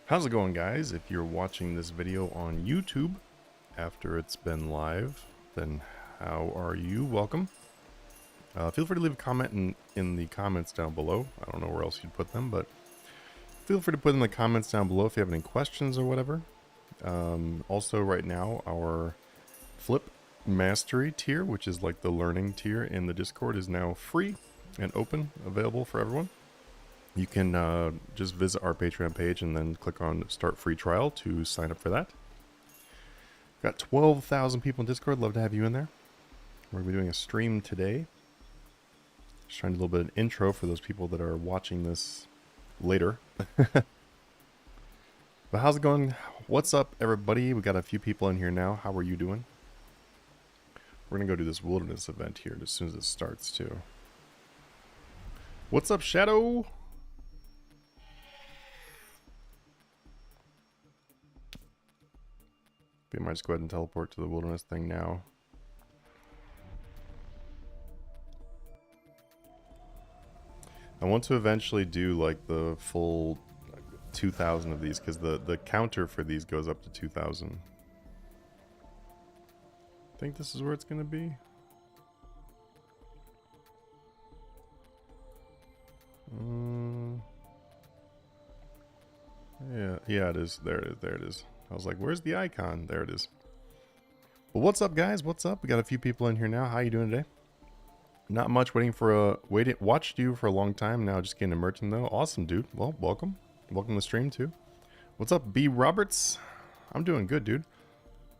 How's it going, guys? If you're watching this video on YouTube after it's been live, then how are you? Welcome. Feel free to leave a comment in the comments down below. I don't know where else you'd put them, but feel free to put in the comments down below if you have any questions or whatever. Also, right now, our Flip Mastery tier, which is like the learning tier in the Discord, is now free and open, available for everyone. You can just visit our Patreon page and then click on Start Free Trial to sign up for that. Got 12,000 people in Discord. Love to have you in there. We're going to be doing a stream today. Just trying to do a little bit of intro for those people that are watching this later. But how's it going? What's up, everybody? We got a few people in here now. How are you doing? We're going to go do this wilderness event here as soon as it starts, too. What's up, Shadow? I might just go ahead and teleport to the wilderness thing now. I want to eventually do like the full 2,000 of these because the counter for these goes up to 2,000. I think this is where it's going to be. Yeah, it is. There it is. I was like, where's the icon? There it is. Well, what's up, guys? What's up? We got a few people in here now. How you doing today? Not much. Watched you for a long time now. Just getting a merchant though. Awesome, dude. Well, welcome. Welcome to the stream too. What's up, B Roberts? I'm doing good, dude.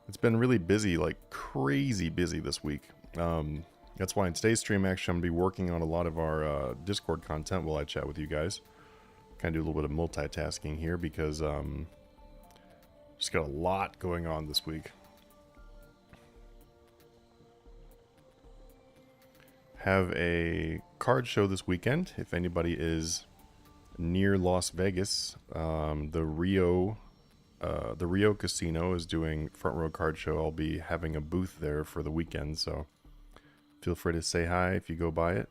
It's been really busy, like crazy busy this week. That's why in today's stream, actually, I'm gonna be working on a lot of our Discord content while I chat with you guys. Kind of do a little bit of multitasking here because just got a lot going on this week. Have a card show this weekend. If anybody is near Las Vegas, the Rio Casino is doing front row card show. I'll be having a booth there for the weekend, so feel free to say hi if you go by it.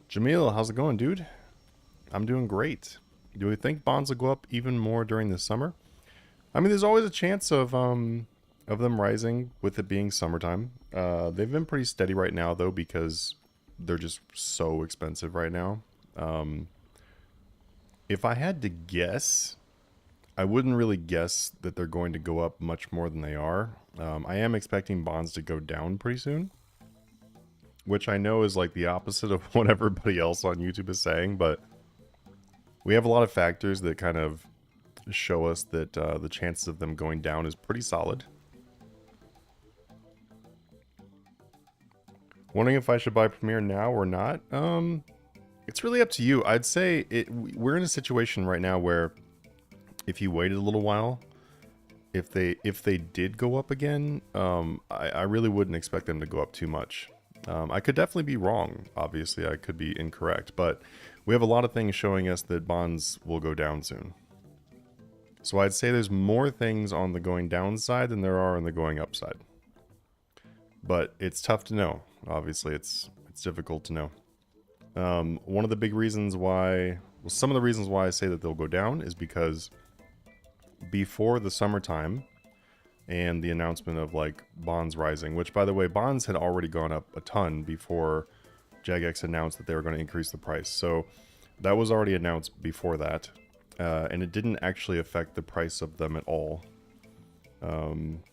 Jamil, how's it going, dude? I'm doing great. Do we think bonds will go up even more during the summer? I mean, there's always a chance of them rising with it being summertime. They've been pretty steady right now, though, because they're just so expensive right now. If I had to guess, I wouldn't really guess that they're going to go up much more than they are. I am expecting bonds to go down pretty soon, which I know is like the opposite of what everybody else on YouTube is saying, but we have a lot of factors that kind of show us that the chances of them going down is pretty solid. Wondering if I should buy Premiere now or not. It's really up to you. I'd say we're in a situation right now where if you waited a little while, if they did go up again, I really wouldn't expect them to go up too much. I could definitely be wrong. Obviously, I could be incorrect, but we have a lot of things showing us that bonds will go down soon. So I'd say there's more things on the going down side than there are on the going up side. But it's tough to know. Obviously, it's difficult to know. One of the big reasons why, well, some of the reasons why I say that they'll go down is because before the summertime and the announcement of like bonds rising, which by the way, bonds had already gone up a ton before Jagex announced that they were going to increase the price. So that was already announced before that. And it didn't actually affect the price of them at all.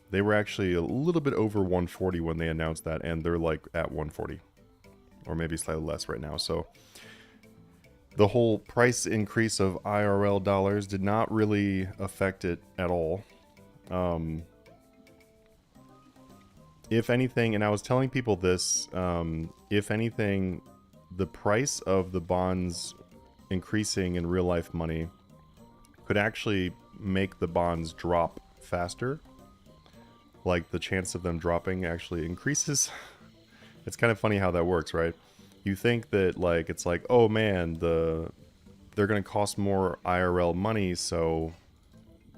They were actually a little bit over 140 when they announced that, and they're like at 140 or maybe slightly less right now. So the whole price increase of IRL dollars did not really affect it at all. If anything, and I was telling people this, if anything, the price of the bonds increasing in real life money could actually make the bonds drop faster. Like the chance of them dropping actually increases. It's kind of funny how that works, right? You think that like it's like, oh man, they're going to cost more IRL money, so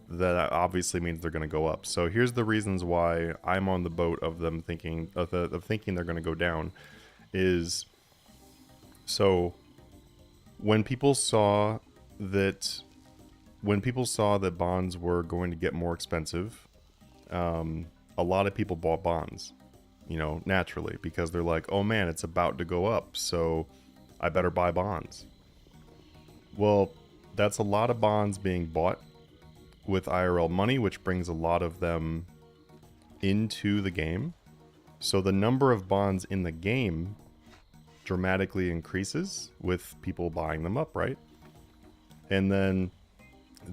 that obviously means they're going to go up. So here's the reasons why I'm on the boat of them thinking thinking they're going to go down. Is so when people saw that when people saw that bonds were going to get more expensive, a lot of people bought bonds, you know, naturally, because they're like, oh man, it's about to go up, so I better buy bonds. Well, that's a lot of bonds being bought with IRL money, which brings a lot of them into the game. So the number of bonds in the game dramatically increases with people buying them up, right? And then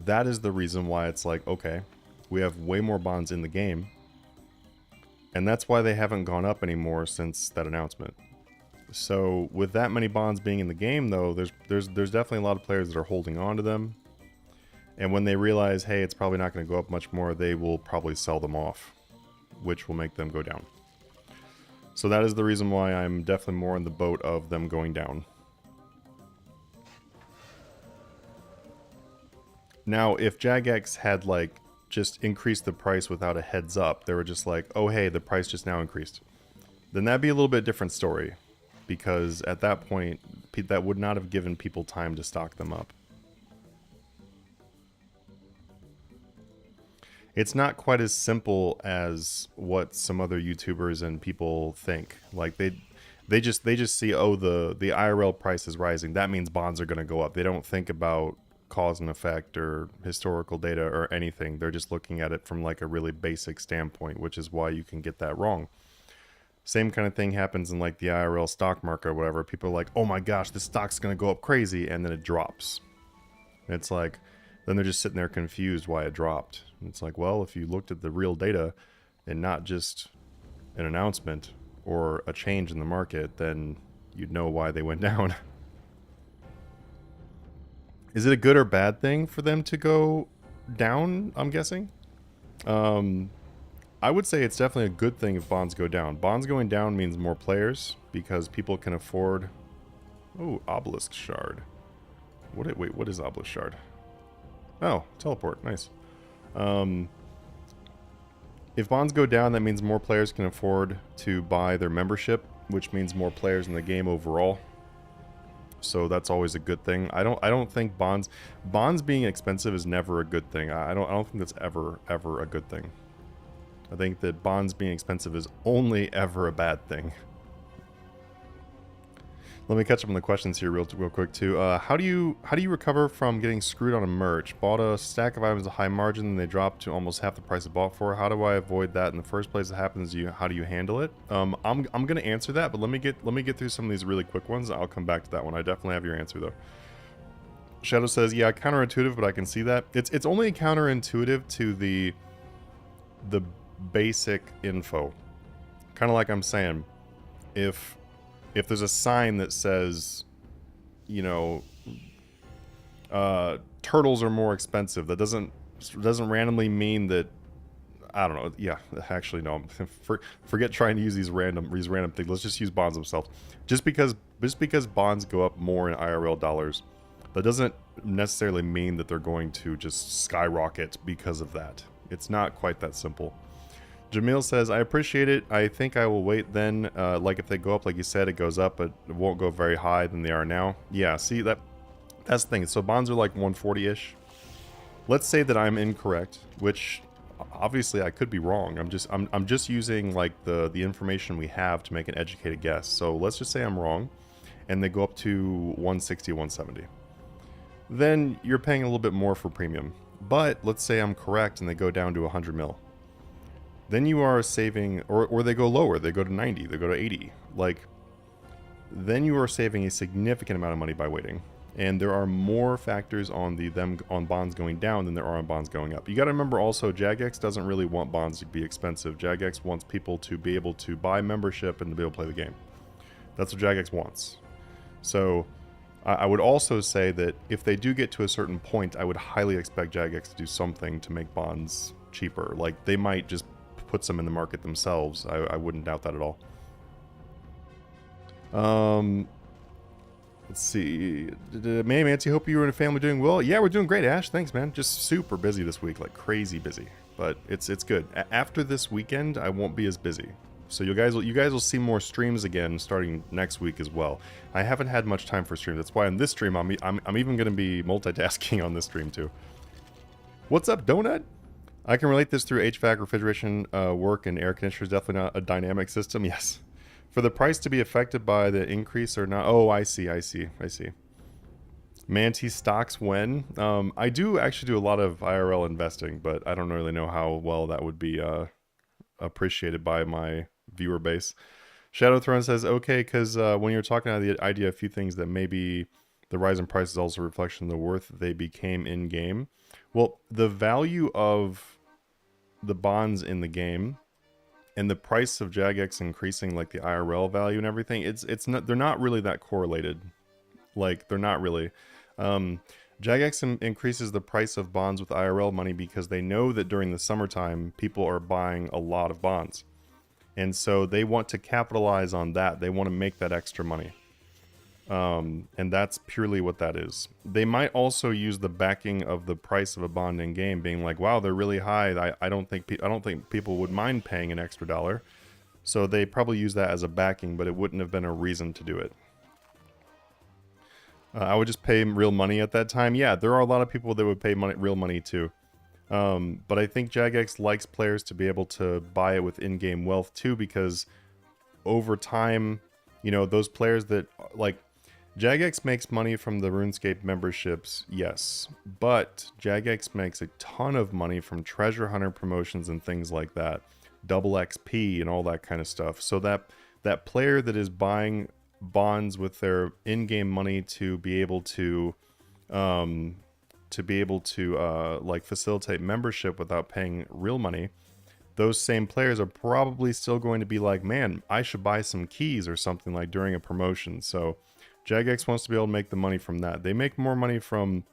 that is the reason why it's like, okay, we have way more bonds in the game. And that's why they haven't gone up anymore since that announcement. So with that many bonds being in the game, though, there's definitely a lot of players that are holding on to them. And when they realize, hey, it's probably not going to go up much more, they will probably sell them off, which will make them go down. So that is the reason why I'm definitely more in the boat of them going down. Now, if Jagex had, like, just increased the price without a heads up, they were just like, oh, hey, the price just now increased, then that'd be a little bit different story. Because at that point, that would not have given people time to stock them up. It's not quite as simple as what some other YouTubers and people think. Like they just see, oh, the IRL price is rising, that means bonds are going to go up. They don't think about cause and effect or historical data or anything. They're just looking at it from like a really basic standpoint, which is why you can get that wrong. Same kind of thing happens in like the IRL stock market or whatever. People are like, oh my gosh, this stock's going to go up crazy, and then it drops. And it's like, then they're just sitting there confused why it dropped. And it's like, well, if you looked at the real data and not just an announcement or a change in the market, then you'd know why they went down. Is it a good or bad thing for them to go down, I'm guessing? I would say it's definitely a good thing if bonds go down. Bonds going down means more players because people can afford... Oh, obelisk shard. Wait, what is obelisk shard? Oh, teleport. Nice. If bonds go down, that means more players can afford to buy their membership, which means more players in the game overall. So that's always a good thing. I don't think bonds being expensive is never a good thing. I don't think that's ever a good thing. I think that bonds being expensive is only ever a bad thing. Let me catch up on the questions here real quick too. How do you recover from getting screwed on a merch? Bought a stack of items at high margin and they dropped to almost half the price I bought for. How do I avoid that in the first place? It happens to you. How do you handle it? I'm gonna answer that, but let me get through some of these really quick ones. I'll come back to that one. I definitely have your answer though. Shadow says, yeah, counterintuitive, but I can see that. It's only counterintuitive to the basic info. Kind of like I'm saying, if there's a sign that says, you know, turtles are more expensive, that doesn't randomly mean that, I don't know. Yeah, actually no. Forget trying to use these random things. Let's just use bonds themselves. Just because bonds go up more in IRL dollars, that doesn't necessarily mean that they're going to just skyrocket because of that. It's not quite that simple. Jamil says, I appreciate it. I think I will wait then. Like if they go up, like you said, it goes up, but it won't go very high than they are now. Yeah, see, that's the thing. So bonds are like 140-ish. Let's say that I'm incorrect, which obviously I could be wrong. I'm just using like the information we have to make an educated guess. So let's just say I'm wrong, and they go up to 160, 170. Then you're paying a little bit more for premium. But let's say I'm correct and they go down to 100 mil. Then you are saving, or they go lower, they go to 90, they go to 80. Like, then you are saving a significant amount of money by waiting. And there are more factors on on bonds going down than there are on bonds going up. You got to remember also, Jagex doesn't really want bonds to be expensive. Jagex wants people to be able to buy membership and to be able to play the game. That's what Jagex wants. So I would also say that if they do get to a certain point, I would highly expect Jagex to do something to make bonds cheaper. Like, they might just put some in the market themselves. I wouldn't doubt that at all. Let's see. May Mancy, hope you and your family doing well. Yeah, we're doing great, Ash. Thanks, man. Just super busy this week, like crazy busy. But it's good. After this weekend, I won't be as busy. So you guys will see more streams again starting next week as well. I haven't had much time for streams. That's why on this stream I'm even going to be multitasking on this stream too. What's up, Donut? I can relate this through HVAC, refrigeration, work, and air conditioners. Definitely not a dynamic system. Yes. For the price to be affected by the increase or not. Oh, I see. Manti stocks when? I do actually do a lot of IRL investing, but I don't really know how well that would be appreciated by my viewer base. Shadow Throne says, okay, because when you're talking about the idea, a few things that maybe the rise in price is also a reflection of the worth they became in-game. Well, the value of the bonds in the game and the price of Jagex increasing, like the IRL value and everything, it's not, they're not really that correlated. Like, they're not really. Jagex increases the price of bonds with IRL money because they know that during the summertime, people are buying a lot of bonds. And so they want to capitalize on that. They want to make that extra money. And that's purely what that is. They might also use the backing of the price of a bond in game, being like, "Wow, they're really high. I don't think people would mind paying an extra $1." So they probably use that as a backing, but it wouldn't have been a reason to do it. I would just pay real money at that time. Yeah, there are a lot of people that would pay real money too. But I think Jagex likes players to be able to buy it with in-game wealth too, because over time, you know, those players that like. Jagex makes money from the RuneScape memberships, yes, but Jagex makes a ton of money from treasure hunter promotions and things like that, double XP and all that kind of stuff. So that player that is buying bonds with their in-game money to be able to like facilitate membership without paying real money, those same players are probably still going to be like, man, I should buy some keys or something like during a promotion. So Jagex wants to be able to make the money from that. They make more money from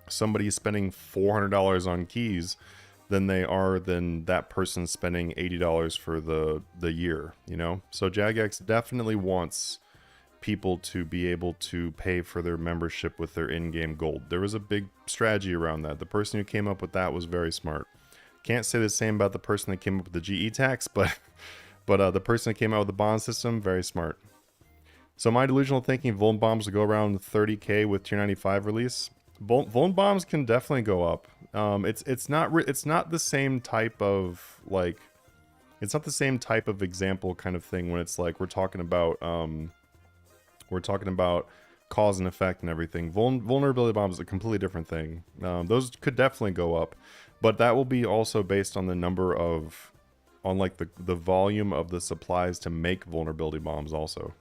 somebody spending $400 on keys than that person spending $80 for the year, you know? So Jagex definitely wants people to be able to pay for their membership with their in-game gold. There was a big strategy around that. The person who came up with that was very smart. Can't say the same about the person that came up with the GE tax, but the person that came out with the bond system, very smart. So my delusional thinking, Vuln bombs will go around 30k with tier 95 release. Vuln bombs can definitely go up. It's not the same type of like, it's not the same type of example kind of thing when it's like we're talking about cause and effect and everything. Vulnerability bombs is a completely different thing. Those could definitely go up, but that will be also based on the number of, on like the volume of the supplies to make vulnerability bombs also.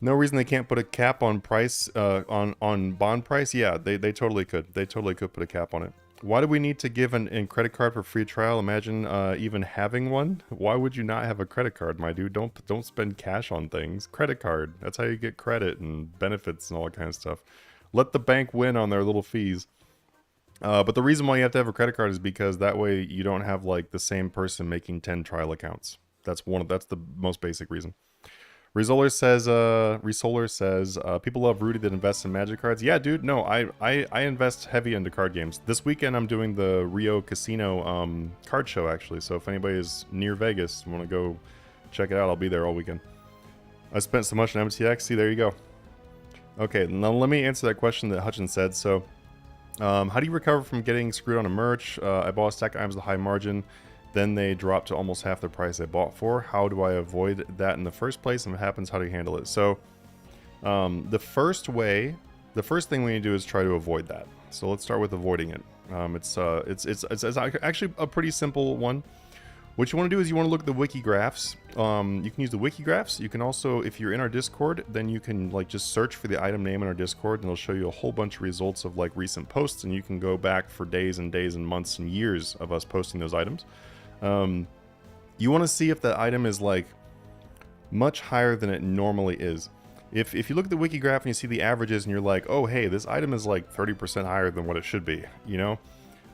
No reason they can't put a cap on price, on bond price. Yeah, they totally could. They totally could put a cap on it. Why do we need to give a credit card for free trial? Imagine even having one. Why would you not have a credit card, my dude? Don't spend cash on things. Credit card. That's how you get credit and benefits and all that kind of stuff. Let the bank win on their little fees. But the reason why you have to have a credit card is because that way you don't have like the same person making 10 trial accounts. That's the most basic reason. Resolar says, people love Rudy that invests in magic cards. Yeah, dude, no, I invest heavy into card games. This weekend I'm doing the Rio Casino card show, actually. So if anybody is near Vegas and want to go check it out, I'll be there all weekend. I spent so much on MTX. See, there you go. Okay, now let me answer that question that Hutchins said. So, how do you recover from getting screwed on a merch? I bought a stack of items with a high margin. Then they drop to almost half the price I bought for. How do I avoid that in the first place? And if it happens, how do you handle it? So the first thing we need to do is try to avoid that. So let's start with avoiding it. It's actually a pretty simple one. What you want to do is you want to look at the wiki graphs. You can use the wiki graphs. You can also, if you're in our Discord, then you can like just search for the item name in our Discord and it'll show you a whole bunch of results of like recent posts, and you can go back for days and days and months and years of us posting those items. You want to see if that item is like much higher than it normally is. If you look at the wiki graph and you see the averages and you're like, oh hey, this item is like 30% higher than what it should be, you know,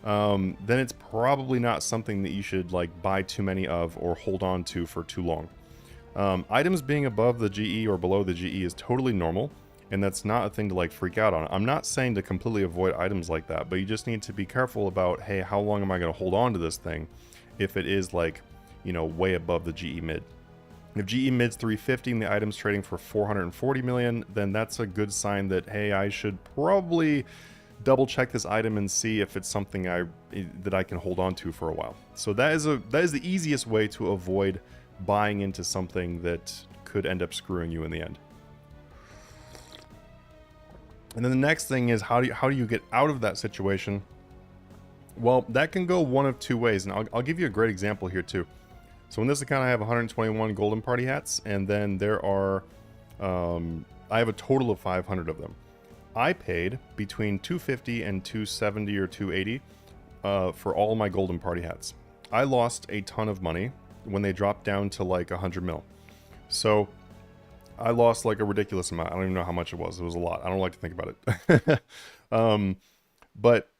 then it's probably not something that you should like buy too many of or hold on to for too long. Items being above the GE or below the GE is totally normal, and that's not a thing to like freak out on. I'm not saying to completely avoid items like that, but you just need to be careful about, hey, how long am I going to hold on to this thing? If it is like, you know, way above the GE mid. If GE mid's 350 and the item's trading for 440 million, then that's a good sign that, hey, I should probably double check this item and see if it's something that I can hold on to for a while. So that is the easiest way to avoid buying into something that could end up screwing you in the end. And then the next thing is, how do you get out of that situation? Well, that can go one of two ways, and I'll give you a great example here too. So in this account, I have 121 golden party hats, and then there are, I have a total of 500 of them. I paid between 250 and 270 or 280 for all my golden party hats. I lost a ton of money when they dropped down to like 100 mil. So I lost like a ridiculous amount. I don't even know how much it was. It was a lot. I don't like to think about it. But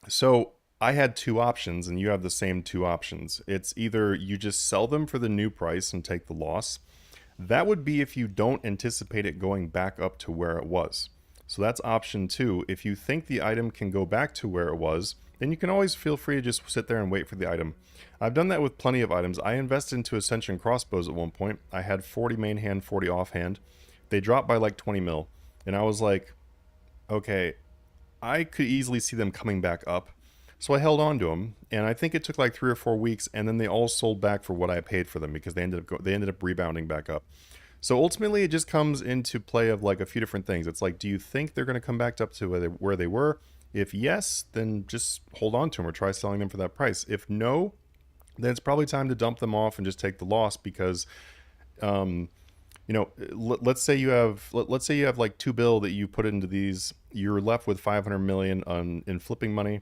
so I had two options, and you have the same two options. It's either you just sell them for the new price and take the loss. That would be if you don't anticipate it going back up to where it was. So that's option two. If you think the item can go back to where it was, then you can always feel free to just sit there and wait for the item. I've done that with plenty of items. I invested into Ascension crossbows at one point. I had 40 main hand, 40 offhand. They dropped by like 20 mil. And I was like, okay, I could easily see them coming back up. So I held on to them, and I think it took like 3 or 4 weeks, and then they all sold back for what I paid for them because they ended up rebounding back up. So ultimately, it just comes into play of like a few different things. It's like, do you think they're going to come back up to where they were? If yes, then just hold on to them or try selling them for that price. If no, then it's probably time to dump them off and just take the loss because, you know, let's say you have like 2 bill that you put into these, you're left with 500 million in flipping money.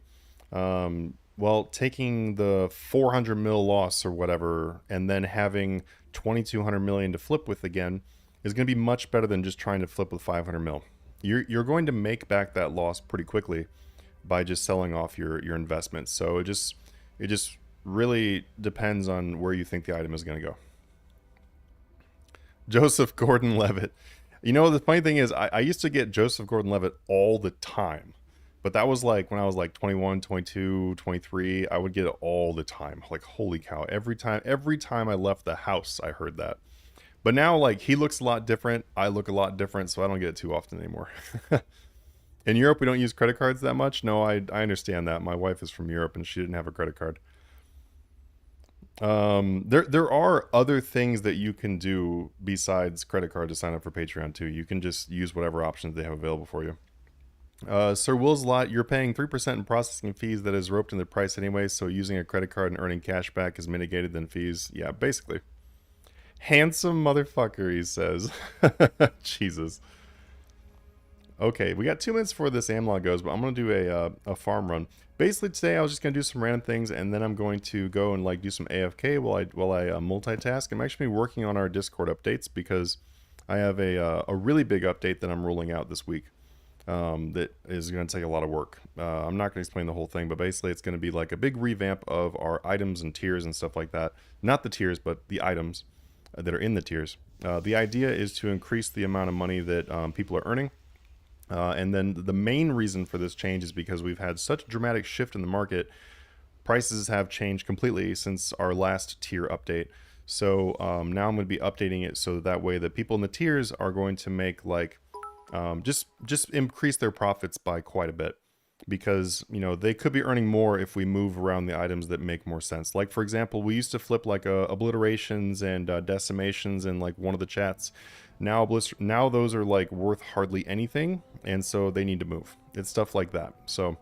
Well, taking the 400 mil loss or whatever, and then having 2,200 million to flip with again is going to be much better than just trying to flip with 500 mil. You're going to make back that loss pretty quickly by just selling off your investments. So it just really depends on where you think the item is going to go. Joseph Gordon-Levitt. You know, the funny thing is I used to get Joseph Gordon-Levitt all the time. But that was like when I was like 21, 22, 23, I would get it all the time. Like, holy cow. Every time I left the house, I heard that. But now, like, he looks a lot different. I look a lot different, so I don't get it too often anymore. In Europe, we don't use credit cards that much. No, I understand that. My wife is from Europe, and she didn't have a credit card. There are other things that you can do besides credit card to sign up for Patreon, too. You can just use whatever options they have available for you. Sir Will's Lot, you're paying 3% in processing fees that is roped in the price anyway, so using a credit card and earning cash back is mitigated than fees. Yeah, basically. Handsome motherfucker, he says. Jesus. Okay, we got 2 minutes before this AMLOG goes, but I'm going to do a farm run. Basically today I was just going to do some random things, and then I'm going to go and like do some AFK while I multitask. I'm actually working on our Discord updates because I have a really big update that I'm rolling out this week. That is going to take a lot of work. I'm not going to explain the whole thing, but basically it's going to be like a big revamp of our items and tiers and stuff like that. Not the tiers, but the items that are in the tiers. The idea is to increase the amount of money that people are earning. And then the main reason for this change is because we've had such a dramatic shift in the market. Prices have changed completely since our last tier update. So now I'm going to be updating it so that way the people in the tiers are going to make like just increase their profits by quite a bit, because you know they could be earning more if we move around the items that make more sense. Like for example, we used to flip like obliterations and decimations in like one of the chats. Now those are like worth hardly anything, and so they need to move. It's stuff like that. So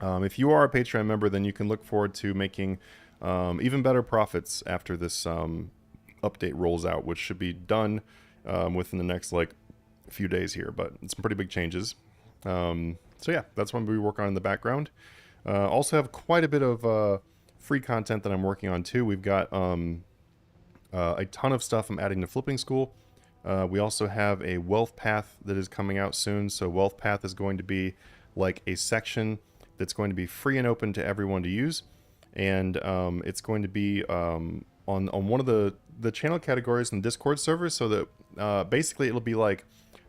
if you are a Patreon member, then you can look forward to making even better profits after this update rolls out, which should be done within the next like few days here, but it's some pretty big changes. So yeah, that's what we work on in the background. Also have quite a bit of free content that I'm working on too. We've got a ton of stuff I'm adding to Flipping School. We also have a wealth path that is coming out soon. So wealth path is going to be like a section that's going to be free and open to everyone to use, and it's going to be on one of the channel categories in the Discord server. So that basically it'll be like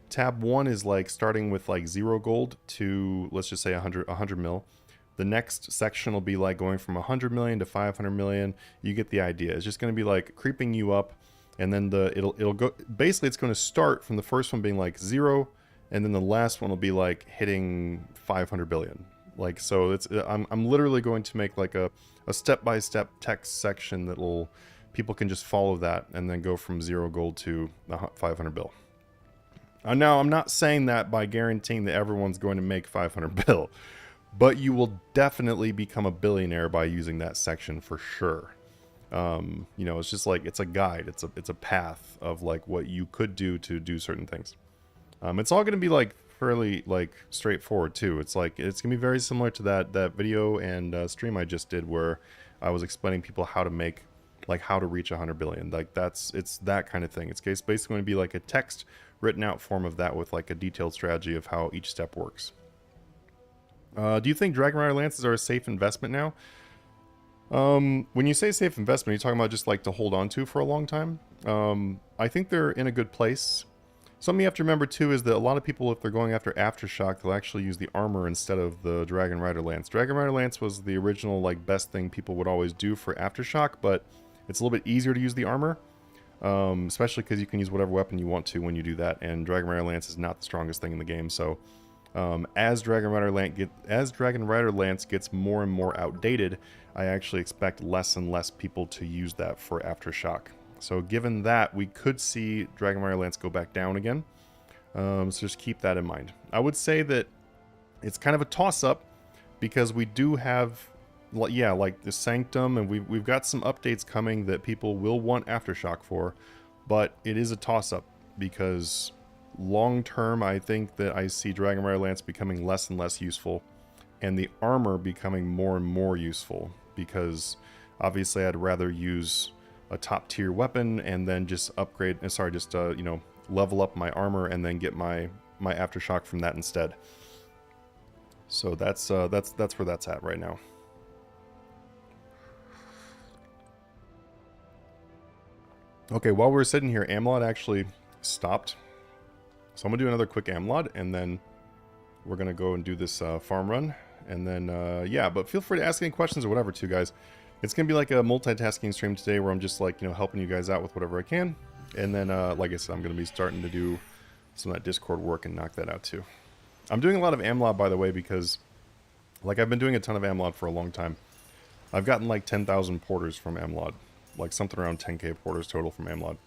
tab 1 is like starting with like 0 gold to, let's just say 100 mil. The next section will be like going from 100 million to 500 million. You get the idea. It's just going to be like creeping you up, and then it'll go. Basically, it's going to start from the first one being like 0, and then the last one will be like hitting 500 billion. Like, so it's I'm literally going to make like a step-by-step text section that will, people can just follow that and then go from 0 gold to 500 bill. Now, I'm not saying that by guaranteeing that everyone's going to make 500 bill, but you will definitely become a billionaire by using that section for sure. You know, it's just like, it's a guide. It's a path of like what you could do to do certain things. It's all going to be like fairly like straightforward too. It's like, it's going to be very similar to that video and stream I just did where I was explaining people how to make, like how to reach 100 billion. Like it's that kind of thing. It's basically going to be like a text written out form of that with like a detailed strategy of how each step works. Do you think Dragon Rider Lances are a safe investment now? When you say safe investment, are you talking about just like to hold on to for a long time? I think they're in a good place. Something you have to remember too is that a lot of people, if they're going after Aftershock, they'll actually use the armor instead of the Dragon Rider Lance. Dragon Rider Lance was the original like best thing people would always do for Aftershock, but it's a little bit easier to use the armor. Especially because you can use whatever weapon you want to when you do that, and Dragon Rider Lance is not the strongest thing in the game, so as Dragon Rider Lance gets more and more outdated, I actually expect less and less people to use that for Aftershock. So given that, we could see Dragon Rider Lance go back down again. So just keep that in mind. I would say that it's kind of a toss-up because we do have, yeah, like the Sanctum, and we've got some updates coming that people will want Aftershock for, but it is a toss-up because long term, I think that I see Dragon Rider Lance becoming less and less useful, and the armor becoming more and more useful, because obviously I'd rather use a top tier weapon and then just upgrade, you know, level up my armor and then get my Aftershock from that instead. So that's where that's at right now. Okay, while we're sitting here, Amlod actually stopped. So I'm going to do another quick Amlod, and then we're going to go and do this farm run. And then, yeah, but feel free to ask any questions or whatever too, guys. It's going to be like a multitasking stream today where I'm just like, you know, helping you guys out with whatever I can. And then, like I said, I'm going to be starting to do some of that Discord work and knock that out too. I'm doing a lot of Amlod, by the way, because like I've been doing a ton of Amlod for a long time. I've gotten like 10,000 porters from Amlod, like something around 10k porters total from Amlod.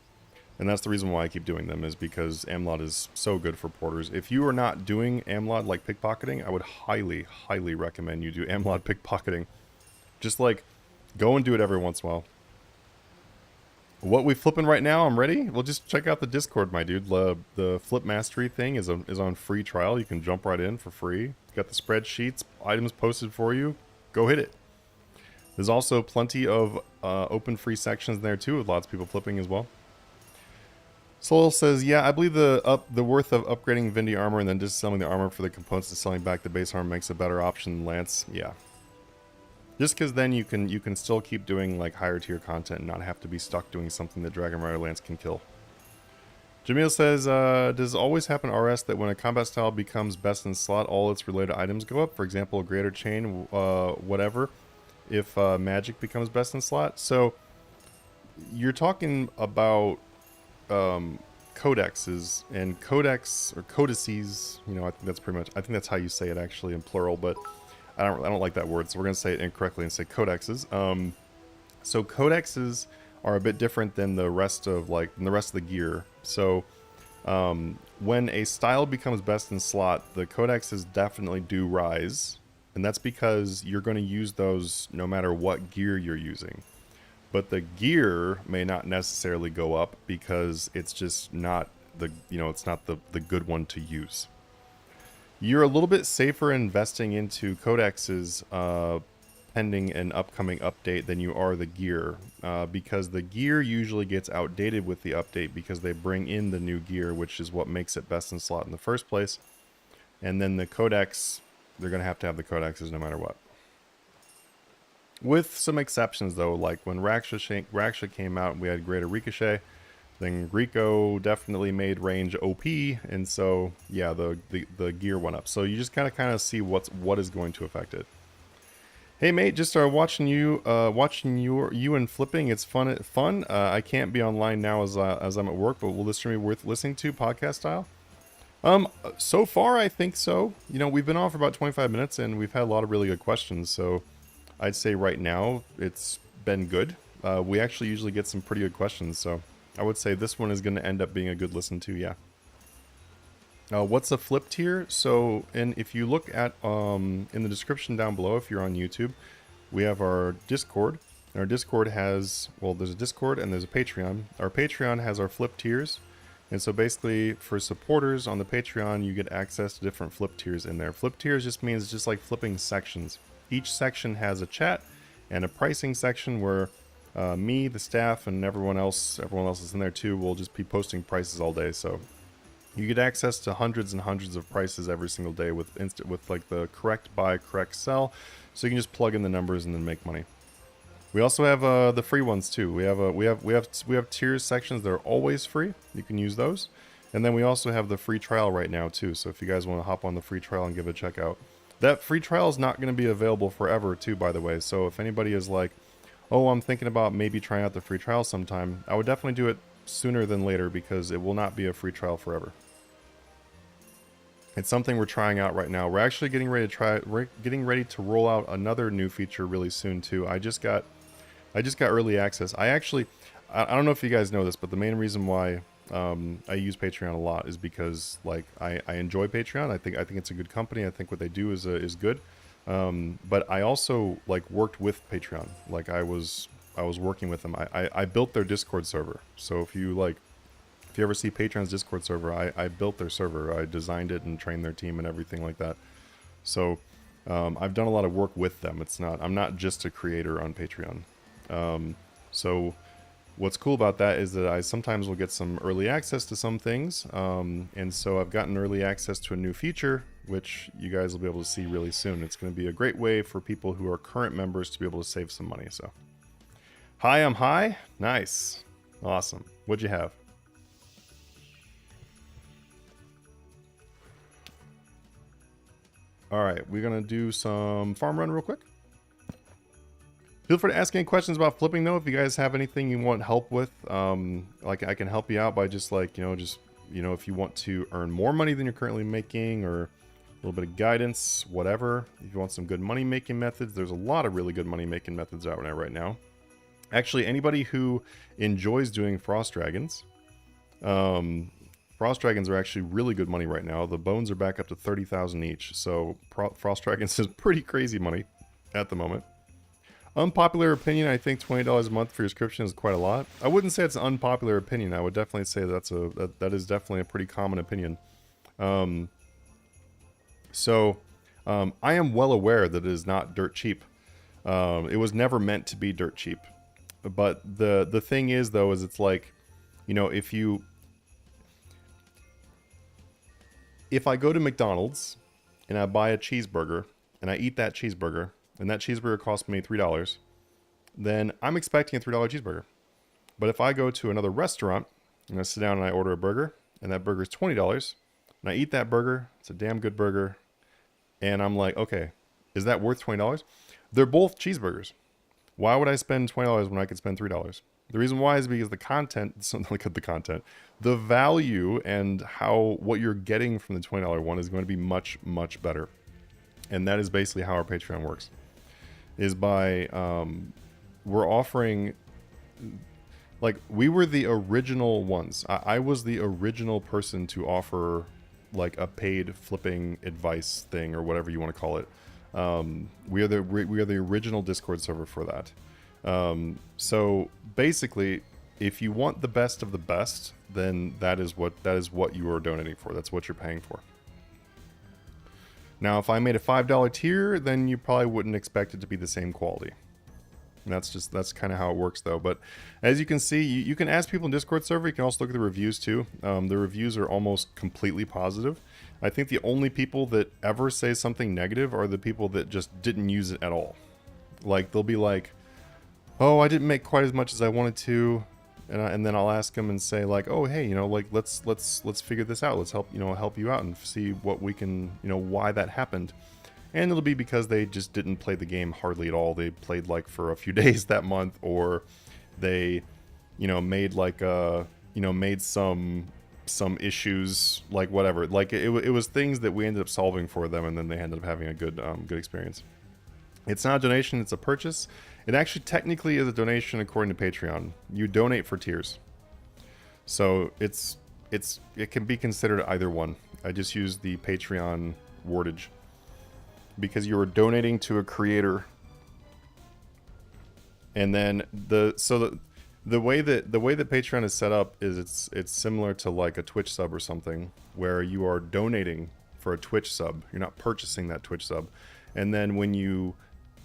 And that's the reason why I keep doing them, is because Amlod is so good for porters. If you are not doing Amlod like pickpocketing, I would highly, highly recommend you do Amlod pickpocketing. Just like, go and do it every once in a while. What we flipping right now, I'm ready? Well, just check out the Discord, my dude. The Flip Mastery thing is on free trial. You can jump right in for free. Got the spreadsheets, items posted for you. Go hit it. There's also plenty of open free sections there too, with lots of people flipping as well. Soul says, yeah, I believe the worth of upgrading Vindy armor and then just selling the armor for the components and selling back the base armor makes a better option than Lance. Yeah. Just because then you can still keep doing like higher tier content and not have to be stuck doing something that Dragon Rider Lance can kill. Jamil says, does it always happen RS that when a combat style becomes best in slot, all its related items go up? For example, Greater Chain, whatever, if magic becomes best in slot? So you're talking about codexes, and codex or codices, you know, I think that's pretty much, I think that's how you say it actually in plural, but I don't like that word, so we're gonna say it incorrectly and say codexes. So codexes are a bit different than the rest of the gear. So when a style becomes best in slot, the codexes definitely do rise, and that's because you're going to use those no matter what gear you're using. But the gear may not necessarily go up because it's just not the, you know, it's not the good one to use. You're a little bit safer investing into codexes pending an upcoming update than you are the gear, because the gear usually gets outdated with the update because they bring in the new gear, which is what makes it best in slot in the first place. And then the codex, they're going to have the codexes no matter what. With some exceptions though, like when Raksha came out and we had Greater Ricochet, then Rico definitely made range OP, and so yeah, the gear went up. So you just kind of see what is going to affect it. Hey mate, just started watching you and flipping. It's fun. I can't be online now as I'm at work, but will this stream be worth listening to podcast style? So far I think so. You know, we've been on for about 25 minutes and we've had a lot of really good questions. So I'd say right now it's been good. We actually usually get some pretty good questions, so I would say this one is going to end up being a good listen to. Yeah. What's a flip tier? So, and if you look at in the description down below, if you're on YouTube, we have our Discord. And our Discord has, well, there's a Discord and there's a Patreon. Our Patreon has our flip tiers. And so basically for supporters on the Patreon, you get access to different flip tiers in there. Flip tiers just means just like flipping sections. Each section has a chat and a pricing section where me, the staff, and everyone else is in there too, will just be posting prices all day. So you get access to hundreds and hundreds of prices every single day with like the correct buy, correct sell. So you can just plug in the numbers and then make money. We also have the free ones too. We have tiers sections that are always free. You can use those. And then we also have the free trial right now too. So if you guys want to hop on the free trial and give it a check out. That free trial is not going to be available forever too, by the way. So if anybody is like, oh, I'm thinking about maybe trying out the free trial sometime, I would definitely do it sooner than later because it will not be a free trial forever. It's something we're trying out right now. We're actually getting ready to roll out another new feature really soon too. I just got early access. I don't know if you guys know this, but the main reason why I use Patreon a lot is because like I enjoy Patreon. I think it's a good company. I think what they do is good. But I also like worked with Patreon. Like I was working with them. I built their Discord server. So if you ever see Patreon's Discord server, I built their server. I designed it and trained their team and everything like that. So I've done a lot of work with them. I'm not just a creator on Patreon. So what's cool about that is that I sometimes will get some early access to some things. And so I've gotten early access to a new feature, which you guys will be able to see really soon. It's going to be a great way for people who are current members to be able to save some money. So, hi, I'm high. Nice. Awesome. What'd you have? All right, we're going to do some farm run real quick. Feel free to ask any questions about flipping though. If you guys have anything you want help with, like I can help you out by just if you want to earn more money than you're currently making or a little bit of guidance, whatever. If you want some good money making methods, there's a lot of really good money making methods out there right now. Actually, anybody who enjoys doing frost dragons, frost dragons are actually really good money right now. The bones are back up to 30,000 each. So frost dragons is pretty crazy money at the moment. Unpopular opinion, I think $20 a month for your subscription is quite a lot. I wouldn't say it's an unpopular opinion. I would definitely say that is definitely a pretty common opinion. I am well aware that it is not dirt cheap. It was never meant to be dirt cheap. But the thing is though, is it's like, if I go to McDonald's and I buy a cheeseburger and I eat that cheeseburger, and that cheeseburger cost me $3, then I'm expecting a $3 cheeseburger. But if I go to another restaurant and I sit down and I order a burger, and that burger is $20, and I eat that burger, it's a damn good burger, and I'm like, okay, is that worth $20? They're both cheeseburgers. Why would I spend $20 when I could spend $3? The reason why is because the value and what you're getting from the $20 one is going to be much, much better. And that is basically how our Patreon works. Is by we're offering, like, we were the original ones. I was the original person to offer like a paid flipping advice thing or whatever you want to call it. We are the original Discord server for that. So basically, if you want the best of the best, then that is what you are donating for. That's what you're paying for. Now, if I made a $5 tier, then you probably wouldn't expect it to be the same quality. And that's kind of how it works, though. But as you can see, you can ask people in Discord server. You can also look at the reviews, too. The reviews are almost completely positive. I think the only people that ever say something negative are the people that just didn't use it at all. Like, they'll be like, oh, I didn't make quite as much as I wanted to. And then I'll ask them and say like, oh, hey, let's figure this out. Let's help you out and see what we can, why that happened. And it'll be because they just didn't play the game hardly at all. They played like for a few days that month, or they, made like made some issues, like whatever. Like it was things that we ended up solving for them, and then they ended up having a good experience. It's not a donation, it's a purchase. It actually technically is a donation according to Patreon. You donate for tiers. So it can be considered either one. I just use the Patreon wordage because you are donating to a creator. And then the way that Patreon is set up is it's similar to like a Twitch sub or something, where you are donating for a Twitch sub. You're not purchasing that Twitch sub. And then when you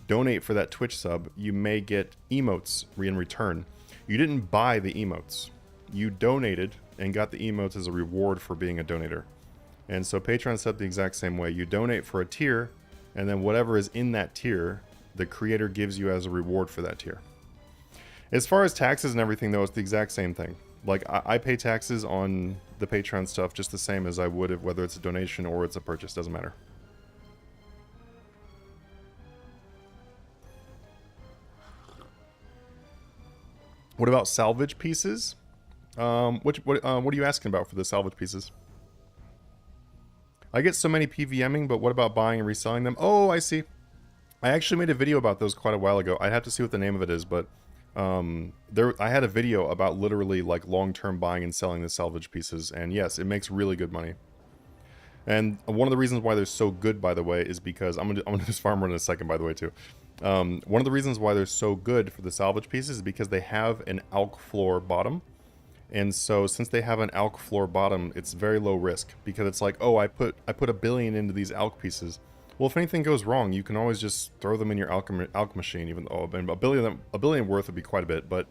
donate for that Twitch sub, you may get emotes in return. You didn't buy the emotes. You donated and got the emotes as a reward for being a donator. And so Patreon set up the exact same way. You donate for a tier, and then whatever is in that tier, the creator gives you as a reward for that tier. As far as taxes and everything, though, it's the exact same thing. Like, I pay taxes on the Patreon stuff just the same as I would if, whether it's a donation or it's a purchase, doesn't matter. What about salvage pieces? What are you asking about for the salvage pieces? I get so many PVMing, but what about buying and reselling them? Oh, I see. I actually made a video about those quite a while ago. I'd have to see what the name of it is, but I had a video about literally like long-term buying and selling the salvage pieces, and yes, it makes really good money. And one of the reasons why they're so good, by the way, is because I'm gonna do this farm run in a second, by the way, too. One of the reasons why they're so good for the salvage pieces is because they have an alk floor bottom. And so since they have an alk floor bottom, it's very low risk, because it's like, oh, I put $1 billion into these alk pieces. Well, if anything goes wrong, you can always just throw them in your alk machine, even though a billion worth would be quite a bit, but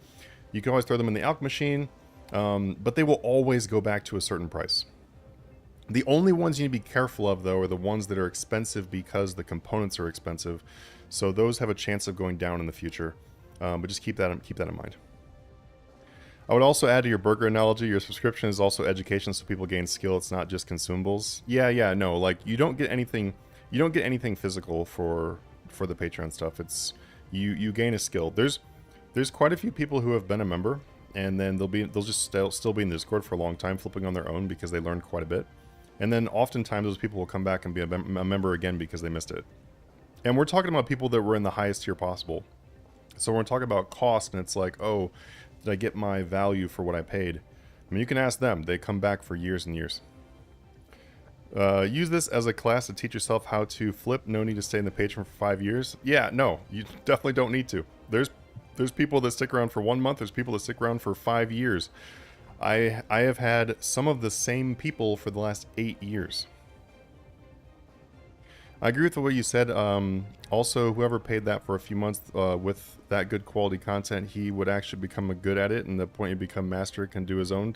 you can always throw them in the alk machine, but they will always go back to a certain price. The only ones you need to be careful of, though, are the ones that are expensive because the components are expensive. So those have a chance of going down in the future. But just keep that in mind. I would also add to your burger analogy, your subscription is also education, so people gain skill. It's not just consumables. Yeah, no, like you don't get anything physical for the Patreon stuff. It's you gain a skill. There's quite a few people who have been a member, and then they'll just still be in the Discord for a long time, flipping on their own because they learned quite a bit. And then oftentimes those people will come back and be a member again because they missed it. And we're talking about people that were in the highest tier possible. So we're talking about cost, and it's like, oh, did I get my value for what I paid? I mean, you can ask them. They come back for years and years. Use this as a class to teach yourself how to flip. No need to stay in the Patreon for 5 years. Yeah, no, you definitely don't need to. There's people that stick around for 1 month. There's people that stick around for 5 years. I have had some of the same people for the last 8 years. I agree with what you said. Also, whoever paid that for a few months with that good quality content, he would actually become good at it, and the point you become master can do his own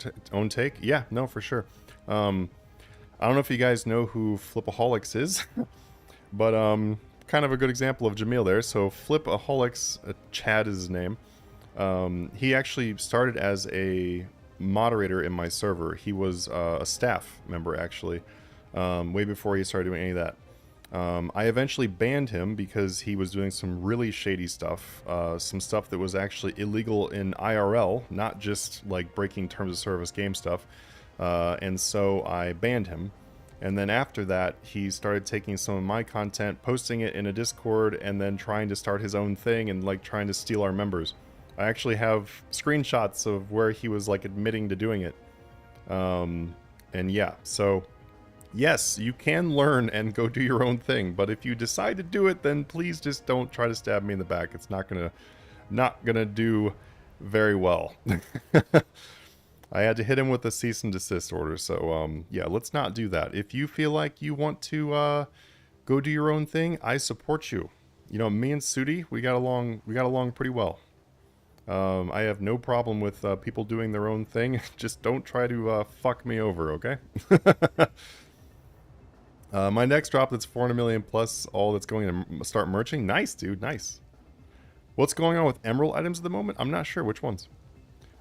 take. Yeah, no, for sure. I don't know if you guys know who Flipaholics is, but kind of a good example of Jamil there. So Flipaholics, Chad is his name. He actually started as a moderator in my server. He was a staff member, actually, way before he started doing any of that. I eventually banned him because he was doing some really shady stuff, some stuff that was actually illegal in IRL, not just like breaking terms of service game stuff, and so I banned him. And then after that, he started taking some of my content, posting it in a Discord, and then trying to start his own thing and like trying to steal our members. I actually have screenshots of where he was like admitting to doing it. And yeah, so yes, you can learn and go do your own thing, but if you decide to do it, then please just don't try to stab me in the back. It's not gonna do very well. I had to hit him with a cease and desist order, so yeah, let's not do that. If you feel like you want to go do your own thing, I support you. You know, me and Sudi, we got along pretty well. I have no problem with people doing their own thing. Just don't try to fuck me over, okay? My next drop that's 400 million plus all that's going to start merching. Nice, dude, nice. What's going on with emerald items at the moment? I'm not sure which ones.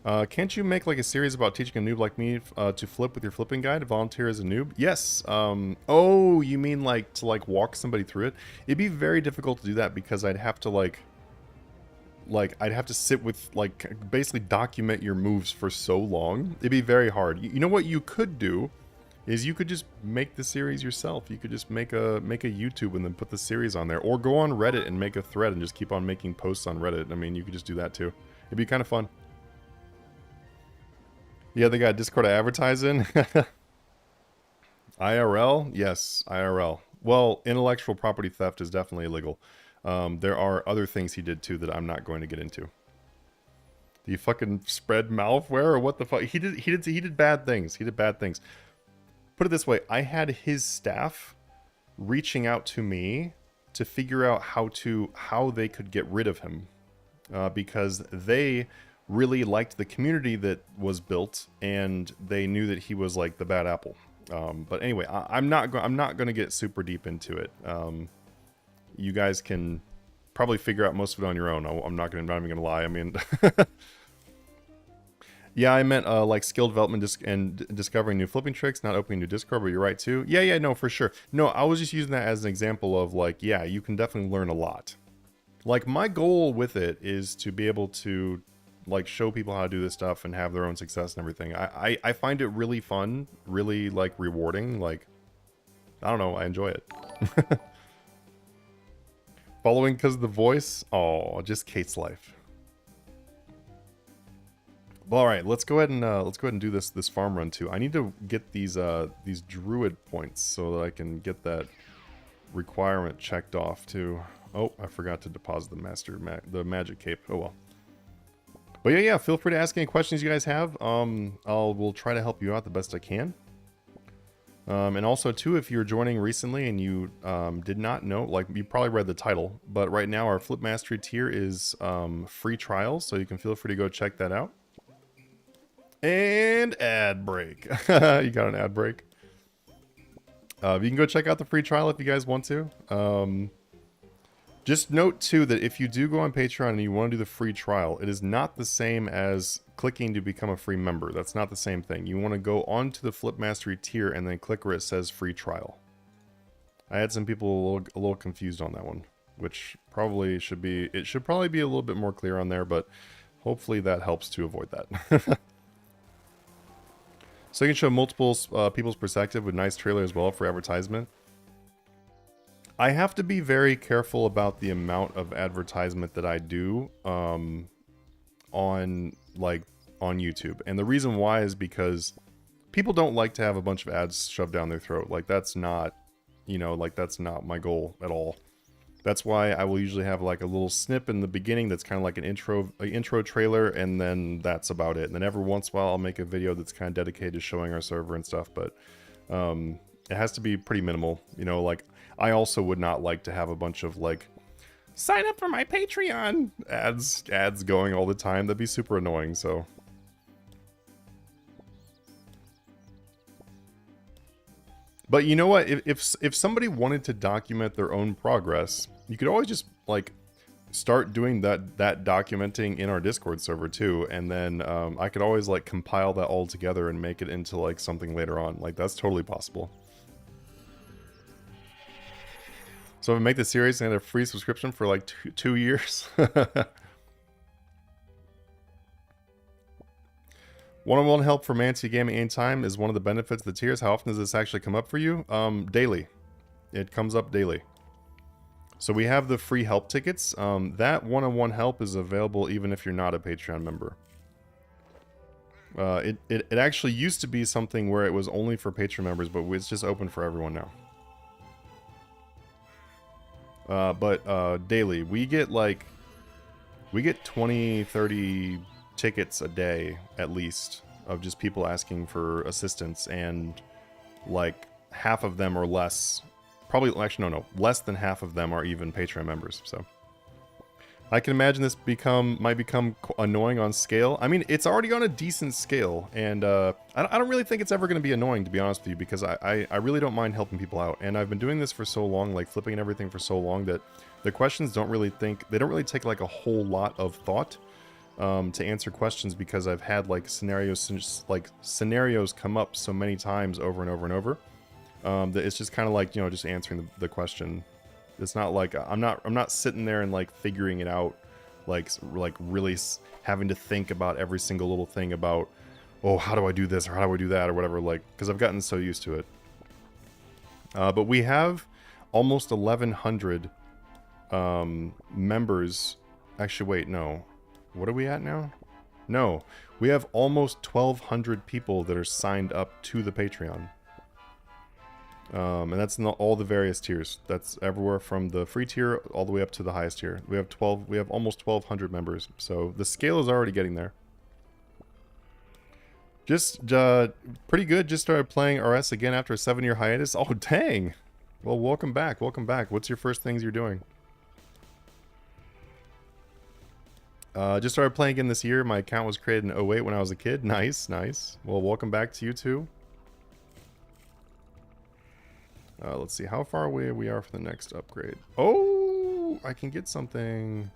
Can't you make like a series about teaching a noob like me to flip with your flipping guide to volunteer as a noob? Yes. Oh, you mean like to like walk somebody through it? It'd be very difficult to do that because I'd have to like I'd have to sit with like basically document your moves for so long. It'd be very hard. You know what you could do is you could just make the series yourself. You could just make a YouTube and then put the series on there, or go on Reddit and make a thread and just keep on making posts on Reddit. I mean, you could just do that too. It'd be kind of fun. Yeah, they got Discord to advertise in. IRL? Yes, IRL. Well, intellectual property theft is definitely illegal. There are other things he did too that I'm not going to get into. Did he fucking spread malware or what the fuck? He did bad things. He did bad things. Put it this way, I had his staff reaching out to me to figure out how they could get rid of him, because they really liked the community that was built and they knew that he was like the bad apple. But anyway, I'm not going to get super deep into it. You guys can probably figure out most of it on your own. I'm not even going to lie. I mean, yeah, I meant like skill development and discovering new flipping tricks, not opening new Discord, but you're right too. Yeah, no, for sure. No, I was just using that as an example of like, yeah, you can definitely learn a lot. Like my goal with it is to be able to like show people how to do this stuff and have their own success and everything. I find it really fun, really like rewarding. Like, I don't know, I enjoy it. Following because of the voice? Oh, just Kate's life. Well, all right, let's go ahead and do this farm run too. I need to get these druid points so that I can get that requirement checked off too. Oh, I forgot to deposit the magic cape. Oh well. But yeah, feel free to ask any questions you guys have. We'll try to help you out the best I can. And also too, if you're joining recently and you did not know, like you probably read the title, but right now our Flip Mastery tier is free trials, so you can feel free to go check that out. And ad break. You got an ad break. You can go check out the free trial if you guys want to. Just note too that if you do go on Patreon and you want to do the free trial, it is not the same as clicking to become a free member. That's not the same thing. You want to go onto the Flip Mastery tier and then click where it says free trial. I had some people a little confused on that one, which probably should be, it should probably be a little bit more clear on there, but hopefully that helps to avoid that. So you can show multiple people's perspective with nice trailer as well for advertisement. I have to be very careful about the amount of advertisement that I do on YouTube. And the reason why is because people don't like to have a bunch of ads shoved down their throat. Like that's not, that's not my goal at all. That's why I will usually have like a little snip in the beginning that's kind of like an intro trailer, and then that's about it. And then every once in a while I'll make a video that's kind of dedicated to showing our server and stuff, but it has to be pretty minimal. Like I also would not like to have a bunch of like, sign up for my Patreon ads going all the time. That'd be super annoying, so. But you know what? If somebody wanted to document their own progress, you could always just like start doing that documenting in our Discord server too, and then I could always like compile that all together and make it into like something later on. Like that's totally possible. So if I make the series and a free subscription for like 2 years. One-on-one help for Manti Gaming anytime is one of the benefits of the tiers. How often does this actually come up for you? Daily. It comes up daily. So we have the free help tickets. That one-on-one help is available even if you're not a Patreon member. It actually used to be something where it was only for Patreon members, but it's just open for everyone now. But daily, we get 20, 30 tickets a day at least of just people asking for assistance, and like half of them or less, probably actually no, less than half of them are even Patreon members. So I can imagine this might become annoying on scale. I mean, it's already on a decent scale, and I don't really think it's ever going to be annoying, to be honest with you, because I really don't mind helping people out, and I've been doing this for so long, like flipping and everything for so long, that the questions don't really take like a whole lot of thought. to answer questions because I've had like scenarios come up so many times over and over and over that it's just kind of like, you know, just answering the question. It's not like I'm not sitting there and like figuring it out, like really having to think about every single little thing about, oh, how do I do this or how do I do that or whatever, like, because I've gotten so used to it. But we have almost 1,100 members. Actually, wait, no. What are we at now? No, we have almost 1,200 people that are signed up to the Patreon. And that's in all the various tiers. That's everywhere from the free tier all the way up to the highest tier. We have almost 1,200 members. So the scale is already getting there. Just pretty good. Just started playing RS again after a 7-year hiatus. Oh, dang. Well, welcome back. Welcome back. What's your first things you're doing? Just started playing again this year. My account was created in 08 when I was a kid. Nice, nice. Well, welcome back to you too. Let's see how far away we are for the next upgrade. Oh, I can get something.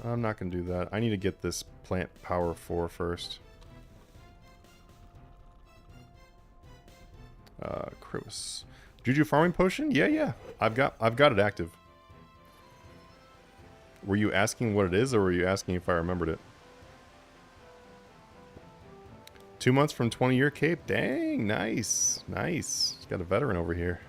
I'm not going to do that. I need to get this plant power 4 first. Chris. Juju farming potion? Yeah. I've got it active. Were you asking what it is, or were you asking if I remembered it? 2 months from 20-year cape? Dang, nice. Nice. Got a veteran over here.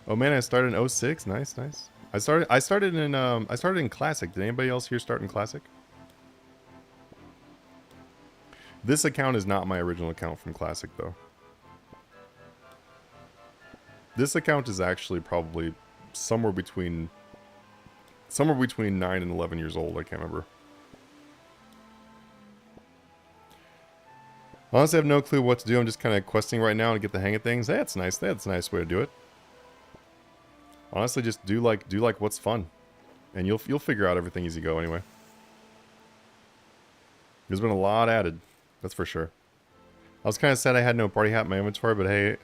Oh man, I started in 06. Nice, nice. I started in Classic. Did anybody else here start in Classic? This account is not my original account from Classic though. This account is actually probably somewhere between 9 and 11 years old. I can't remember. Honestly, I have no clue what to do. I'm just kind of questing right now to get the hang of things. Hey, that's nice. That's a nice way to do it. Honestly, just do like what's fun, and you'll figure out everything as you go anyway. There's been a lot added, that's for sure. I was kind of sad I had no party hat in my inventory, but hey.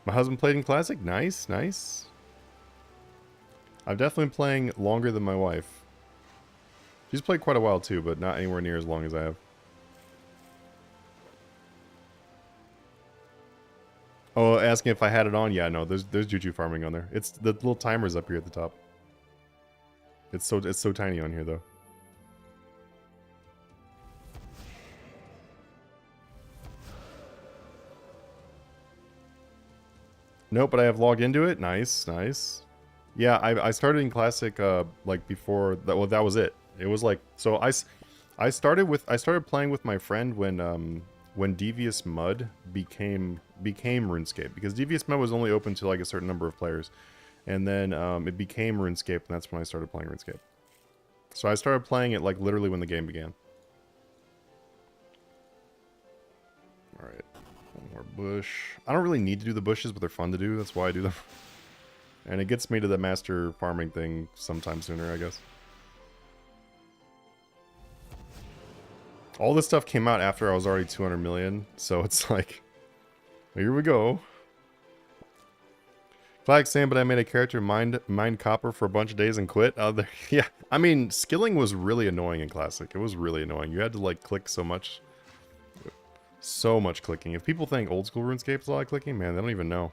My husband played in Classic. Nice, nice. I'm definitely playing longer than my wife. She's played quite a while too, but not anywhere near as long as I have. Oh, asking if I had it on? Yeah, no, there's Juju farming on there. It's the little timers up here at the top. It's so tiny on here though. Nope, but I have logged into it. Nice, nice. Yeah, I started in Classic like before that. Well, that was it. It was like, so I started playing with my friend when Devious Mud became RuneScape, because Devious Mud was only open to like a certain number of players, and then it became RuneScape, and that's when I started playing RuneScape. So I started playing it like literally when the game began. All right. One more bush. I don't really need to do the bushes, but they're fun to do. That's why I do them. And it gets me to the master farming thing sometime sooner, I guess. All this stuff came out after I was already 200 million, so it's like, here we go. Flag saying, but I made a character mine copper for a bunch of days and quit. Yeah, I mean, skilling was really annoying in Classic. It was really annoying. You had to like click so much. So much clicking. If people think old school RuneScape is a lot of clicking, man, they don't even know.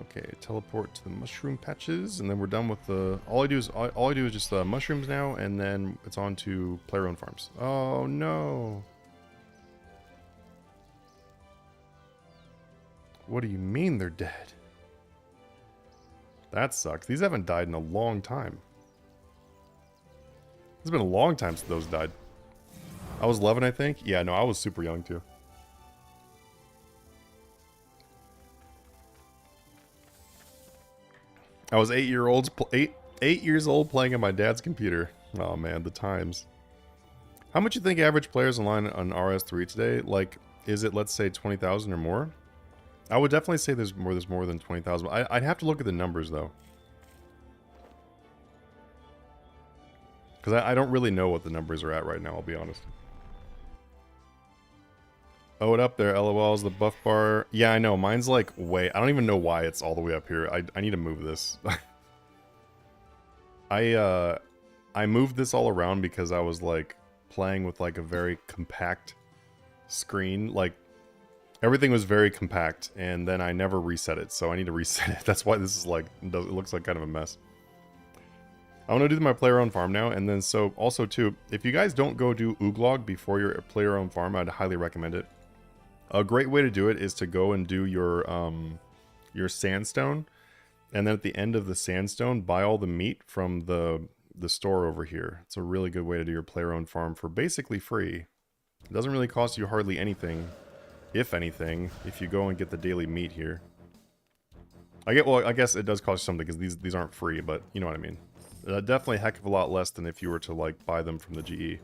Okay, teleport to the mushroom patches, and then we're done with the. All I do is just mushrooms now, and then it's on to player-owned farms. Oh no! What do you mean they're dead? That sucks. These haven't died in a long time. It's been a long time since those died. I was 11, I think. Yeah, no, I was super young too. I was 8 years old playing on my dad's computer. Oh man, the times. How much you think average players online on RS3 today? Like, is it, let's say, 20,000 or more? I would definitely say there's more than 20,000. I'd have to look at the numbers though. Because I don't really know what the numbers are at right now, I'll be honest. Oh, it up there. LOL is the buff bar. Yeah, I know. Mine's like way... I don't even know why it's all the way up here. I need to move this. I moved this all around because I was like playing with like a very compact screen. Like everything was very compact, and then I never reset it, so I need to reset it. That's why this is like... It looks like kind of a mess. I want to do my player-owned farm now, and then so also too, if you guys don't go do Ooglog before your player-owned farm, I'd highly recommend it. A great way to do it is to go and do your sandstone, and then at the end of the sandstone, buy all the meat from the store over here. It's a really good way to do your player-owned farm for basically free. It doesn't really cost you hardly anything, if anything, if you go and get the daily meat here. Well, I guess it does cost you something because these aren't free, but you know what I mean. Definitely a heck of a lot less than if you were to like buy them from the GE.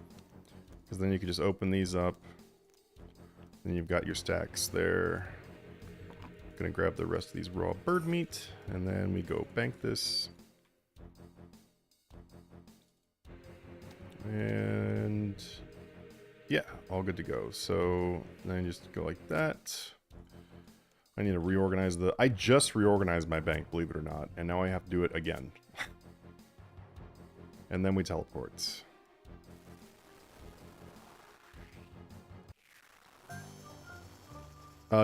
Because then you could just open these up. Then you've got your stacks there. Gonna grab the rest of these raw bird meat. And then we go bank this. And yeah, all good to go. So then you just go like that. I need to reorganize I just reorganized my bank, believe it or not. And now I have to do it again. And then we teleport.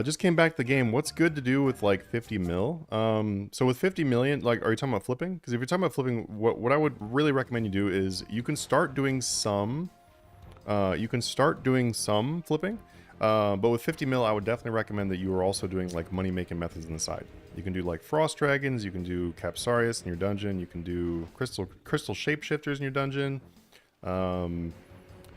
Just came back to the game. What's good to do with like 50 mil? So with 50 million, like, are you talking about flipping? Because if you're talking about flipping, what I would really recommend you do is you can start doing some flipping. But with 50 mil, I would definitely recommend that you are also doing like money making methods on the side. You can do like frost dragons, you can do Capsarius in your dungeon, you can do crystal shapeshifters in your dungeon.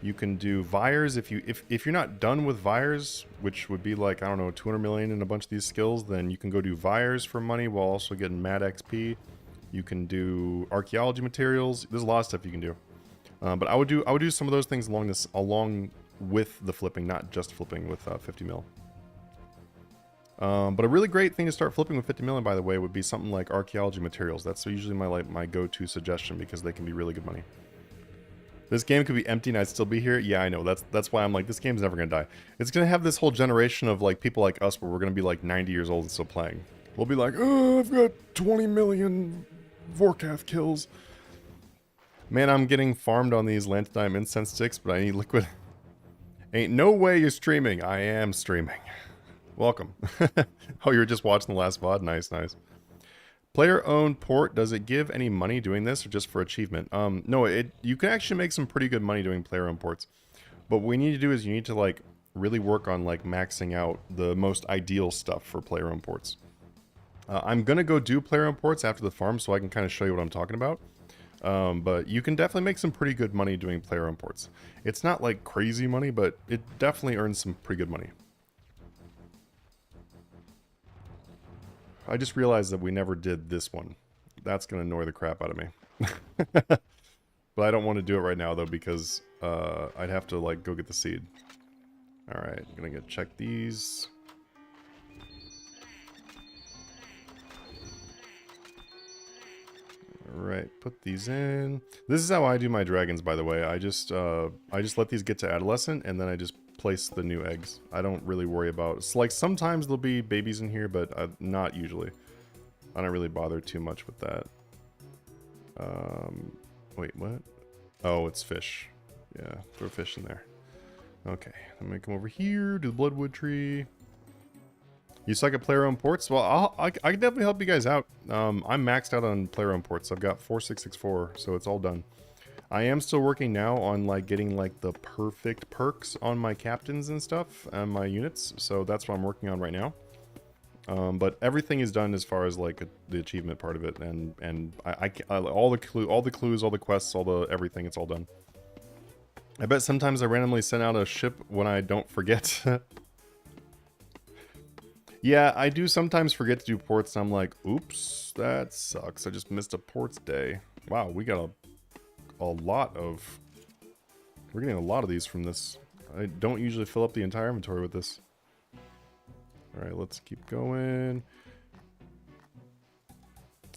You can do Vires if you're not done with Vires, which would be like, I don't know, 200 million in a bunch of these skills, then you can go do Vires for money while also getting mad XP. You can do archaeology materials. There's a lot of stuff you can do. But I would do some of those things along with the flipping, not just flipping with 50 mil. But a really great thing to start flipping with 50 million, by the way, would be something like archaeology materials. That's usually my go-to suggestion because they can be really good money. This game could be empty and I'd still be here. Yeah, I know. That's why I'm like, this game's never gonna die. It's gonna have this whole generation of like people like us where we're gonna be like 90 years old and still playing. We'll be like, oh, I've got 20 million Vorkath kills. Man, I'm getting farmed on these Lanthanum incense sticks, but I need liquid. Ain't no way you're streaming. I am streaming. Welcome. Oh, you were just watching the last VOD? Nice, nice. Player-owned port, does it give any money doing this or just for achievement? No, you can actually make some pretty good money doing player-owned ports. But what we need to do is you need to like really work on like maxing out the most ideal stuff for player-owned ports. I'm gonna go do player-owned ports after the farm so I can kind of show you what I'm talking about. But you can definitely make some pretty good money doing player-owned ports. It's not like crazy money, but it definitely earns some pretty good money. I just realized that we never did this one. That's going to annoy the crap out of me. But I don't want to do it right now, though, because I'd have to, like, go get the seed. Alright, I'm going to check these. Alright, put these in. This is how I do my dragons, by the way. I just let these get to adolescent, and then I just place the new eggs. I don't really worry about... It's like, sometimes there'll be babies in here, but not usually. I don't really bother too much with that. Wait, what? Oh, it's fish. Yeah, throw fish in there. Okay, I'm gonna come over here, do the bloodwood tree. You suck at player-owned ports? Well, I can definitely help you guys out. I'm maxed out on player-owned ports. I've got 4664, so it's all done. I am still working now on like getting like the perfect perks on my captains and stuff and my units, so that's what I'm working on right now. But everything is done as far as like the achievement part of it, and all the clues, all the quests, everything, it's all done. I bet sometimes I randomly send out a ship when I don't forget. Yeah, I do sometimes forget to do ports, and I'm like, oops, that sucks. I just missed a ports day. Wow, we got we're getting a lot of these from this. I don't usually fill up the entire inventory with this. Alright, let's keep going.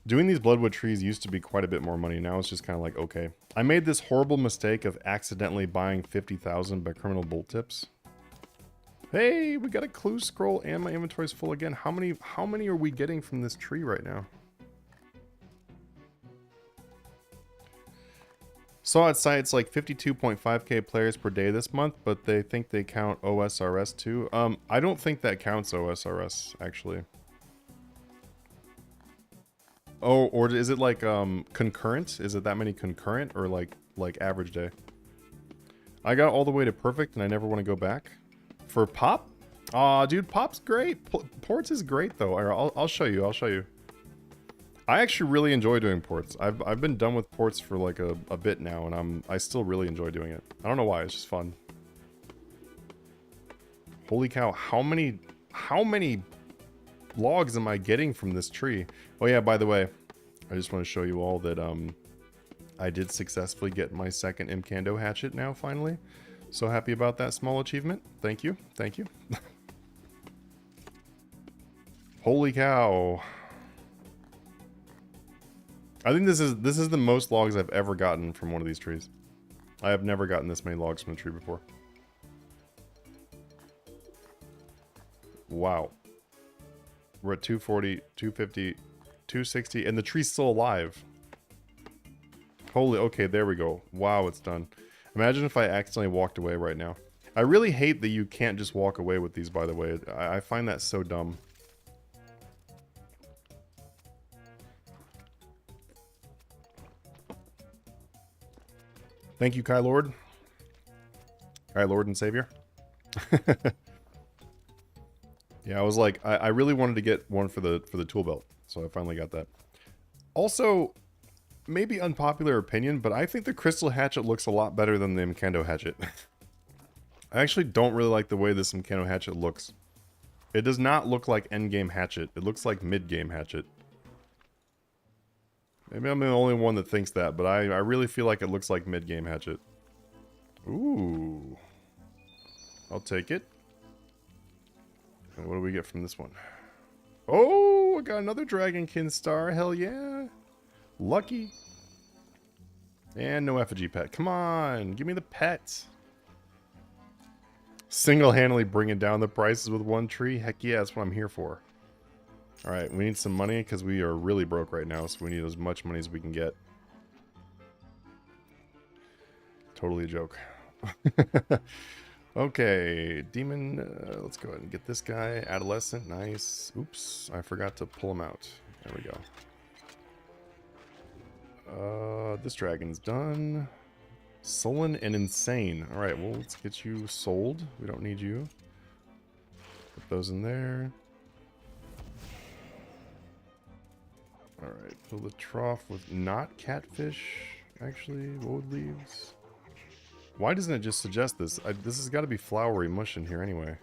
Doing these bloodwood trees used to be quite a bit more money. Now it's just kind of like, okay. I made this horrible mistake of accidentally buying 50,000 by criminal bolt tips. Hey, we got a clue scroll and my inventory's full again. How many are we getting from this tree right now? Saw at sites like 52.5k players per day this month, but they think they count OSRS too. I don't think that counts OSRS, actually. Oh, or is it like concurrent? Is it that many concurrent or like average day? I got all the way to perfect and I never want to go back. For Pop? Aw, dude, Pop's great. Ports is great though. I'll show you. I'll show you. I actually really enjoy doing ports. I've been done with ports for like a bit now, and I still really enjoy doing it. I don't know why. It's just fun. Holy cow! How many logs am I getting from this tree? Oh yeah, by the way, I just want to show you all that I did successfully get my second Imcando hatchet now. Finally, so happy about that small achievement. Thank you, thank you. Holy cow! I think this is the most logs I've ever gotten from one of these trees. I have never gotten this many logs from a tree before. Wow. We're at 240, 250, 260, and the tree's still alive. Holy, okay, there we go. Wow, it's done. Imagine if I accidentally walked away right now. I really hate that you can't just walk away with these, by the way. I find that so dumb. Thank you, Kai Lord. Kai Lord and Savior. Yeah, I was like, I really wanted to get one for the tool belt, so I finally got that. Also, maybe unpopular opinion, but I think the crystal hatchet looks a lot better than the Imcando hatchet. I actually don't really like the way this Imcando hatchet looks. It does not look like endgame hatchet. It looks like mid-game hatchet. Maybe I'm the only one that thinks that, but I really feel like it looks like mid-game hatchet. Ooh. I'll take it. And what do we get from this one? Oh, I got another Dragonkin star. Hell yeah. Lucky. And no effigy pet. Come on, give me the pet. Single-handedly bringing down the prices with one tree? Heck yeah, that's what I'm here for. Alright, we need some money because we are really broke right now, so we need as much money as we can get. Totally a joke. Okay, demon, let's go ahead and get this guy. Adolescent, nice. Oops, I forgot to pull him out. There we go. This dragon's done. Sullen and insane. Alright, well, let's get you sold. We don't need you. Put those in there. Alright, fill the trough with not catfish. Actually, woad leaves. Why doesn't it just suggest this? This has got to be flowery mush in here anyway.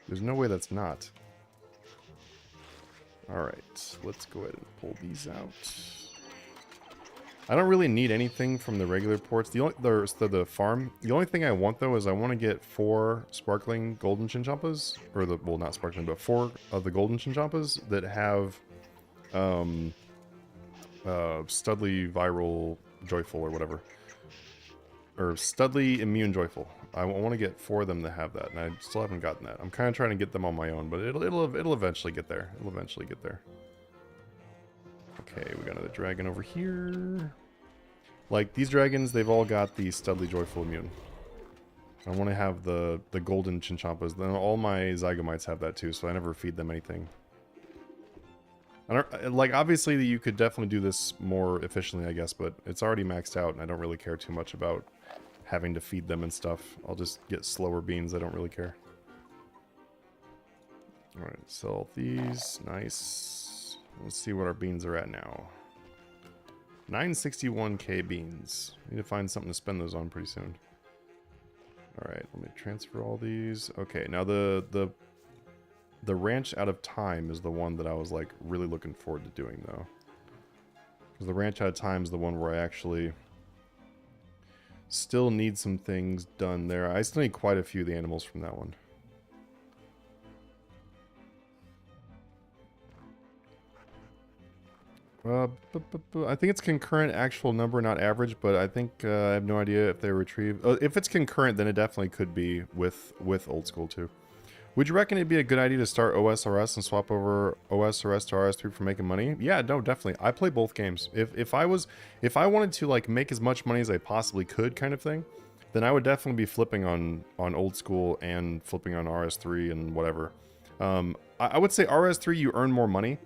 There's no way that's not. Alright, let's go ahead and pull these out. I don't really need anything from the regular ports. The farm. The only thing I want though is I want to get 4 sparkling golden chinchompas, or well, not sparkling, but 4 of the golden chinchompas that have Studley viral joyful or whatever, or Studley immune joyful. I want to get 4 of them that have that, and I still haven't gotten that. I'm kind of trying to get them on my own, but it'll eventually get there. It'll eventually get there. Okay, we got another dragon over here. Like, these dragons, they've all got the Studley Joyful Immune. I want to have the golden chinchompas. Then all my zygomites have that too, so I never feed them anything. I don't, like, obviously you could definitely do this more efficiently, I guess, but it's already maxed out, and I don't really care too much about having to feed them and stuff. I'll just get slower beans, I don't really care. Alright, sell these. Nice. Let's see what our beans are at now. 961k beans. Need to find something to spend those on pretty soon. Alright, let me transfer all these. Okay, now the ranch out of time is the one that I was like really looking forward to doing though. Because the ranch out of time is the one where I actually still need some things done there. I still need quite a few of the animals from that one. I think it's concurrent actual number, not average, but I think I have no idea if they retrieve. If it's concurrent, then it definitely could be with old school too. Would you reckon it'd be a good idea to start OSRS and swap over OSRS to RS3 for making money? Yeah, no, definitely. I play both games. If I wanted to like make as much money as I possibly could, kind of thing, then I would definitely be flipping on old school and flipping on RS3 and whatever. I would say RS3 you earn more money,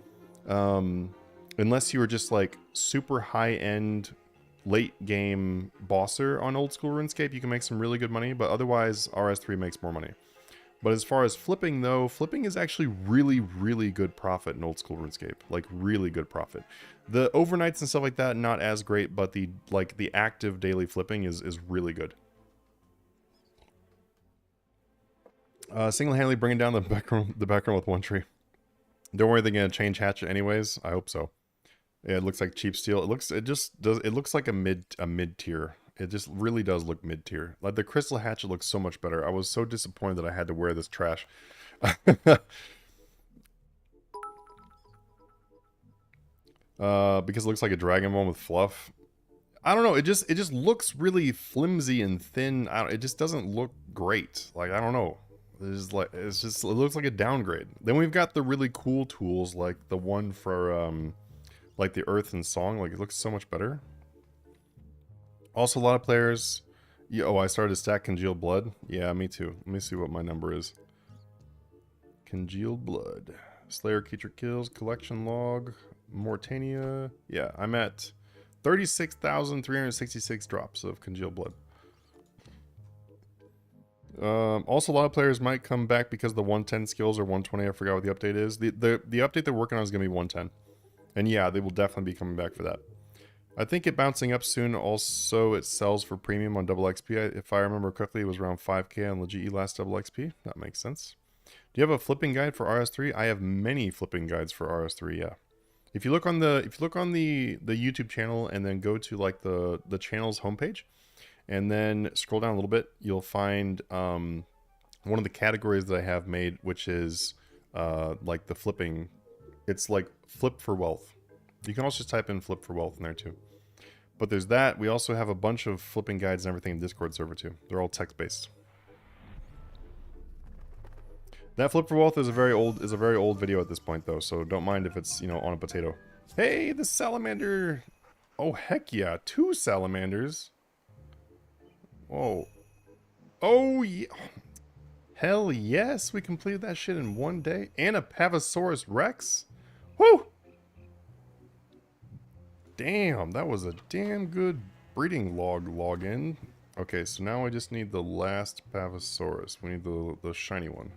unless you were just like super high end late game bosser on old school RuneScape. You can make some really good money, but otherwise RS3 makes more money. But as far as flipping, though, flipping is actually really, really good profit in old school RuneScape. Like, really good profit. The overnights and stuff like that, not as great, but the active daily flipping is really good. Single-handedly bringing down the background with one tree. Don't worry, they're gonna change hatchet anyways. I hope so. Yeah, it looks like cheap steel. It looks like a mid tier. It just really does look mid tier. Like the crystal hatchet looks so much better. I was so disappointed that I had to wear this trash. Because it looks like a dragon one with fluff. I don't know. It just looks really flimsy and thin. It just doesn't look great. Like I don't know. It looks like a downgrade. Then we've got the really cool tools like the one for like the Earth and Song. Like it looks so much better. Also, a lot of players. Yeah, oh, I started to stack Congealed Blood. Yeah, me too. Let me see what my number is. Congealed Blood. Slayer Creature Kills. Collection Log. Mortania. Yeah, I'm at 36,366 drops of Congealed Blood. Also, a lot of players might come back because the 110 skills or 120. I forgot what the update is. The update they're working on is going to be 110. And yeah, they will definitely be coming back for that. I think it bouncing up soon. Also, it sells for premium on double XP. If I remember correctly, it was around 5k on Legit last double XP. That makes sense. Do you have a flipping guide for RS3? I have many flipping guides for RS3. Yeah. If you look on the YouTube channel and then go to like the channel's homepage, and then scroll down a little bit, you'll find one of the categories that I have made, which is like the flipping. It's like flip for wealth. You can also just type in flip for wealth in there too. But there's that. We also have a bunch of flipping guides and everything in Discord server too. They're all text-based. That flip for wealth is a very old video at this point though, so don't mind if it's, you know, on a potato. Hey, the salamander. Oh heck yeah, 2 salamanders. Whoa. Oh yeah. Hell yes, we completed that shit in one day. And a Pavosaurus Rex. Woo! Damn, that was a damn good breeding login. Okay, so now I just need the last Pavosaurus. We need the shiny one.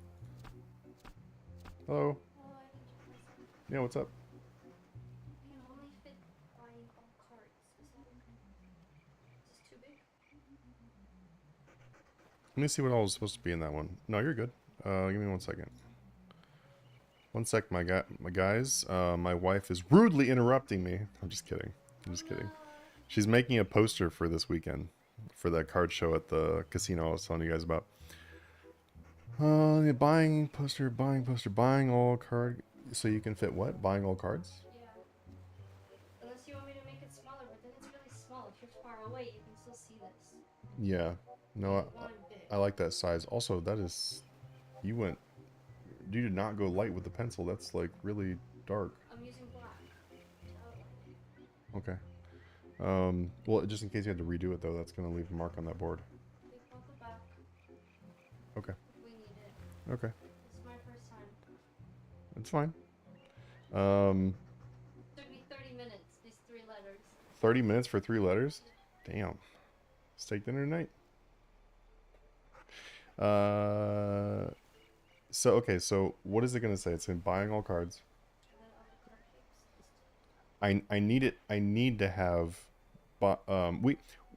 Hello. Yeah, what's up? Let me see what all was supposed to be in that one. No, you're good. Give me 1 second. 1 sec, my guys. My wife is rudely interrupting me. I'm just kidding. I'm just kidding. She's making a poster for this weekend for that card show at the casino I was telling you guys about. Buying poster, buying all card. So you can fit what? Buying all cards? Yeah. Unless you want me to make it smaller, but then it's really small. If you're far away, you can still see this. Yeah. No, I like that size. Also, that is... You did not go light with the pencil. That's like really dark. I'm using black to outline it. Okay. Well, just in case you had to redo it though, that's gonna leave a mark on that board. Take out the back. Okay. If we need it. Okay. It's my first time. It's fine. It took me 30 minutes, these 3 letters. 30 minutes for 3 letters? Damn. Steak dinner tonight? So, okay, so what is it going to say? It's in buying all cards. I need it. I need to have...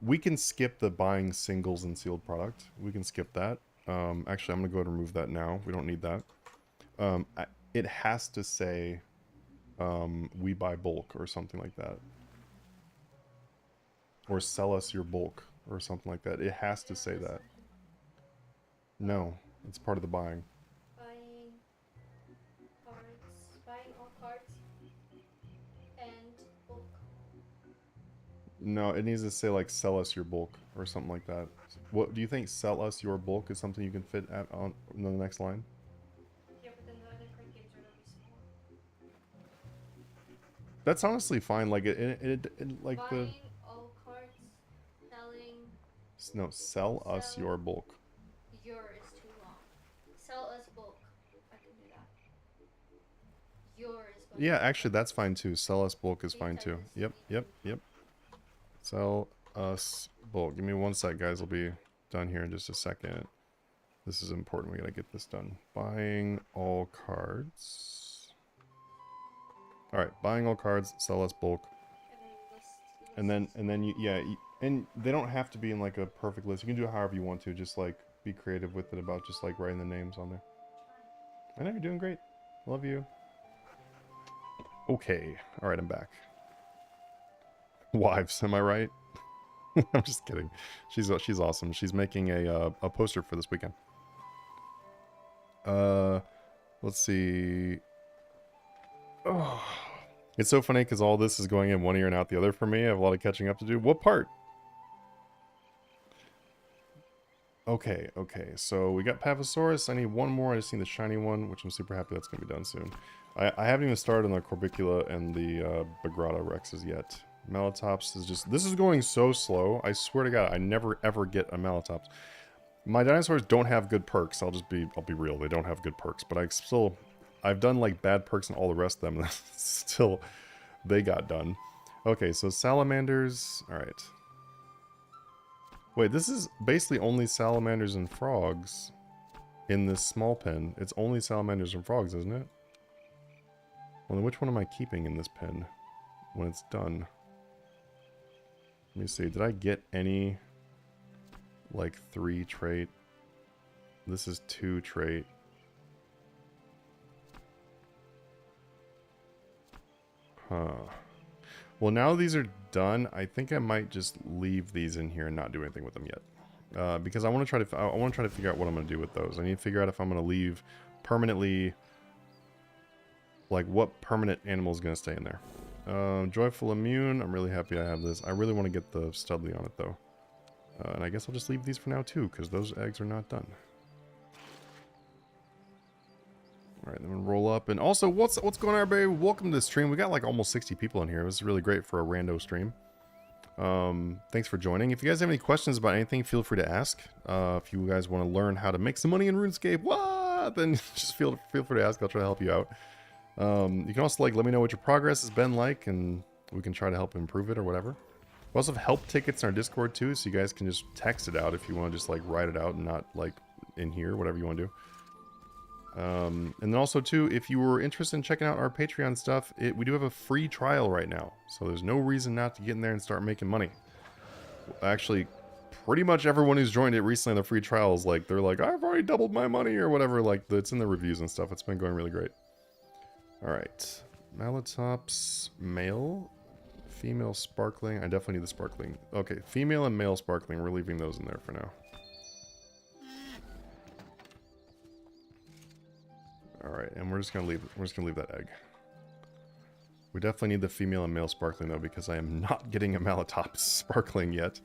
we can skip the buying singles and sealed product. We can skip that. Actually, I'm going to go ahead and remove that now. We don't need that. It has to say we buy bulk or something like that. Or sell us your bulk or something like that. It has to say that. No, it's part of the buying. Buying cards, buying all cards, and No, it needs to say like sell us your bulk or something like that. What do you think? Sell us your bulk is something you can fit at on the next line. Yeah, but then the other card games are gonna be small. That's honestly fine. Like like the Buying all cards, selling. no, sell us Sell your bulk. your is too long. Sell us bulk. I can do that. Your is going Yeah, to be actually, very that's fine too. Sell us bulk is fine because too. this Yep, needs yep, to be. yep. Sell us bulk. Give me one sec, guys. I'll be done here in just a second. This is important. We gotta get this done. Buying all cards. All right, buying all cards. Sell us bulk. And then And then you, yeah, and they don't have to be in like a perfect list. You can do it however you want to. Just like be creative with it about just like writing the names on there. I know you're doing great. Love you. Okay. All right, I'm back. Wives, am I right? I'm just kidding. She's awesome. She's making a poster for this weekend. Let's see. Oh, it's so funny because all this is going in one ear and out the other for me. I have a lot of catching up to do. What part? Okay, okay. So we got Pavisaurus. I need one more. I just need the shiny one, which I'm super happy that's going to be done soon. I haven't even started on the Corbicula and the Bagrata Rexes yet. Malatops is just... This is going so slow. I swear to God, I never ever get a Malatops. My dinosaurs don't have good perks. I'll be real. They don't have good perks. But I've done like bad perks and all the rest of them. Still, they got done. Okay, so salamanders. All right. Wait, this is basically only salamanders and frogs in this small pen. It's only salamanders and frogs, isn't it? Well, then which one am I keeping in this pen when it's done? Let me see. Did I get any, like, 3 trait? This is 2 trait. Huh. Well, now these are done, I think I might just leave these in here and not do anything with them yet. Because I want to try to figure out what I'm going to do with those. I need to figure out if I'm going to leave permanently, like what permanent animal is going to stay in there. Joyful Immune, I'm really happy I have this. I really want to get the Studley on it though. And I guess I'll just leave these for now too, because those eggs are not done. Alright, then we'll roll up. And also, what's going on, everybody? Welcome to the stream. We got like almost 60 people in here. It was really great for a rando stream. Thanks for joining. If you guys have any questions about anything, feel free to ask. If you guys want to learn how to make some money in RuneScape, what? Then just feel free to ask. I'll try to help you out. You can also like let me know what your progress has been like, and we can try to help improve it or whatever. We also have help tickets in our Discord too, so you guys can just text it out if you want to just like write it out and not like in here, whatever you want to do. And then also too, if you were interested in checking out our Patreon stuff, we do have a free trial right now, so there's no reason not to get in there and start making money. Actually, pretty much everyone who's joined it recently on the free trial is like, they're like, I've already doubled my money or whatever. Like, it's in the reviews and stuff. It's been going really great. All right, Malatops male, female sparkling. I definitely need the sparkling. Okay, female and male sparkling. We're leaving those in there for now. All right, and we're just gonna leave that egg. We definitely need the female and male sparkling though, because I am not getting a Malatops sparkling yet,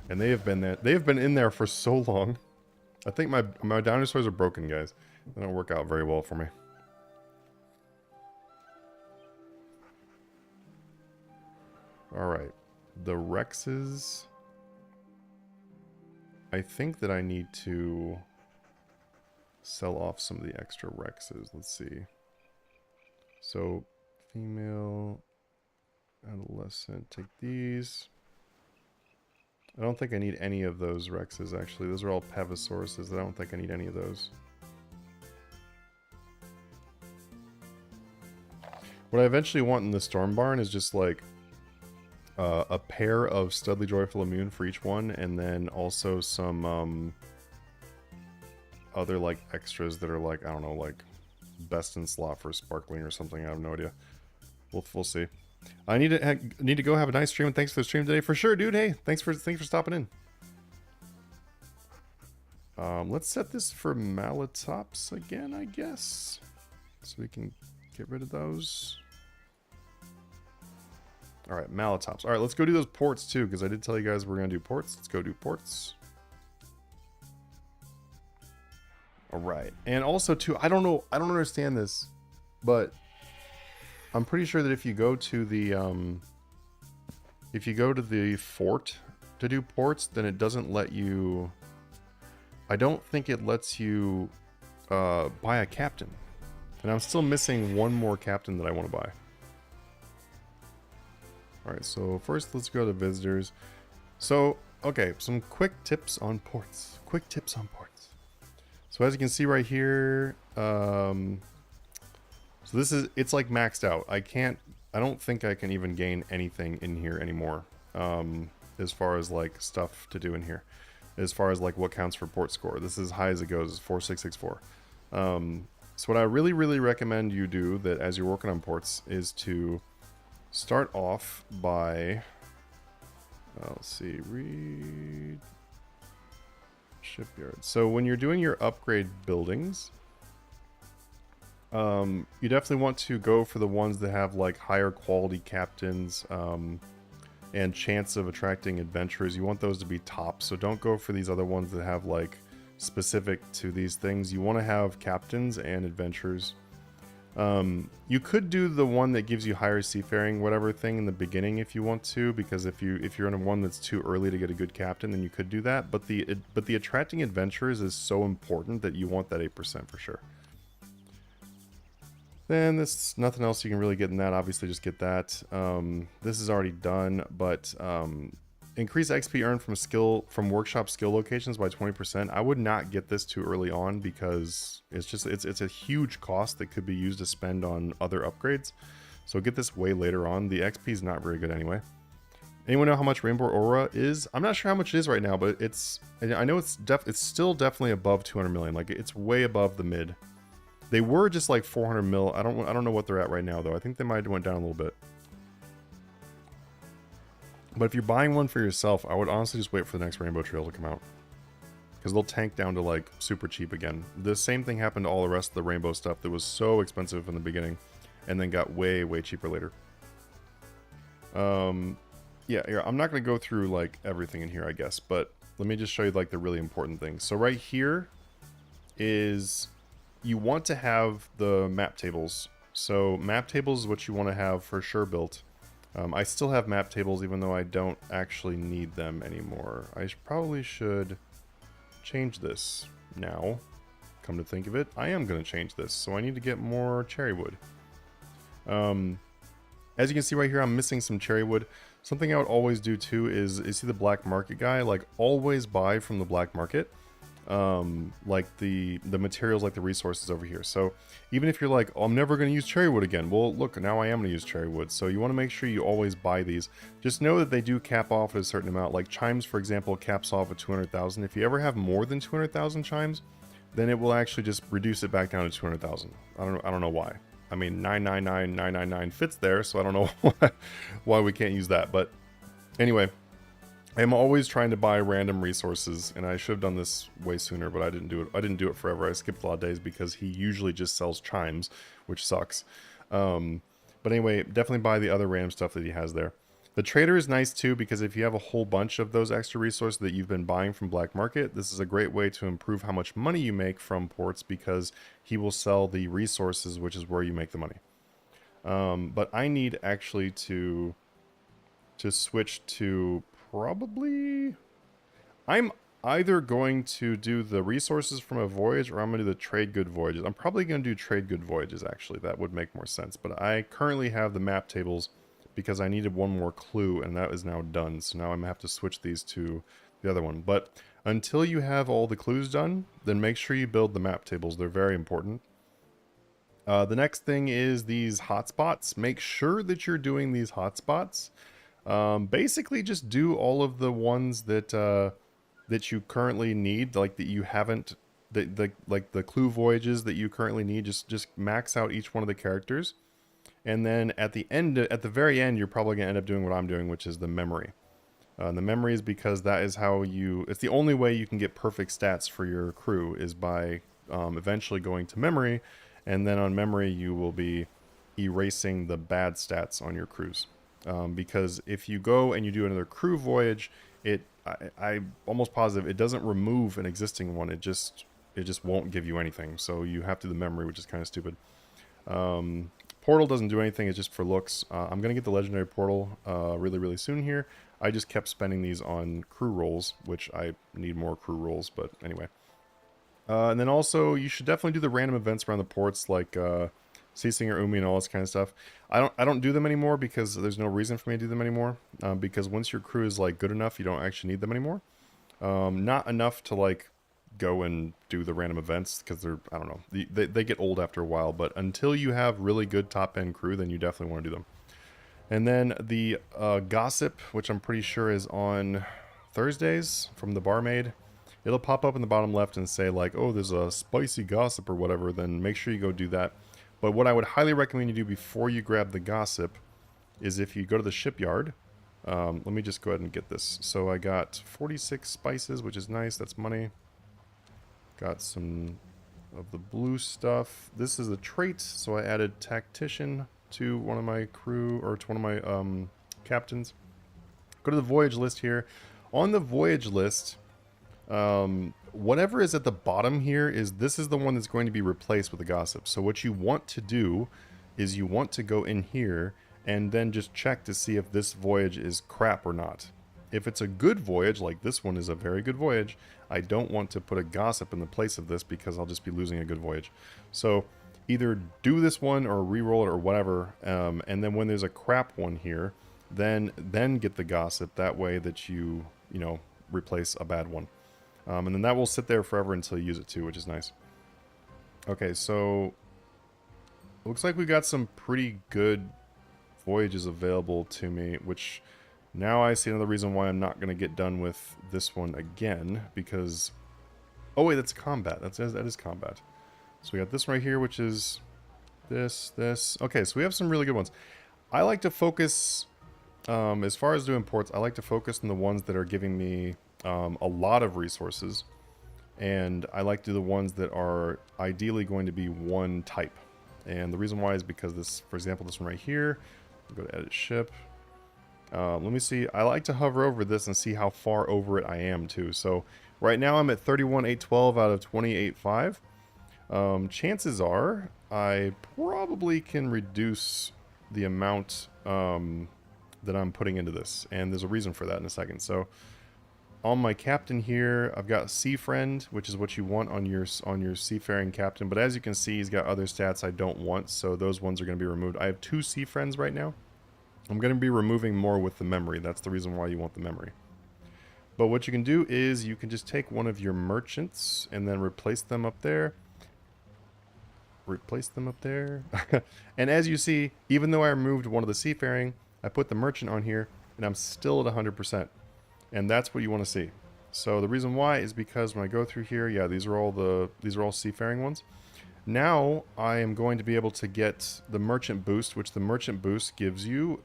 and they have been there. They have been in there for so long. I think my dinosaurs are broken, guys. They don't work out very well for me. All right, the Rexes. I think that I need to sell off some of the extra Rexes. Let's see. So, female, adolescent, take these. I don't think I need any of those Rexes, actually. Those are all Pavasauruses. I don't think I need any of those. What I eventually want in the Storm Barn is just like a pair of Studley Joyful Immune for each one, and then also some other like extras that are like, I don't know, like best in slot for sparkling or something. I have no idea. We'll see. I need to go have a nice stream, and thanks for the stream today for sure, dude. Hey, thanks for stopping in. Let's set this for Malatops again, I guess, so we can get rid of those. All right, Malatops. All right, let's go do those ports too, because I did tell you guys we're gonna do ports. Let's go do ports. All right, and also too, I don't understand this, but I'm pretty sure that if you go to the fort to do ports, then it doesn't let you. I don't think it lets you buy a captain, and I'm still missing one more captain that I want to buy. All right, so first let's go to visitors. So, okay, some quick tips on ports. Quick tips on ports. So as you can see right here, so it's like maxed out. I don't think I can even gain anything in here anymore. As far as like stuff to do in here. As far as like what counts for port score. This is as high as it goes, 4664. So what I really, really recommend you do that as you're working on ports is to start off by, let's see, read shipyard. So when you're doing your upgrade buildings, you definitely want to go for the ones that have like higher quality captains and chance of attracting adventurers. You want those to be top, so don't go for these other ones that have like specific to these things. You want to have captains and adventurers. You could do the one that gives you higher seafaring whatever thing in the beginning if you want to, because if you're in a one that's too early to get a good captain, then you could do that. But the attracting adventurers is so important that you want that 8% for sure. Then there's nothing else you can really get in that. Obviously, just get that. This is already done, but increase XP earned from workshop skill locations by 20%. I would not get this too early on because it's a huge cost that could be used to spend on other upgrades. So get this way later on. The XP is not very good anyway. Anyone know how much Rainbow Aura is? I'm not sure how much it is right now, but I know it's still definitely above 200 million. Like it's way above the mid. They were just like 400 mil. I don't know what they're at right now though. I think they might have went down a little bit. But if you're buying one for yourself, I would honestly just wait for the next Rainbow Trail to come out. Because they'll tank down to like super cheap again. The same thing happened to all the rest of the Rainbow stuff that was so expensive in the beginning and then got way, way cheaper later. Yeah, here, I'm not going to go through like everything in here, I guess. But let me just show you like the really important things. So right here is you want to have the map tables. So map tables is what you want to have for sure built. I still have map tables even though I don't actually need them anymore. I probably should change this now. Come to think of it, I am going to change this. So I need to get more cherry wood. As you can see right here, I'm missing some cherry wood. Something I would always do too is see the black market guy, like always buy from the black market. Like the materials, like the resources over here. So even if you're like, oh, I'm never going to use cherry wood again, well look, now I am going to use cherry wood. So you want to make sure you always buy these. Just know that they do cap off at a certain amount. Like chimes, for example, caps off at 200,000. If you ever have more than 200,000 chimes, then it will actually just reduce it back down to 200,000. I don't know why. I mean 999999 fits there, so I don't know why we can't use that. But anyway, I'm always trying to buy random resources, and I should have done this way sooner, but I didn't do it. I didn't do it forever. I skipped a lot of days because he usually just sells chimes, which sucks. But anyway, definitely buy the other random stuff that he has there. The trader is nice too, because if you have a whole bunch of those extra resources that you've been buying from black market, this is a great way to improve how much money you make from ports, because he will sell the resources, which is where you make the money. But I need actually to switch to probably, I'm either going to do the resources from a voyage or I'm going to do the trade good voyages. I'm probably going to do trade good voyages, actually. That would make more sense. But I currently have the map tables because I needed one more clue, and that is now done. So now I'm going to have to switch these to the other one. But until you have all the clues done, then make sure you build the map tables. They're very important. The next thing is these hotspots. Make sure that you're doing these hotspots. Basically just do all of the ones that that you currently need, like that you haven't, like the clue voyages that you currently need. Just max out each one of the characters, and then at the very end, you're probably gonna end up doing what I'm doing, which is the memory. The memory is because that is how it's the only way you can get perfect stats for your crew is by eventually going to memory, and then on memory you will be erasing the bad stats on your crews. Because if you go and you do another crew voyage, I'm almost positive it doesn't remove an existing one. It just won't give you anything. So you have to do the memory, which is kind of stupid. Portal doesn't do anything. It's just for looks. I'm going to get the legendary portal really, really soon here. I just kept spending these on crew rolls, which I need more crew rolls, but anyway. And then also, you should definitely do the random events around the ports, like Seasinger, Umi, and all this kind of stuff. I don't do them anymore because there's no reason for me to do them anymore. Because once your crew is like good enough, you don't actually need them anymore. Not enough to like go and do the random events because they're, I don't know, they get old after a while. But until you have really good top end crew, then you definitely want to do them. And then the gossip, which I'm pretty sure is on Thursdays from the barmaid. It'll pop up in the bottom left and say like, oh, there's a spicy gossip or whatever. Then make sure you go do that. But what I would highly recommend you do before you grab the gossip is if you go to the shipyard. Let me just go ahead and get this. So I got 46 spices, which is nice. That's money. Got some of the blue stuff. This is a trait, so I added tactician to one of my crew, or to one of my captains. Go to the voyage list here. On the voyage list, whatever is at the bottom here this is the one that's going to be replaced with the gossip. So what you want to do is you want to go in here and then just check to see if this voyage is crap or not. If it's a good voyage, like this one is a very good voyage, I don't want to put a gossip in the place of this because I'll just be losing a good voyage. So either do this one or re-roll it or whatever, and then when there's a crap one here, then get the gossip. That way that you replace a bad one. And then that will sit there forever until you use it too, which is nice. Okay, so looks like we got some pretty good voyages available to me, which now I see another reason why I'm not going to get done with this one again, because... Oh wait, that's combat. That is combat. So we got this right here, which is this. Okay, so we have some really good ones. I like to focus, as far as doing ports, I like to focus on the ones that are giving me a lot of resources, and I like to do the ones that are ideally going to be one type. And the reason why is because this, for example, this one right here, I'll go to edit ship. Let me see. I like to hover over this and see how far over it I am too. So right now I'm at 31,812 out of 28,5. Chances are I probably can reduce the amount that I'm putting into this, and there's a reason for that in a second. So on my captain here, I've got Sea Friend, which is what you want on your seafaring captain. But as you can see, he's got other stats I don't want, so those ones are going to be removed. I have 2 Sea Friends right now. I'm going to be removing more with the memory. That's the reason why you want the memory. But what you can do is you can just take one of your merchants and then replace them up there. And as you see, even though I removed one of the seafaring, I put the merchant on here, and I'm still at 100%. And that's what you want to see. So the reason why is because when I go through here, yeah, these are all seafaring ones. Now I am going to be able to get the merchant boost, which the merchant boost gives you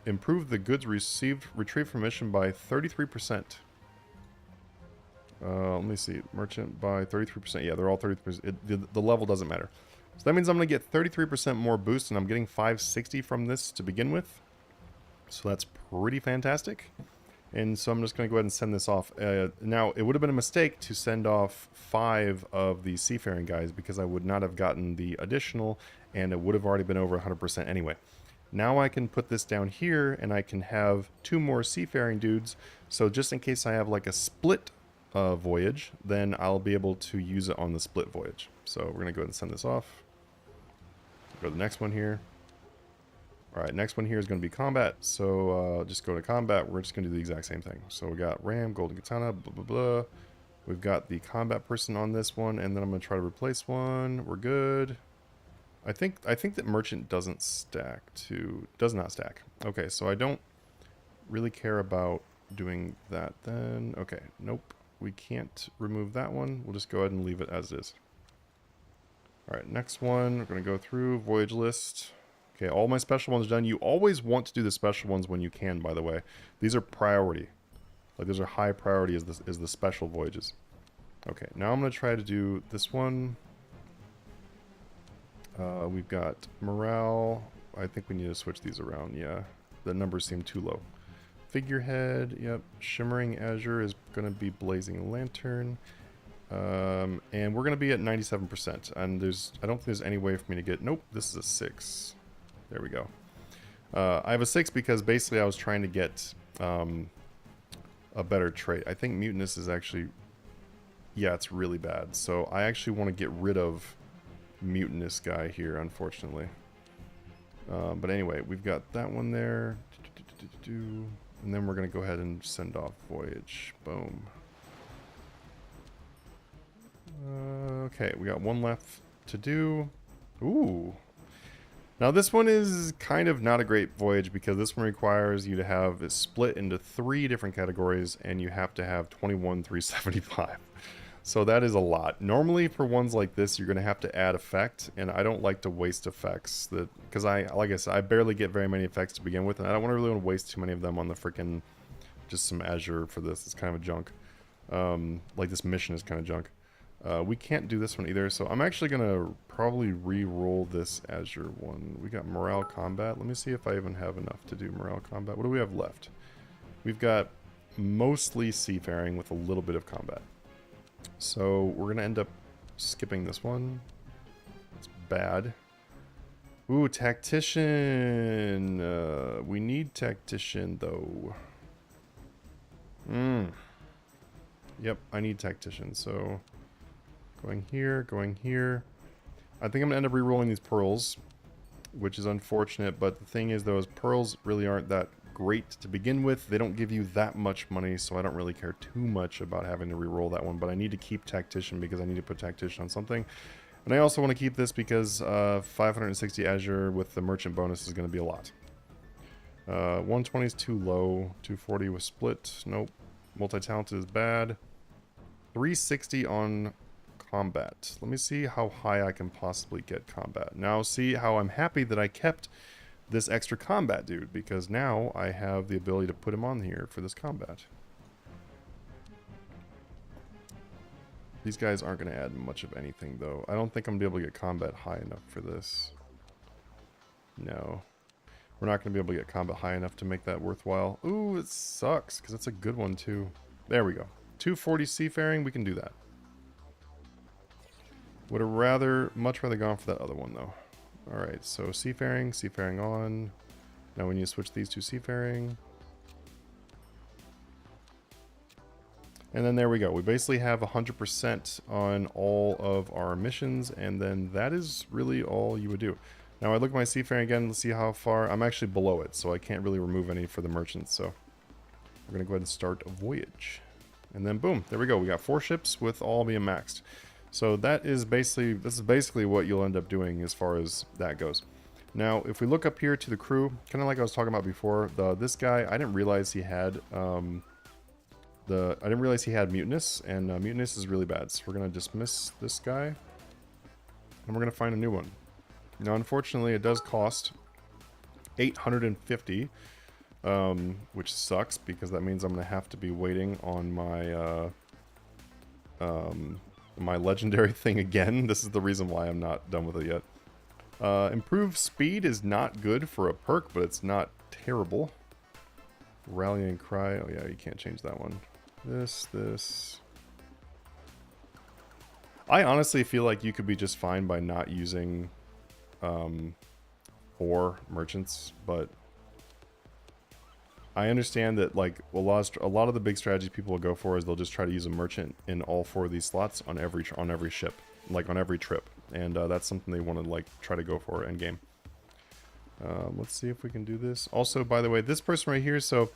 improve the goods received retrieved from mission by 33%. Let me see, merchant by 33%. Yeah, they're all 33%. The level doesn't matter. So that means I'm going to get 33% more boost, and I'm getting 560 from this to begin with. So that's pretty fantastic. And so I'm just going to go ahead and send this off. Now, it would have been a mistake to send off 5 of the seafaring guys because I would not have gotten the additional, and it would have already been over 100% anyway. Now I can put this down here, and I can have 2 more seafaring dudes. So just in case I have like a split voyage, then I'll be able to use it on the split voyage. So we're going to go ahead and send this off. Go to the next one here. Alright, next one here is going to be combat. So just go to combat. We're just going to do the exact same thing. So we got Ram, Golden Katana, blah, blah, blah. We've got the combat person on this one, and then I'm going to try to replace one. We're good. I think that merchant does not stack. Okay, so I don't really care about doing that then. Okay, nope. We can't remove that one. We'll just go ahead and leave it as is. Alright, next one. We're going to go through voyage list. Okay, all my special ones done. You always want to do the special ones when you can, by the way. These are priority. Like, those are high priority as the special voyages. Okay, now I'm going to try to do this one. We've got morale. I think we need to switch these around, yeah. the numbers seem too low. Figurehead, yep. Shimmering Azure is going to be Blazing Lantern. And we're going to be at 97%. And I don't think there's any way for me to get... Nope, this is a 6. There we go. I have a 6 because basically I was trying to get a better trait. I think Mutinous is actually... Yeah, it's really bad. So I actually want to get rid of Mutinous guy here, unfortunately. But anyway, we've got that one there. And then we're going to go ahead and send off Voyage. Boom. Okay, we got one left to do. Ooh. Now this one is kind of not a great voyage because this one requires you to have it split into 3 different categories and you have to have 21,375. So that is a lot. Normally for ones like this, you're going to have to add effect, and I don't like to waste effects because like I said, I barely get very many effects to begin with, and I don't really want to waste too many of them on the freaking just some Azure for this. It's kind of a junk. Like this mission is kind of junk. We can't do this one either, so I'm actually going to probably re-roll this Azure one. We got Morale Combat. Let me see if I even have enough to do Morale Combat. What do we have left? We've got mostly Seafaring with a little bit of combat. So we're going to end up skipping this one. It's bad. Ooh, Tactician. We need Tactician, though. Yep, I need Tactician, so... Going here, going here. I think I'm going to end up re-rolling these pearls, which is unfortunate, but the thing is, those pearls really aren't that great to begin with. They don't give you that much money, so I don't really care too much about having to re-roll that one, but I need to keep Tactician because I need to put Tactician on something. And I also want to keep this because 560 Azure with the merchant bonus is going to be a lot. 120 is too low. 240 with split. Nope. Multi-talented is bad. 360 on combat. Let me see how high I can possibly get combat. Now see how I'm happy that I kept this extra combat dude, because now I have the ability to put him on here for this combat. These guys aren't going to add much of anything though. I don't think I'm going to be able to get combat high enough for this. No. We're not going to be able to get combat high enough to make that worthwhile. Ooh, it sucks because it's a good one too. There we go. 240 Seafaring, we can do that. Would have much rather gone for that other one though. Alright, so Seafaring, Seafaring on. Now we need to switch these to Seafaring. And then there we go. We basically have 100% on all of our missions, and then that is really all you would do. Now I look at my Seafaring again, let's see how far. I'm actually below it, so I can't really remove any for the merchants, so we're going to go ahead and start a voyage. And then boom, there we go. We got 4 ships with all being maxed. So this is basically what you'll end up doing as far as that goes. Now, if we look up here to the crew, kind of like I was talking about before, this guy, I didn't realize he had Mutinous, and Mutinous is really bad. So we're gonna dismiss this guy, and we're gonna find a new one. Now, unfortunately, it does cost 850, which sucks because that means I'm gonna have to be waiting on my legendary thing again. This is the reason why I'm not done with it yet. Improved speed is not good for a perk, but it's not terrible. Rallying cry. Oh yeah, you can't change that one. This. I honestly feel like you could be just fine by not using or merchants, but I understand that like a lot of the big strategies people will go for is they'll just try to use a merchant in all 4 of these slots on every ship, like on every trip, and that's something they want to like try to go for end game. Let's see if we can do this. Also, by the way, this person right here, so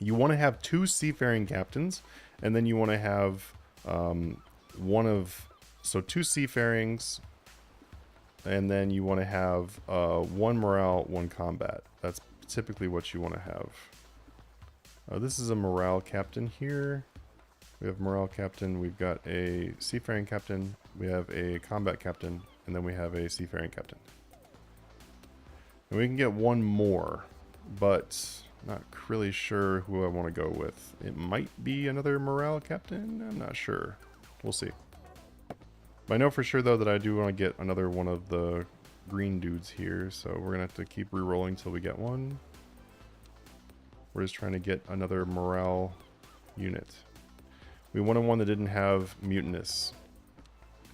you want to have 2 Seafaring captains, and then you want to have 2 Seafarings, and then you want to have 1 morale, 1 combat. That's typically what you want to have. This is a morale captain here. We have morale captain, we've got a Seafaring captain, we have a combat captain, and then we have a Seafaring captain. And we can get 1 more, but not really sure who I want to go with. It might be another morale captain, I'm not sure. We'll see. But I know for sure though that I do want to get another one of the green dudes here, so we're gonna have to keep re-rolling till we get one. We're just trying to get another morale unit. We wanted one that didn't have mutinous.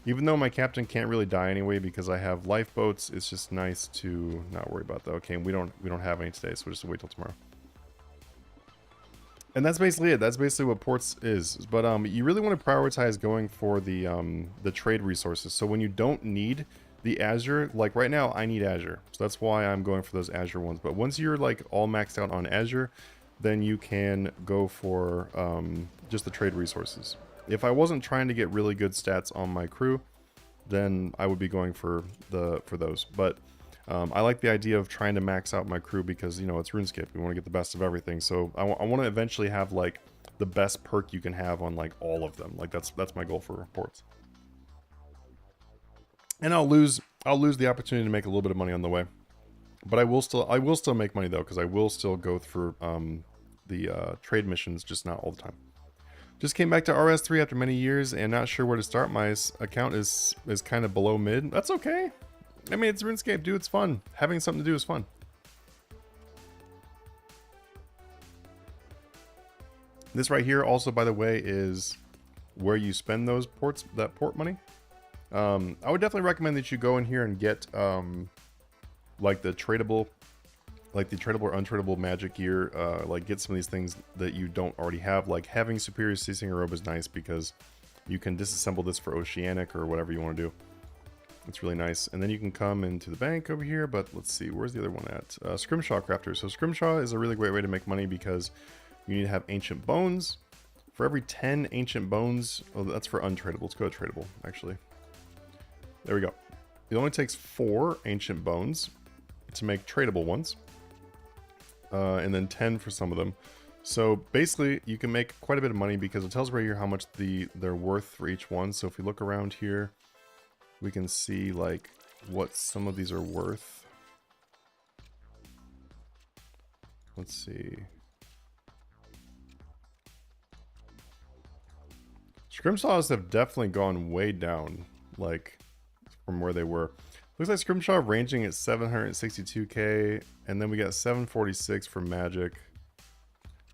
Even though my captain can't really die anyway because I have lifeboats, it's just nice to not worry about that. Okay, we don't have any today, so we'll just wait till tomorrow. And that's basically it. That's basically what ports is. But you really want to prioritize going for the trade resources. So when you don't need the Azure, like right now, I need Azure. So that's why I'm going for those Azure ones. But once you're like all maxed out on Azure, then you can go for just the trade resources. If I wasn't trying to get really good stats on my crew, then I would be going for those. But I like the idea of trying to max out my crew because, you know, it's RuneScape. We want to get the best of everything. So I want to eventually have like the best perk you can have on like all of them. Like that's my goal for reports. And I'll lose the opportunity to make a little bit of money on the way. But I will still make money though, because I will still go through the trade missions, just not all the time. Just came back to RS3 after many years and not sure where to start. My account is kind of below mid. That's okay. I mean, it's RuneScape, dude. It's fun. Having something to do is fun. This right here also, by the way, is where you spend those that port money. I would definitely recommend that you go in here and get like the tradable or untradable magic gear. Like get some of these things that you don't already have. Like having Superior Seasinger Robe is nice because you can disassemble this for Oceanic or whatever you want to do. It's really nice. And then you can come into the bank over here, but let's see, where's the other one at? Scrimshaw Crafter. So Scrimshaw is a really great way to make money because you need to have Ancient Bones. For every 10 Ancient Bones, oh, that's for untradable. Let's go to tradable, actually. There we go. It only takes 4 Ancient Bones to make tradable ones. And then 10 for some of them. So basically, you can make quite a bit of money because it tells right here how much they're worth for each one. So if we look around here, we can see like what some of these are worth. Let's see. Scrimshaws have definitely gone way down, like from where they were. Looks like Scrimshaw ranging at 762k, and then we got 746 for magic,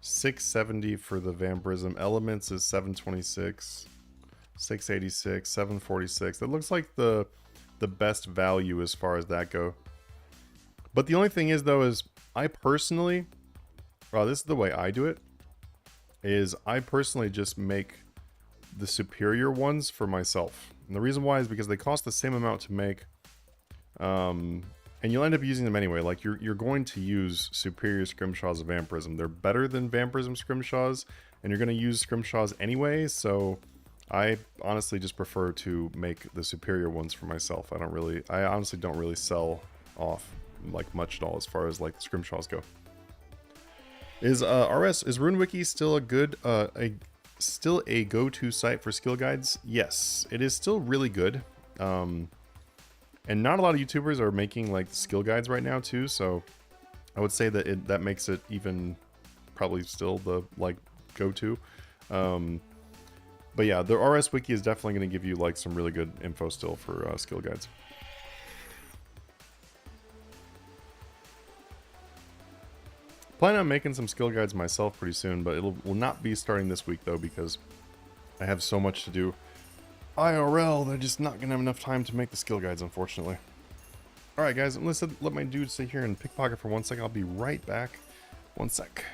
670 for the vampirism. Elements is 726. 686, 746. That looks like the best value as far as that go. But the only thing is though is I personally, this is the way I do it, is I personally just make the superior ones for myself. And the reason why is because they cost the same amount to make, and you'll end up using them anyway. Like you're going to use superior Scrimshaws of vampirism. They're better than vampirism Scrimshaws, and you're going to use Scrimshaws anyway, so I honestly just prefer to make the superior ones for myself. I honestly don't really sell off like much at all as far as like the Scrimshaws go. Is RuneWiki still a good still a go-to site for skill guides? Yes, it is still really good. And not a lot of YouTubers are making like skill guides right now too, so I would say that that makes it even probably still the like go-to. But yeah, the RS Wiki is definitely going to give you like some really good info still for skill guides. Planning on making some skill guides myself pretty soon, but will not be starting this week though because I have so much to do IRL. They're just not going to have enough time to make the skill guides, unfortunately. Alright guys, let's let my dude sit here and pickpocket for 1 second. I'll be right back. 1 sec.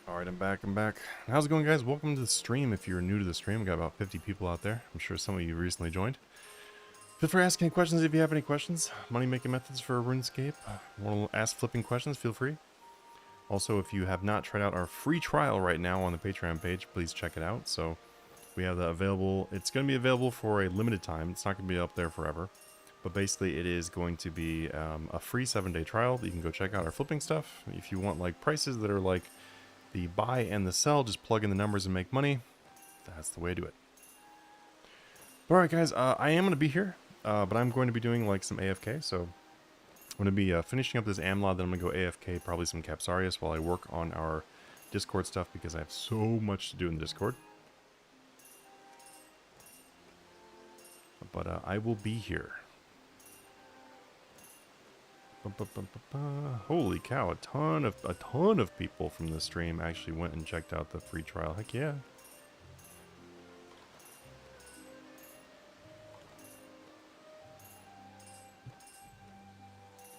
Alright, I'm back, How's it going, guys? Welcome to the stream. If you're new to the stream, we got about 50 people out there. I'm sure some of you recently joined. Feel free to ask any questions if you have any questions. Money-making methods for RuneScape. Want to ask flipping questions, feel free. Also, if you have not tried out our free trial right now on the Patreon page, please check it out. So, we have that available. It's going to be available for a limited time. It's not going to be up there forever. But basically, it is going to be a free 7-day trial that you can go check out our flipping stuff. If you want like prices that are like the buy and the sell, just plug in the numbers and make money. That's the way to do it. Alright guys, I am going to be here, but I'm going to be doing like some AFK, so I'm going to be finishing up this AMLOD, then I'm going to go AFK, probably some Capsarius while I work on our Discord stuff because I have so much to do in Discord. But I will be here. Holy cow, a ton of people from the stream actually went and checked out the free trial. Heck yeah.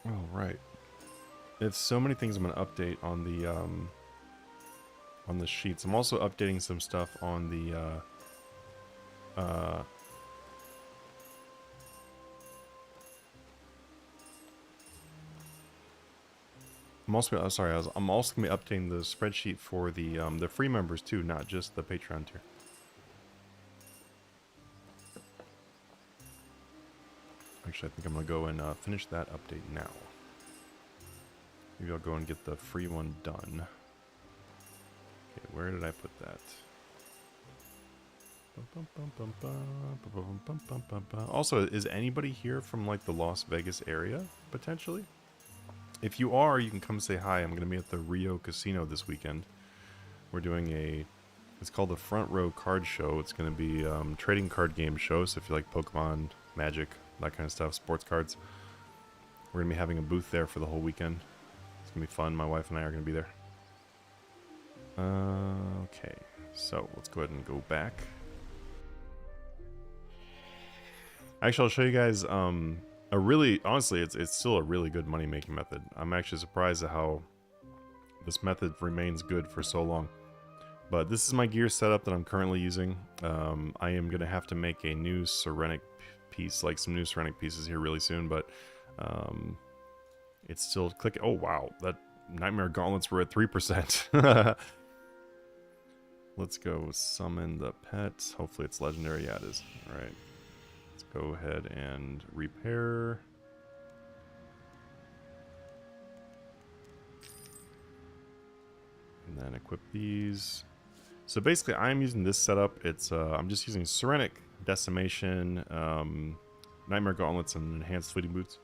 All right. It's so many things I'm going to update on the sheets. I'm also updating some stuff on the I'm also going to be updating the spreadsheet for the free members too, not just the Patreon tier. Actually, I think I'm going to go and finish that update now. Maybe I'll go and get the free one done. Okay, where did I put that? Also, is anybody here from like the Las Vegas area, potentially? If you are, you can come say hi. I'm going to be at the Rio Casino this weekend. We're doing it's called the Front Row Card Show. It's going to be trading card game show, so if you like Pokemon, Magic, that kind of stuff, sports cards. We're going to be having a booth there for the whole weekend. It's going to be fun. My wife and I are going to be there. Okay, so let's go ahead and go back. Actually, I'll show you guys honestly, it's still a really good money-making method. I'm actually surprised at how this method remains good for so long. But this is my gear setup that I'm currently using. I am going to have to make a new Serenic piece, like some new Serenic pieces here really soon, but it's still clicking. Oh, wow. That Nightmare Gauntlets were at 3%. Let's go summon the pet. Hopefully it's legendary. Yeah, it is. All right. Let's go ahead and repair. And then equip these. So basically, I'm using this setup. It's I'm just using Serenic, Decimation, Nightmare Gauntlets, and Enhanced Fleeting Boots.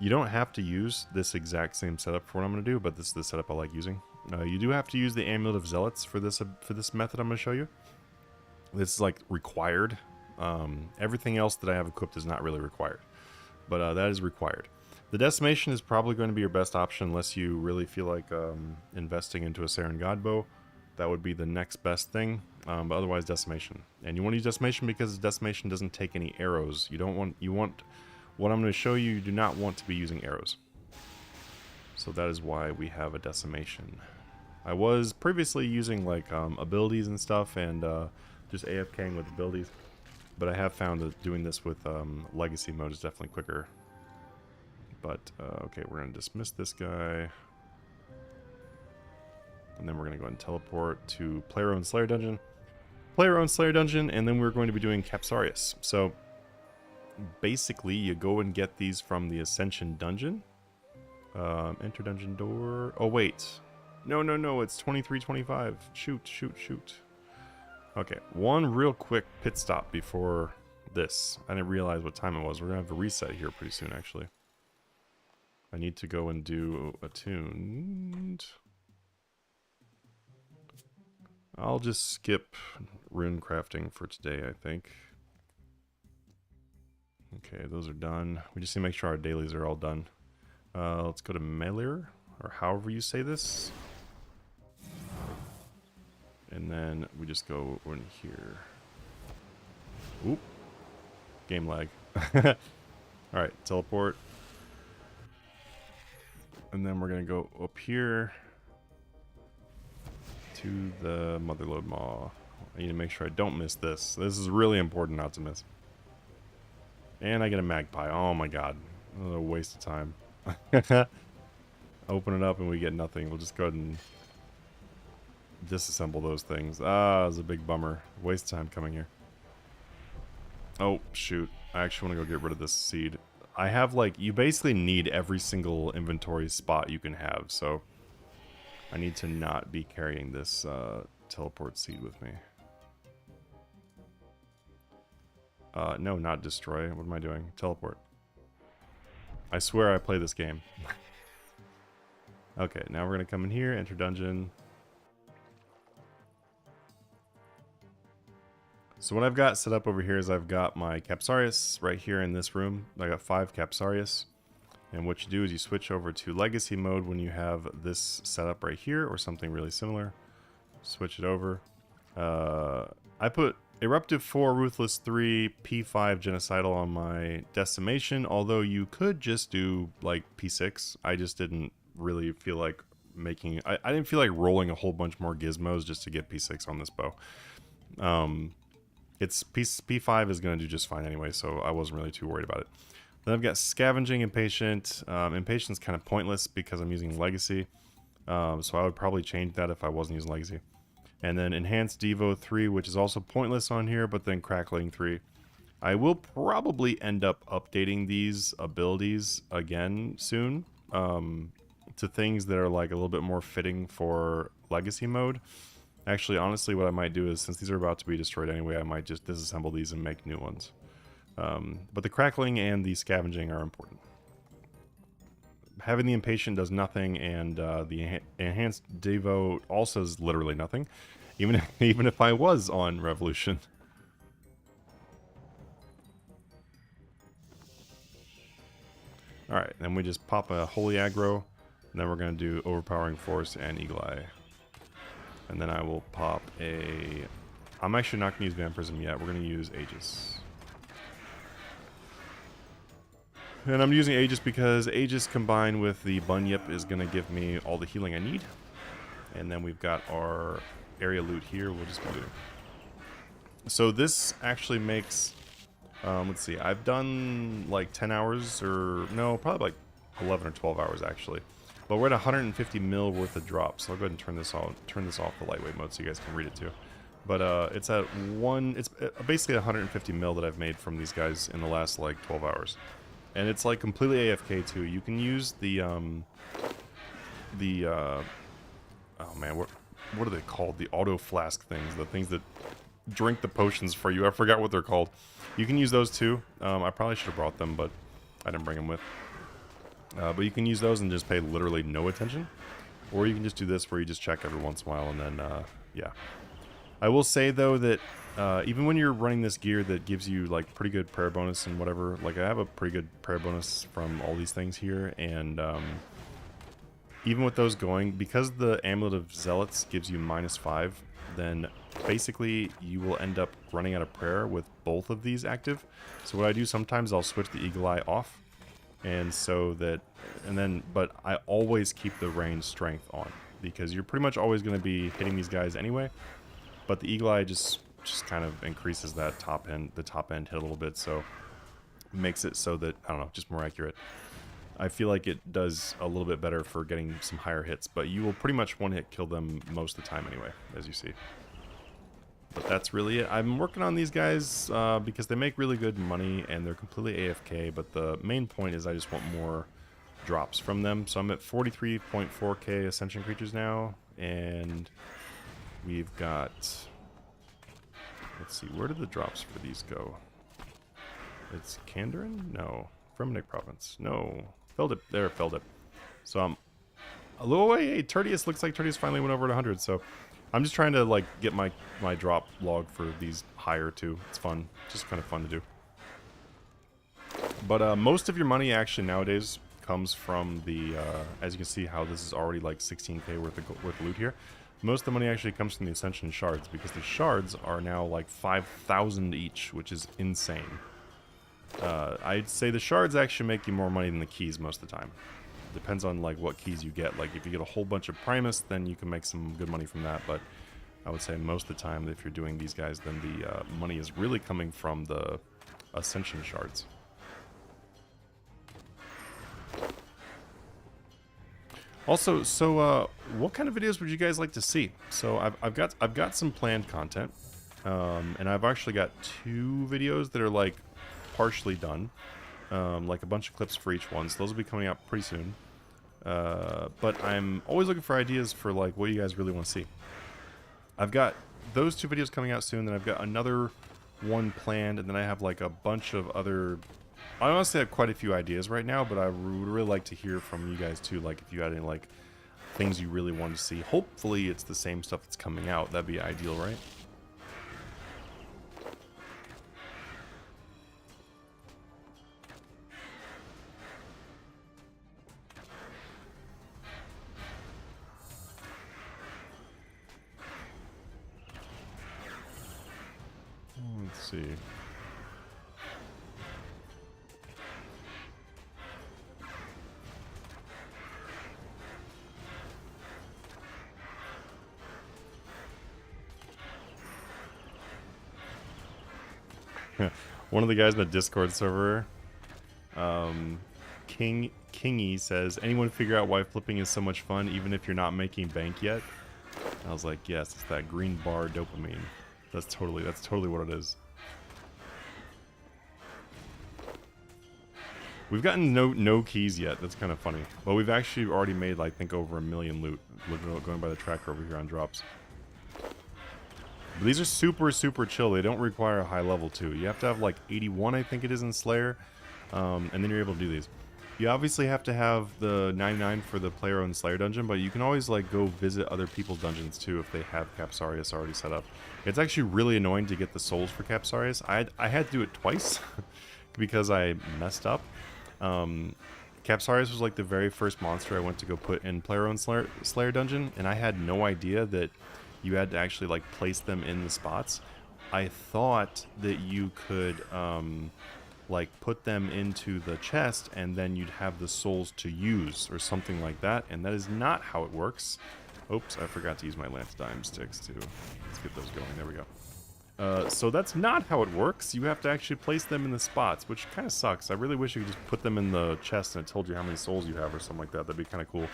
You don't have to use this exact same setup for what I'm going to do, but this is the setup I like using. You do have to use the Amulet of Zealots for this method I'm going to show you. This is like required. Everything else that I have equipped is not really required, but that is required. The Decimation is probably going to be your best option unless you really feel like investing into a Saren Godbow. That would be the next best thing, but otherwise Decimation. And you want to use Decimation because Decimation doesn't take any arrows. You want what I'm going to show you, you do not want to be using arrows. So that is why we have a Decimation. I was previously using like abilities and stuff and just AFKing with abilities. But I have found that doing this with Legacy mode is definitely quicker. But, okay, we're going to dismiss this guy. And then we're going to go ahead and teleport to Player-Owned Slayer Dungeon. Player-Owned Slayer Dungeon, and then we're going to be doing Capsarius. So, basically, you go and get these from the Ascension Dungeon. Enter dungeon door. Oh, wait. No, it's 2325. Shoot. Okay, one real quick pit stop before this. I didn't realize what time it was. We're going to have a reset here pretty soon, actually. I need to go and do attuned. I'll just skip rune crafting for today, I think. Okay, those are done. We just need to make sure our dailies are all done. Let's go to Melir, or however you say this. And then we just go in here. Oop. Game lag. Alright, teleport. And then we're going to go up here to the Motherlode Maw. I need to make sure I don't miss this. This is really important not to miss. And I get a magpie. Oh my god. What a waste of time. Open it up and we get nothing. We'll just go ahead and disassemble those things. Ah, it's a big bummer. Waste of time coming here. Oh, shoot. I actually want to go get rid of this seed. I have, like, you basically need every single inventory spot you can have, so I need to not be carrying this teleport seed with me. No, not destroy. What am I doing? Teleport. I swear I play this game. Okay, now we're going to come in here, enter dungeon. So what I've got set up over here is I've got my Capsarius right here in this room. I got 5 Capsarius. And what you do is you switch over to Legacy mode when you have this set up right here or something really similar. Switch it over. I put Eruptive 4, Ruthless 3, P5, Genocidal on my Decimation, although you could just do like P6. I just didn't really feel like making... I didn't feel like rolling a whole bunch more gizmos just to get P6 on this bow. It's P5 is going to do just fine anyway, so I wasn't really too worried about it. Then I've got Scavenging, Impatient. Impatient's kind of pointless because I'm using Legacy, so I would probably change that if I wasn't using Legacy. And then Enhanced Devo 3, which is also pointless on here, but then Crackling 3. I will probably end up updating these abilities again soon to things that are like a little bit more fitting for Legacy mode. Actually, honestly, what I might do is, since these are about to be destroyed anyway, I might just disassemble these and make new ones. But the Crackling and the Scavenging are important. Having the Impatient does nothing, and the Enhanced Devo also is literally nothing, even if I was on Revolution. Alright, then we just pop a Holy Aggro, and then we're going to do Overpowering Force and Eagle Eye. And then I will pop a... I'm actually not going to use Vampirism yet. We're going to use Aegis. And I'm using Aegis because Aegis combined with the Bunyip is going to give me all the healing I need. And then we've got our area loot here. We'll just be looting. So this actually makes... let's see. I've done like 10 hours or... No, probably like 11 or 12 hours actually. But we're at 150 mil worth of drops. So I'll go ahead and turn this off the lightweight mode so you guys can read it too. But it's at it's basically 150 mil that I've made from these guys in the last like 12 hours. And it's like completely AFK too. You can use the oh man, what are they called? The auto flask things, the things that drink the potions for you. I forgot what they're called. You can use those too. I probably should have brought them, but I didn't bring them with. But you can use those and just pay literally no attention. Or you can just do this where you just check every once in a while and then, yeah. I will say though that even when you're running this gear that gives you like pretty good prayer bonus and whatever, like I have a pretty good prayer bonus from all these things here, and even with those going, because the Amulet of Zealots gives you -5, then basically you will end up running out of prayer with both of these active. So what I do sometimes, I'll switch the Eagle Eye off. And so that, and then, but I always keep the range strength on because you're pretty much always going to be hitting these guys anyway. But the Eagle Eye just kind of increases that the top end hit a little bit, so it makes it so that, I don't know, just more accurate. I feel like it does a little bit better for getting some higher hits, but you will pretty much one hit kill them most of the time anyway, as you see. But that's really it. I'm working on these guys because they make really good money and they're completely AFK, but the main point is I just want more drops from them. So I'm at 43.4k Ascension creatures now, and we've got... Let's see, where did the drops for these go? It's Kandarin? No. Fremnik Province. No. Feldip. There, Feldip. So I'm a little away. Hey, Tertius looks like Tertius finally went over to 100, so I'm just trying to like get my drop log for these higher too. It's fun, just kind of fun to do. But most of your money actually nowadays comes from the, as you can see how this is already like 16k worth of loot here. Most of the money actually comes from the Ascension shards, because the shards are now like 5,000 each, which is insane. I'd say the shards actually make you more money than the keys most of the time. Depends on like what keys you get. Like if you get a whole bunch of Primus, then you can make some good money from that. But I would say most of the time, if you're doing these guys, then the money is really coming from the Ascension shards. Also, so what kind of videos would you guys like to see? So I've got some planned content, and I've actually got 2 videos that are like partially done, like a bunch of clips for each one. So those will be coming out pretty soon. But I'm always looking for ideas for like what you guys really want to see. I've got those 2 videos coming out soon, then I've got another one planned, and then I have like a bunch of other. I honestly have quite a few ideas right now, but I would really like to hear from you guys too. Like if you had any like things you really want to see. Hopefully it's the same stuff that's coming out. That'd be ideal, right? Let's see. One of the guys in the Discord server, Kingy says, anyone figure out why flipping is so much fun even if you're not making bank yet? I was like, yes, it's that green bar dopamine. That's totally what it is. We've gotten no keys yet. That's kind of funny. But we've actually already made, I think, over 1 million loot. Going by the tracker over here on drops. But these are super chill. They don't require a high level too. You have to have like 81, I think it is, in Slayer, and then you're able to do these. You obviously have to have the 99 for the player-owned Slayer dungeon, but you can always like go visit other people's dungeons too if they have Capsarius already set up. It's actually really annoying to get the souls for Capsarius. I had to do it twice because I messed up. Capsarius was like the very first monster I went to go put in player-owned Slayer dungeon, and I had no idea that you had to actually like place them in the spots. I thought that you could like put them into the chest and then you'd have the souls to use or something like that, and that is not how it works. Oops, I forgot to use my Lance Dime sticks too. Let's get those going. There we go. So that's not how it works. You have to actually place them in the spots, which kind of sucks. I really wish you could just put them in the chest and it told you how many souls you have or something like that. That'd be kind of cool.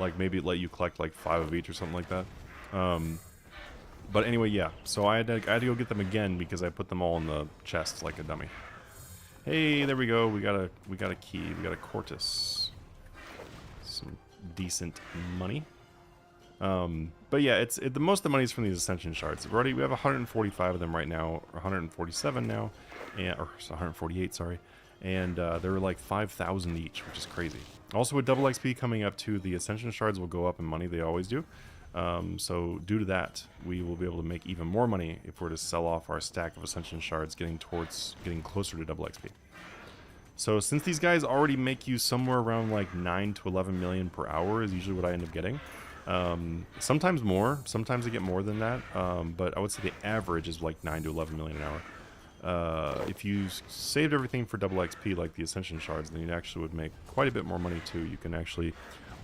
Like maybe let you collect like 5 of each or something like that. But anyway, yeah. So I had to go get them again because I put them all in the chest like a dummy. Hey, there we go. We got a key. We got a Cortus. Some decent money. But yeah, the most of the money is from these Ascension shards. We have 145 of them right now, or 147 now, or 148, sorry, and they're like 5,000 each, which is crazy. Also, with double XP coming up too, the Ascension shards will go up in money. They always do. So due to that, we will be able to make even more money if we're to sell off our stack of Ascension shards, getting closer to double XP. So since these guys already make you somewhere around like 9 to 11 million per hour is usually what I end up getting. Sometimes more, sometimes I get more than that, but I would say the average is like 9 to 11 million an hour. If you saved everything for double XP like the Ascension shards, then you actually would make quite a bit more money too. You can actually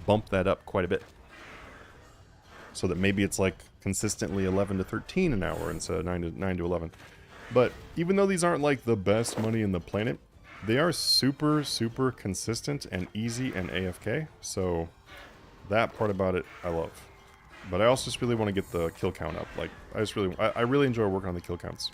bump that up quite a bit, so that maybe it's like consistently 11 to 13 an hour instead of 9 to 11. But even though these aren't like the best money in the planet, they are super consistent and easy and AFK, so that part about it I love. But I also just really want to get the kill count up. Like I really enjoy working on the kill counts.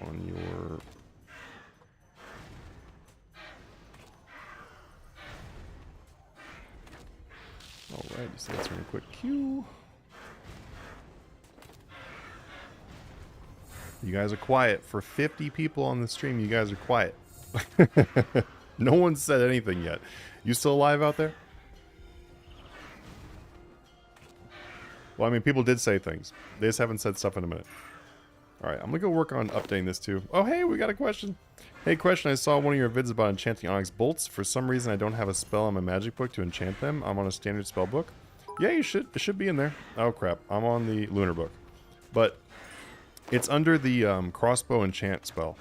On your Just answering a quick queue. You guys are quiet. For 50 people on the stream, you guys are quiet. No one said anything yet. You still alive out there? Well, I mean, people did say things. They just haven't said stuff in a minute. Alright, I'm gonna go work on updating this too. Oh, hey, we got a question. Hey, question, I saw one of your vids about enchanting onyx bolts. For some reason, I don't have a spell on my magic book to enchant them. I'm on a standard spell book. Yeah, you should. It should be in there. Oh, crap. I'm on the lunar book. But it's under the crossbow enchant spell.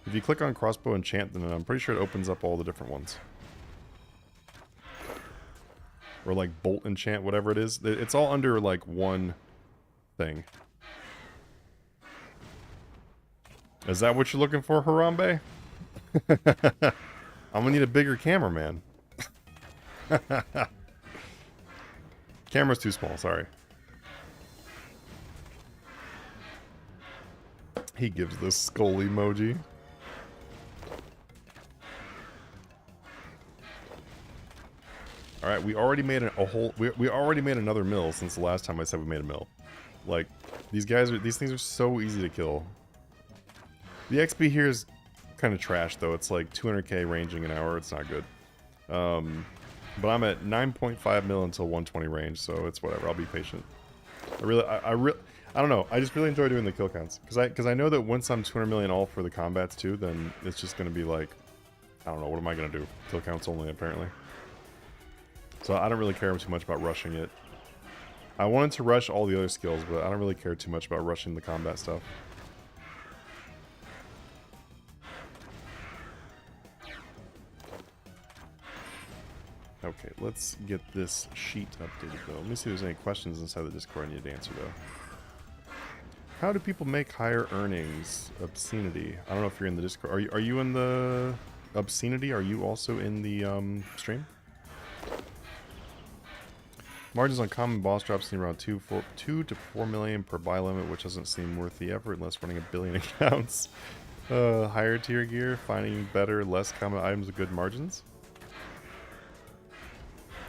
If you click on crossbow enchant, then I'm pretty sure it opens up all the different ones. Or like bolt enchant, whatever it is. It's all under like one thing. Is that what you're looking for, Harambe? I'm gonna need a bigger camera, man. Camera's too small, sorry. He gives the skull emoji. Alright, we already made we already made another mill since the last time I said we made a mill. Like, these things are so easy to kill. The XP here is kind of trash though. It's like 200k ranging an hour. It's not good. But I'm at 9.5 mil until 120 range, so it's whatever. I'll be patient. I don't know. I just really enjoy doing the kill counts because I know that once I'm 200 million all for the combats too, then it's just gonna be like, I don't know. What am I gonna do? Kill counts only apparently. So I don't really care too much about rushing it. I wanted to rush all the other skills, but I don't really care too much about rushing the combat stuff. Okay, let's get this sheet updated though. Let me see if there's any questions inside the Discord I need to answer though. How do people make higher earnings? Obscenity. I don't know if you're in the Discord. Are you in the Obscenity? Are you also in the stream? Margins on common boss drops seem around 2 to 4 million per buy limit, which doesn't seem worth the effort unless running a billion accounts. Higher tier gear, finding better, less common items with good margins.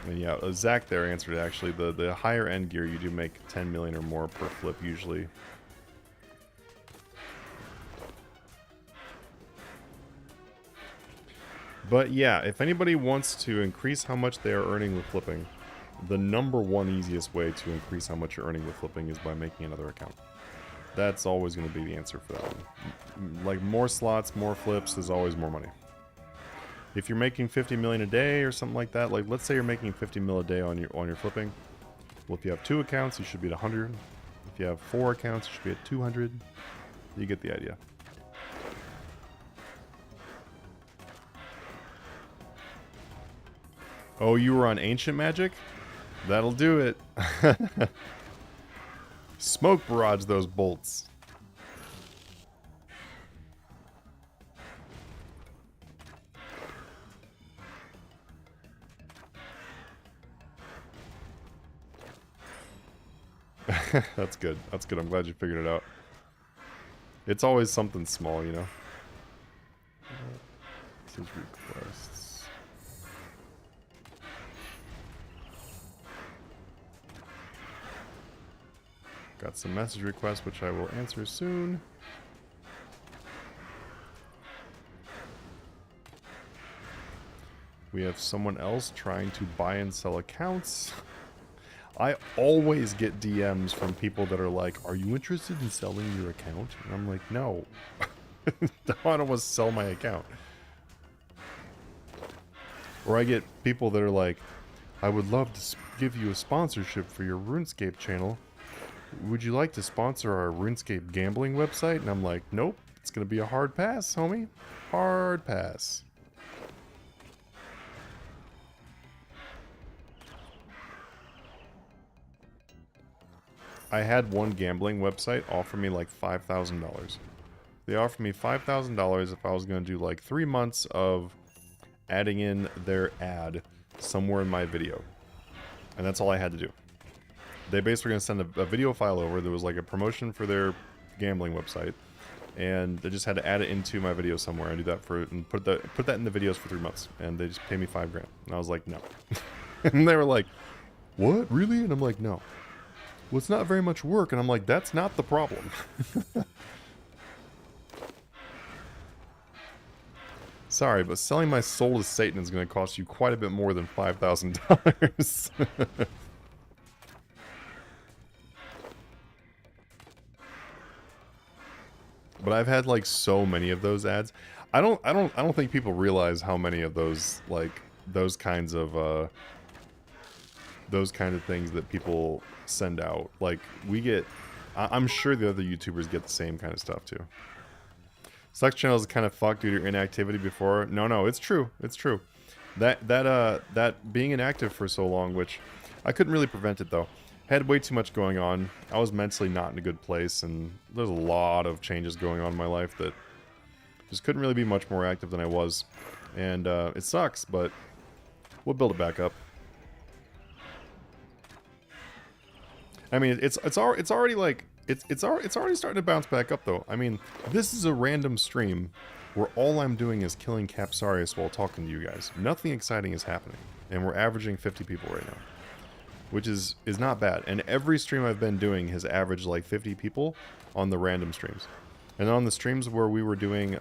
And yeah, Zach there answered it actually. The higher end gear you do make 10 million or more per flip usually. But yeah, if anybody wants to increase how much they are earning with flipping, the #1 easiest way to increase how much you're earning with flipping is by making another account. That's always going to be the answer for that one. Like, more slots, more flips is always more money. If you're making 50 million a day or something like that, like let's say you're making 50 mil a day on your flipping, well, if you have 2 accounts, you should be at 100. If you have 4 accounts, you should be at 200. You get the idea. Oh, you were on Ancient Magic? That'll do it. Smoke barrage those bolts. That's good. That's good. I'm glad you figured it out. It's always something small, you know. This is requests. Got some message requests, which I will answer soon. We have someone else trying to buy and sell accounts. I always get DMs from people that are like, are you interested in selling your account? And I'm like, no. I don't want to sell my account. Or I get people that are like, I would love to give you a sponsorship for your RuneScape channel. Would you like to sponsor our RuneScape gambling website? And I'm like, nope. It's going to be a hard pass, homie. Hard pass. I had one gambling website offer me like $5,000. They offered me $5,000 if I was going to do like 3 months of adding in their ad somewhere in my video. And that's all I had to do. They basically going to send a video file over. There was like a promotion for their gambling website. And they just had to add it into my video somewhere and do that and put that in the videos for 3 months. And they just paid me $5 grand. And I was like, no. And they were like, what, really? And I'm like, no. Well, it's not very much work. And I'm like, that's not the problem. Sorry, but selling my soul to Satan is going to cost you quite a bit more than $5,000. But I've had like so many of those ads. I don't think people realize how many of those, like, those kinds of things that people send out. Like, we get, I'm sure the other YouTubers get the same kind of stuff too. Sucks channels kind of fucked due to your inactivity before. No, it's true. It's true. That being inactive for so long, which I couldn't really prevent it though. Had way too much going on. I was mentally not in a good place, and there's a lot of changes going on in my life that just couldn't really be much more active than I was. And it sucks, but we'll build it back up. I mean, it's already like it's already starting to bounce back up though. I mean, this is a random stream where all I'm doing is killing Capsarius while talking to you guys. Nothing exciting is happening, and we're averaging 50 people right now, which is not bad. And every stream I've been doing has averaged like 50 people on the random streams. And on the streams where we were doing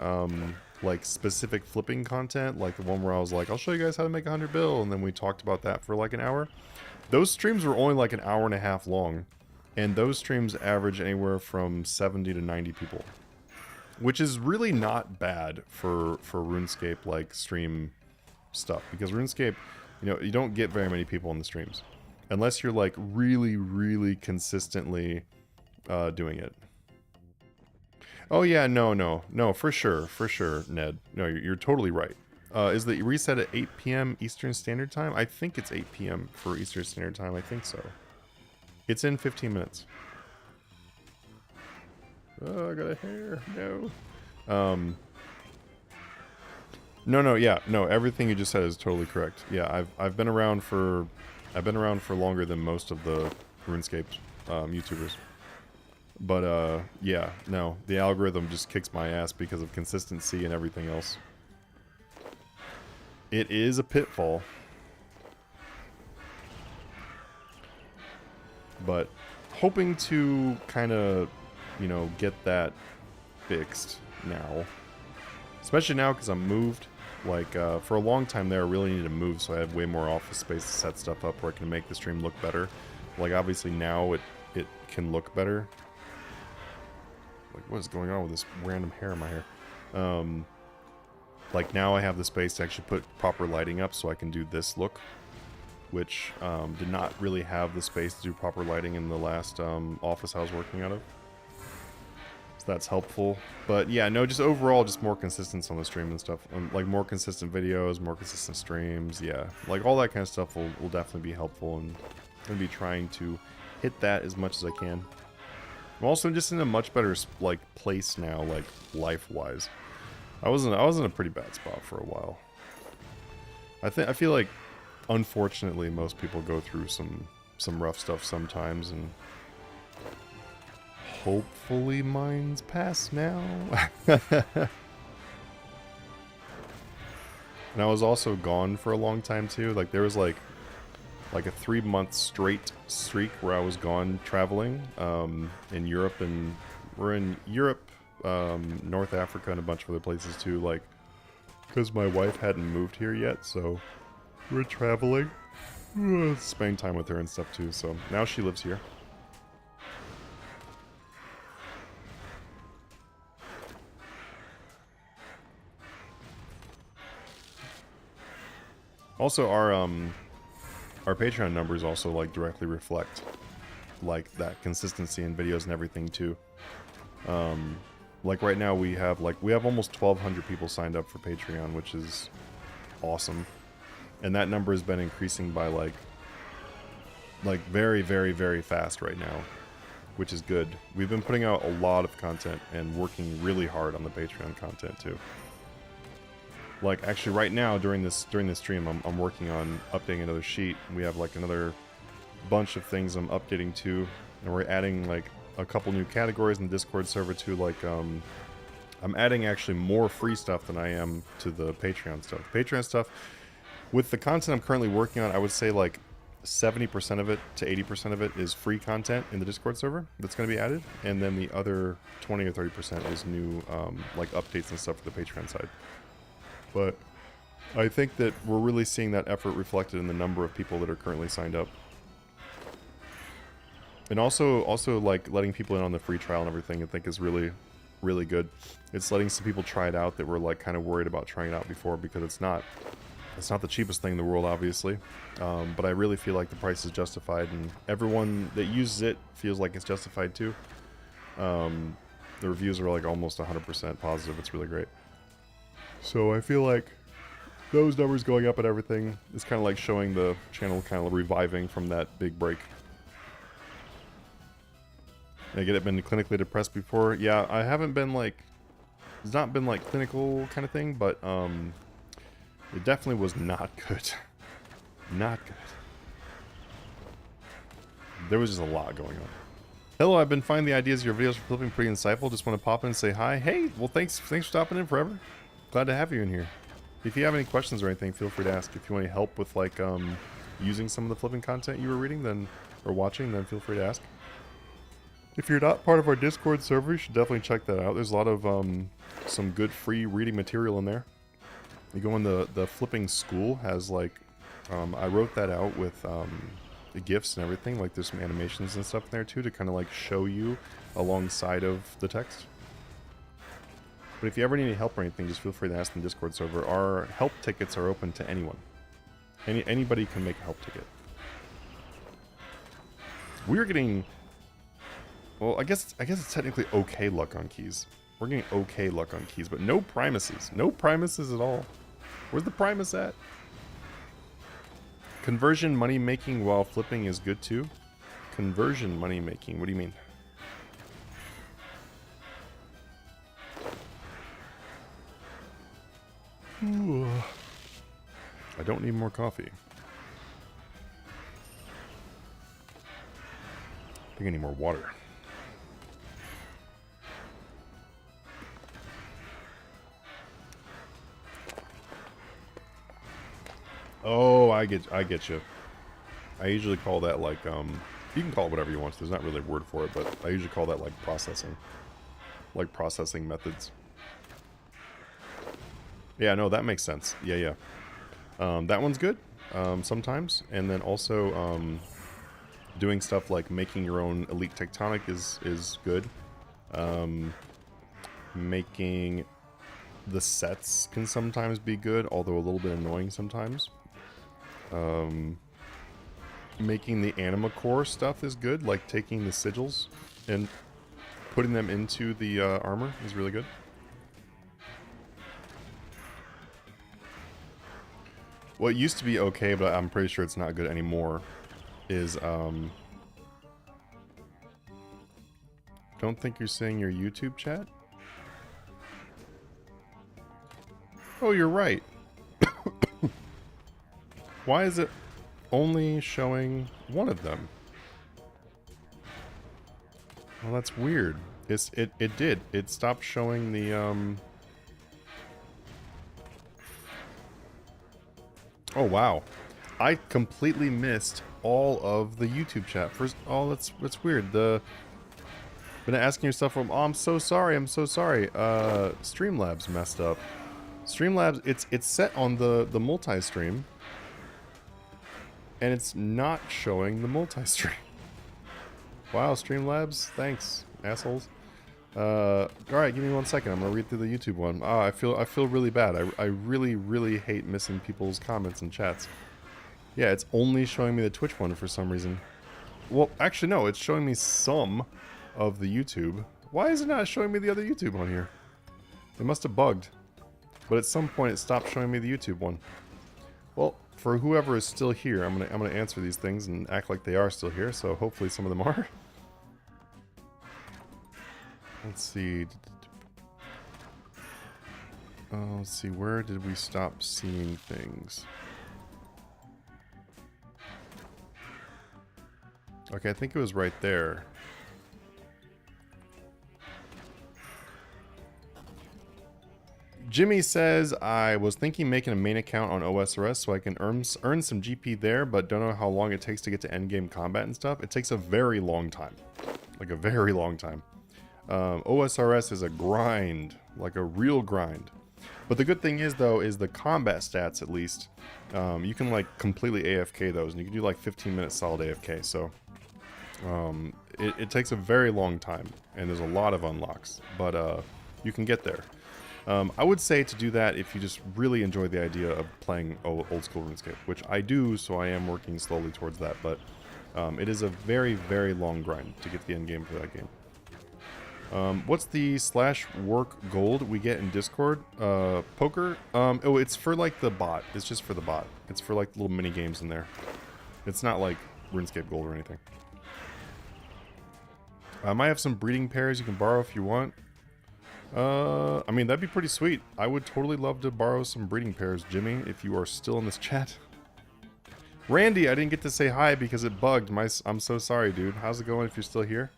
like specific flipping content, like the one where I was like, I'll show you guys how to make 100 bill, and then we talked about that for like an hour. Those streams were only like an hour and a half long, and those streams average anywhere from 70 to 90 people, which is really not bad for RuneScape like stream stuff, because RuneScape, you know, you don't get very many people on the streams unless you're like really consistently doing it. Oh yeah, no, for sure, Ned. No, you're totally right. Is the reset at 8 p.m. Eastern Standard Time? I think it's 8 p.m. for Eastern Standard Time. I think so. It's in 15 minutes. Oh, I got a hair. No. No. Everything you just said is totally correct. Yeah, I've been around for longer than most of the RuneScape YouTubers. But yeah, no, the algorithm just kicks my ass because of consistency and everything else. It is a pitfall. But hoping to kind of, you know, get that fixed now. Especially now because I'm moved. Like, for a long time there, I really needed to move, so I have way more office space to set stuff up where I can make the stream look better. Like, obviously now it can look better. Like, what is going on with this random hair in my hair? Like, now I have the space to actually put proper lighting up so I can do this look, which did not really have the space to do proper lighting in the last office I was working out of. So that's helpful. But yeah, no, just overall, just more consistency on the stream and stuff. Like, more consistent videos, more consistent streams, yeah. Like, all that kind of stuff will definitely be helpful, and I'm going to be trying to hit that as much as I can. I'm also just in a much better, like, place now, like, life-wise. I was in a pretty bad spot for a while. I feel like, unfortunately, most people go through some rough stuff sometimes, and hopefully mine's past now. And I was also gone for a long time too. Like, there was like a 3-month straight streak where I was gone traveling in Europe, and we're in Europe, North Africa, and a bunch of other places too, like, because my wife hadn't moved here yet, so we're traveling, spending time with her and stuff too, so now she lives here. Also, our Patreon numbers also, like, directly reflect, like, that consistency in videos and everything too. Like, right now we have almost 1,200 people signed up for Patreon, which is awesome. And that number has been increasing by, like very fast right now, which is good. We've been putting out a lot of content and working really hard on the Patreon content too. Like, actually right now during this stream, I'm working on updating another sheet. We have like another bunch of things I'm updating to, and we're adding like a couple new categories in the Discord server too. Like, I'm adding actually more free stuff than I am to the Patreon stuff. The Patreon stuff, with the content I'm currently working on, I would say like 70% of it to 80% of it is free content in the Discord server that's going to be added, and then the other 20 or 30% is new like updates and stuff for the Patreon side. But I think that we're really seeing that effort reflected in the number of people that are currently signed up. And also like letting people in on the free trial and everything, I think is really, really good. It's letting some people try it out that were like kind of worried about trying it out before, because it's not the cheapest thing in the world, obviously. But I really feel like the price is justified, and everyone that uses it feels like it's justified too. The reviews are like almost 100% positive. It's really great. So I feel like those numbers going up and everything is kind of like showing the channel kind of reviving from that big break. I get it, been clinically depressed before. Yeah, I haven't been like, it's not been like clinical kind of thing, but it definitely was not good. Not good. There was just a lot going on. Hello, I've been finding the ideas of your videos for flipping pretty insightful. Just want to pop in and say hi. Hey, well thanks for stopping in forever. Glad to have you in here. If you have any questions or anything, feel free to ask. If you want any help with like using some of the flipping content you were reading then or watching, then feel free to ask. If you're not part of our Discord server, you should definitely check that out. There's a lot of some good free reading material in there. You go in the flipping school has like I wrote that out with the GIFs and everything. Like there's some animations and stuff in there too to kind of like show you alongside of the text. But if you ever need any help or anything, just feel free to ask in the Discord server. Our help tickets are open to anyone. Anybody can make a help ticket. We're getting, well, I guess it's technically okay luck on keys. We're getting okay luck on keys, but no primuses. No primuses at all. Where's the primus at? Conversion money making while flipping is good too. Conversion money making, what do you mean? Ooh. I don't need more coffee. I think I need more water. Oh, I get you. I usually call that like you can call it whatever you want. There's not really a word for it, but I usually call that like processing. Like processing methods. Yeah, no, that makes sense. Yeah. That one's good sometimes. And then also doing stuff like making your own elite tectonic is good. Making the sets can sometimes be good, although a little bit annoying sometimes. Making the anima core stuff is good, like taking the sigils and putting them into the armor is really good. What used to be okay, but I'm pretty sure it's not good anymore, is don't think you're saying your YouTube chat? Oh, you're right. Why is it only showing one of them? Well, that's weird. It did. It stopped showing the Oh wow. I completely missed all of the YouTube chat. First, oh, that's weird. Been asking yourself from, oh, I'm so sorry. Streamlabs messed up. Streamlabs, it's set on the multi-stream, and it's not showing the multi-stream. Wow, Streamlabs, thanks, assholes. Alright, give me 1 second. I'm gonna read through the YouTube one. Oh, I feel really bad. I really hate missing people's comments and chats. Yeah, it's only showing me the Twitch one for some reason. Well, actually no, it's showing me some of the YouTube. Why is it not showing me the other YouTube on here? It must have bugged. But at some point it stopped showing me the YouTube one. Well, for whoever is still here, I'm gonna answer these things and act like they are still here, so hopefully some of them are. Let's see. Let's see, where did we stop seeing things? Okay, I think it was right there. Jimmy says, I was thinking making a main account on OSRS so I can earn some GP there, but don't know how long it takes to get to endgame combat and stuff. It takes a very long time. Like a very long time. OSRS is a grind. Like a real grind. But the good thing is, though, is the combat stats, at least. You can, like, completely AFK those, and you can do, like, 15 minutes solid AFK, so... it takes a very long time, and there's a lot of unlocks, but you can get there. I would say to do that if you just really enjoy the idea of playing old school RuneScape, which I do, so I am working slowly towards that, but it is a very, very long grind to get to the end game for that game. What's the /work gold we get in Discord? Poker? Oh, it's for like the bot. It's just for the bot. It's for like little mini games in there. It's not like RuneScape gold or anything. I might have some breeding pairs you can borrow if you want. I mean, that'd be pretty sweet. I would totally love to borrow some breeding pairs, Jimmy, if you are still in this chat. Randy, I didn't get to say hi because it bugged. I'm so sorry, dude. How's it going if you're still here?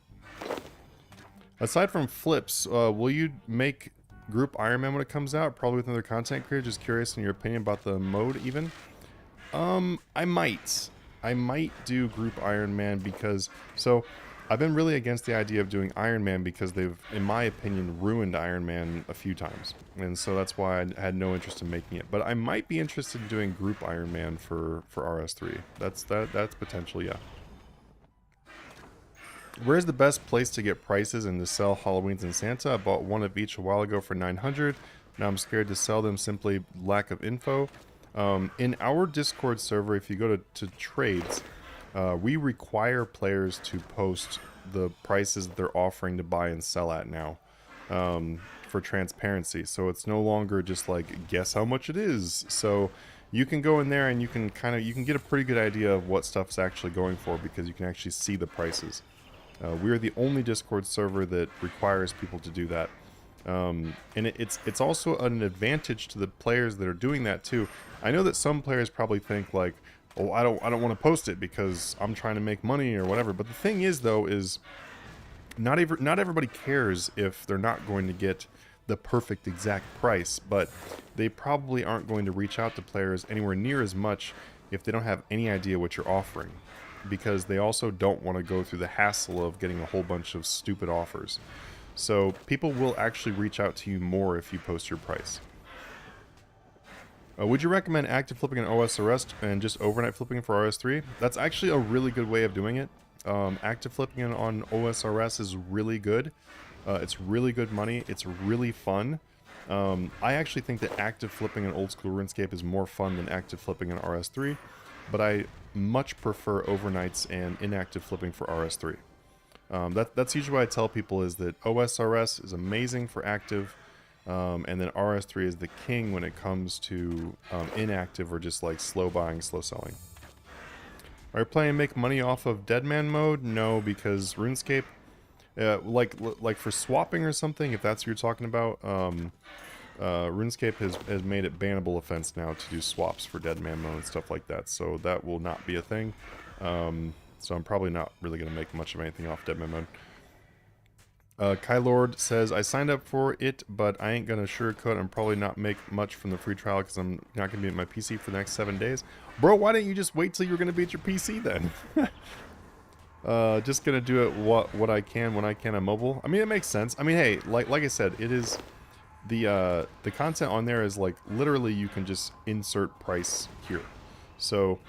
Aside from flips, will you make group Iron Man when it comes out? Probably with another content creator. Just curious in your opinion about the mode, even. I might do group Iron Man because I've been really against the idea of doing Iron Man because they've, in my opinion, ruined Iron Man a few times, and so that's why I had no interest in making it. But I might be interested in doing group Iron Man for RS3. That's potential, yeah. Where's the best place to get prices and to sell Halloweens and Santa? I bought one of each a while ago for 900. Now I'm scared to sell them, simply lack of info. In our Discord server, if you go to trades, we require players to post the prices that they're offering to buy and sell at now, for transparency. So it's no longer just like, guess how much it is. So you can go in there and you can get a pretty good idea of what stuff's actually going for because you can actually see the prices. We're the only Discord server that requires people to do that. And it's also an advantage to the players that are doing that too. I know that some players probably think like, oh, I don't want to post it because I'm trying to make money or whatever. But the thing is, though, is not everybody cares if they're not going to get the perfect exact price, but they probably aren't going to reach out to players anywhere near as much if they don't have any idea what you're offering, because they also don't want to go through the hassle of getting a whole bunch of stupid offers. So people will actually reach out to you more if you post your price. Would you recommend active flipping an OSRS and just overnight flipping for RS3? That's actually a really good way of doing it. Active flipping on OSRS is really good. It's really good money. It's really fun. I actually think that active flipping in old school RuneScape is more fun than active flipping in RS3, but I much prefer overnights and inactive flipping for RS3. That's usually what I tell people, is that OSRS is amazing for active, and then RS3 is the king when it comes to inactive or just like slow buying, slow selling. Are you planning to make money off of Deadman mode? No, because RuneScape, like for swapping or something, if that's what you're talking about, RuneScape has made it bannable offense now to do swaps for Deadman mode and stuff like that, so that will not be a thing. So I'm probably not really going to make much of anything off Deadman mode. Kylord says, I signed up for it, but I ain't going to sugarcoat and probably not make much from the free trial because I'm not going to be at my PC for the next 7 days. Bro, why didn't you just wait till you were going to be at your PC then? Just going to do it what I can when I can on mobile. I mean, it makes sense. I mean, hey, like I said, it is... The content on there is like, literally you can just insert price here. So,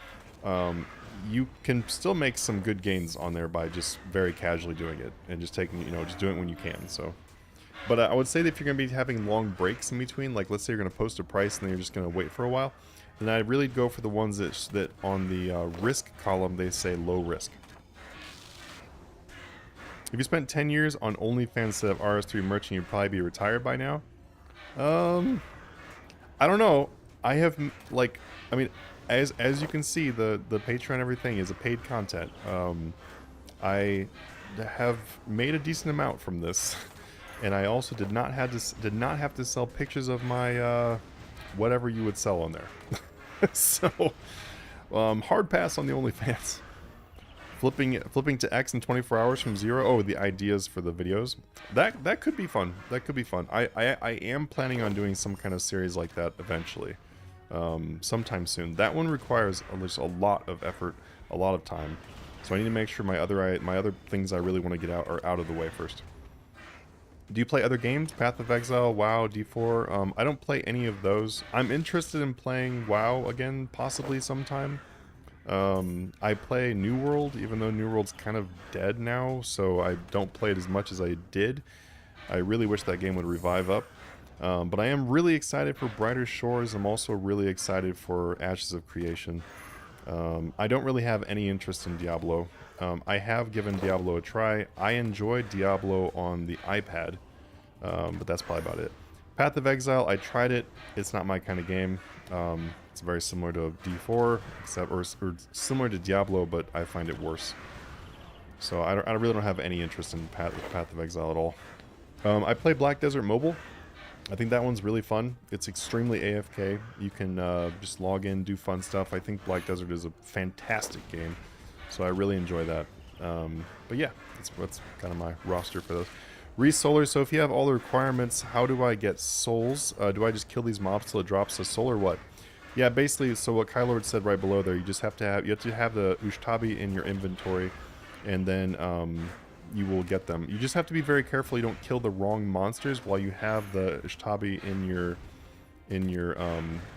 you can still make some good gains on there by just very casually doing it and just taking, just doing it when you can. So, but I would say that if you're going to be having long breaks in between, like let's say you're going to post a price and then you're just going to wait for a while, then I'd really go for the ones that on the risk column they say low risk. If you spent 10 years on OnlyFans instead of RS3 merchant, you'd probably be retired by now. I don't know. I have, like, I mean, as you can see, the Patreon everything is a paid content. I have made a decent amount from this, and I also did not have to sell pictures of my whatever you would sell on there. So hard pass on the OnlyFans. Flipping to X in 24 hours from 0. Oh, the ideas for the videos. That could be fun. That could be fun. I am planning on doing some kind of series like that eventually. Sometime soon. That one requires just a lot of effort, a lot of time. So I need to make sure my other things I really want to get out are out of the way first. Do you play other games? Path of Exile, WoW, D4? I don't play any of those. I'm interested in playing WoW again, possibly sometime. I play New World, even though New World's kind of dead now, so I don't play it as much as I did. I really wish that game would revive up. But I am really excited for Brighter Shores. I'm also really excited for Ashes of Creation. I don't really have any interest in Diablo. I have given Diablo a try. I enjoyed Diablo on the iPad, but that's probably about it. Path of Exile, I tried it. It's not my kind of game. It's very similar to D4, except or similar to Diablo, but I find it worse. So I really don't have any interest in Path of Exile at all. I play Black Desert Mobile. I think that one's really fun. It's extremely AFK. You can just log in, do fun stuff. I think Black Desert is a fantastic game, so I really enjoy that. But yeah, that's kind of my roster for those. Re-Solar, so if you have all the requirements, how do I get souls? Do I just kill these mobs till it drops a soul or what? Yeah, basically, so what Kylord said right below there, you have to have the Ushtabi in your inventory, and then you will get them. You just have to be very careful you don't kill the wrong monsters while you have the Ushtabi in your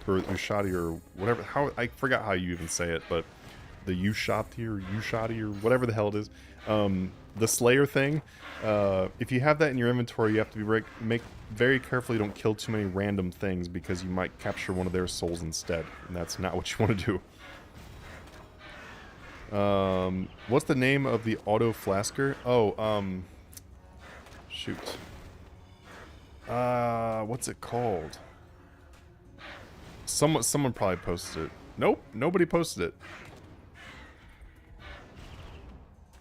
or Ushadi or whatever. I forgot how you even say it, but the Ushati or whatever the hell it is. The Slayer thing. If you have that in your inventory, you have to be very careful you don't kill too many random things because you might capture one of their souls instead, and that's not what you want to do. What's the name of the auto flasker? Oh, shoot. What's it called? Someone probably posted it. Nope, nobody posted it.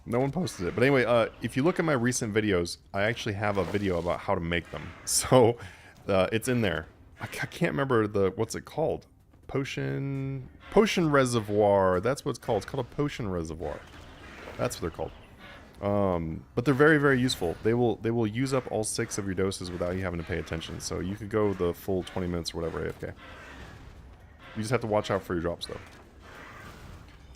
No one posted it. But anyway, if you look at my recent videos, I actually have a video about how to make them. So, it's in there. I can't remember what's it called? Potion reservoir. That's what it's called. It's called a potion reservoir. That's what they're called. But they're very, very useful. They will use up all 6 of your doses without you having to pay attention. So you could go the full 20 minutes or whatever AFK. You just have to watch out for your drops though.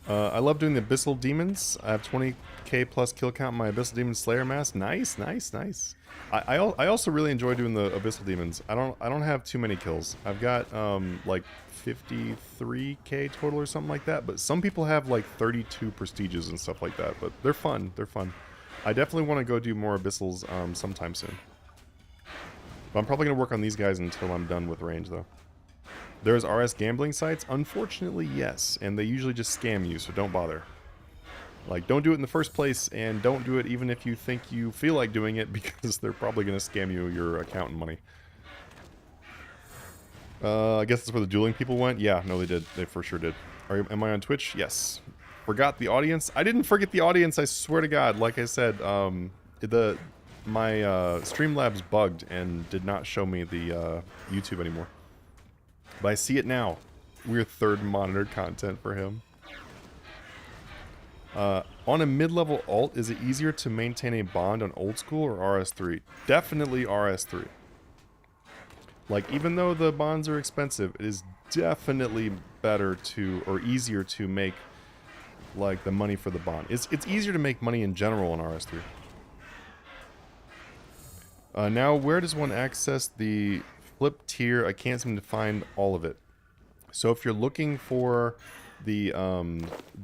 I love doing the Abyssal Demons. I have 20k plus kill count in my Abyssal Demon Slayer mask. Nice, nice, nice. I also really enjoy doing the Abyssal Demons. I don't have too many kills. I've got like 53k total or something like that. But some people have like 32 prestiges and stuff like that. But they're fun. They're fun. I definitely want to go do more Abyssals sometime soon. But I'm probably gonna work on these guys until I'm done with range though. There's RS gambling sites? Unfortunately, yes. And they usually just scam you, so don't bother. Like, don't do it in the first place, and don't do it even if you think you feel like doing it, because they're probably going to scam you your account and money. I guess that's where the dueling people went? Yeah, no, they did. They for sure did. Am I on Twitch? Yes. Forgot the audience? I didn't forget the audience, I swear to God. Like I said, my Streamlabs bugged and did not show me the YouTube anymore. But I see it now. We're third monitor content for him. On a mid-level alt, is it easier to maintain a bond on old school or RS3? Definitely RS3. Like, even though the bonds are expensive, it is definitely better to, or easier to make, like, the money for the bond. It's easier to make money in general on RS3. Now, where does one access the flip tier? I can't seem to find all of it. So if you're looking for the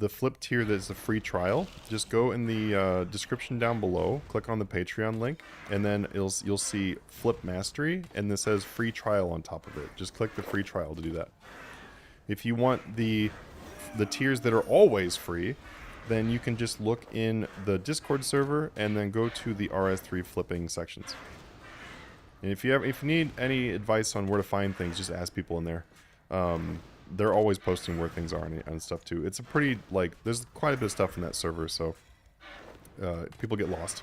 flip tier that's a free trial, just go in the description down below, click on the Patreon link, and then you'll see Flip Mastery, and this says free trial on top of it. Just click the free trial to do that. If you want the tiers that are always free, then you can just look in the Discord server and then go to the RS3 flipping sections. And if you need any advice on where to find things, just ask people in there. They're always posting where things are and stuff too. It's a pretty, like, there's quite a bit of stuff in that server, so people get lost.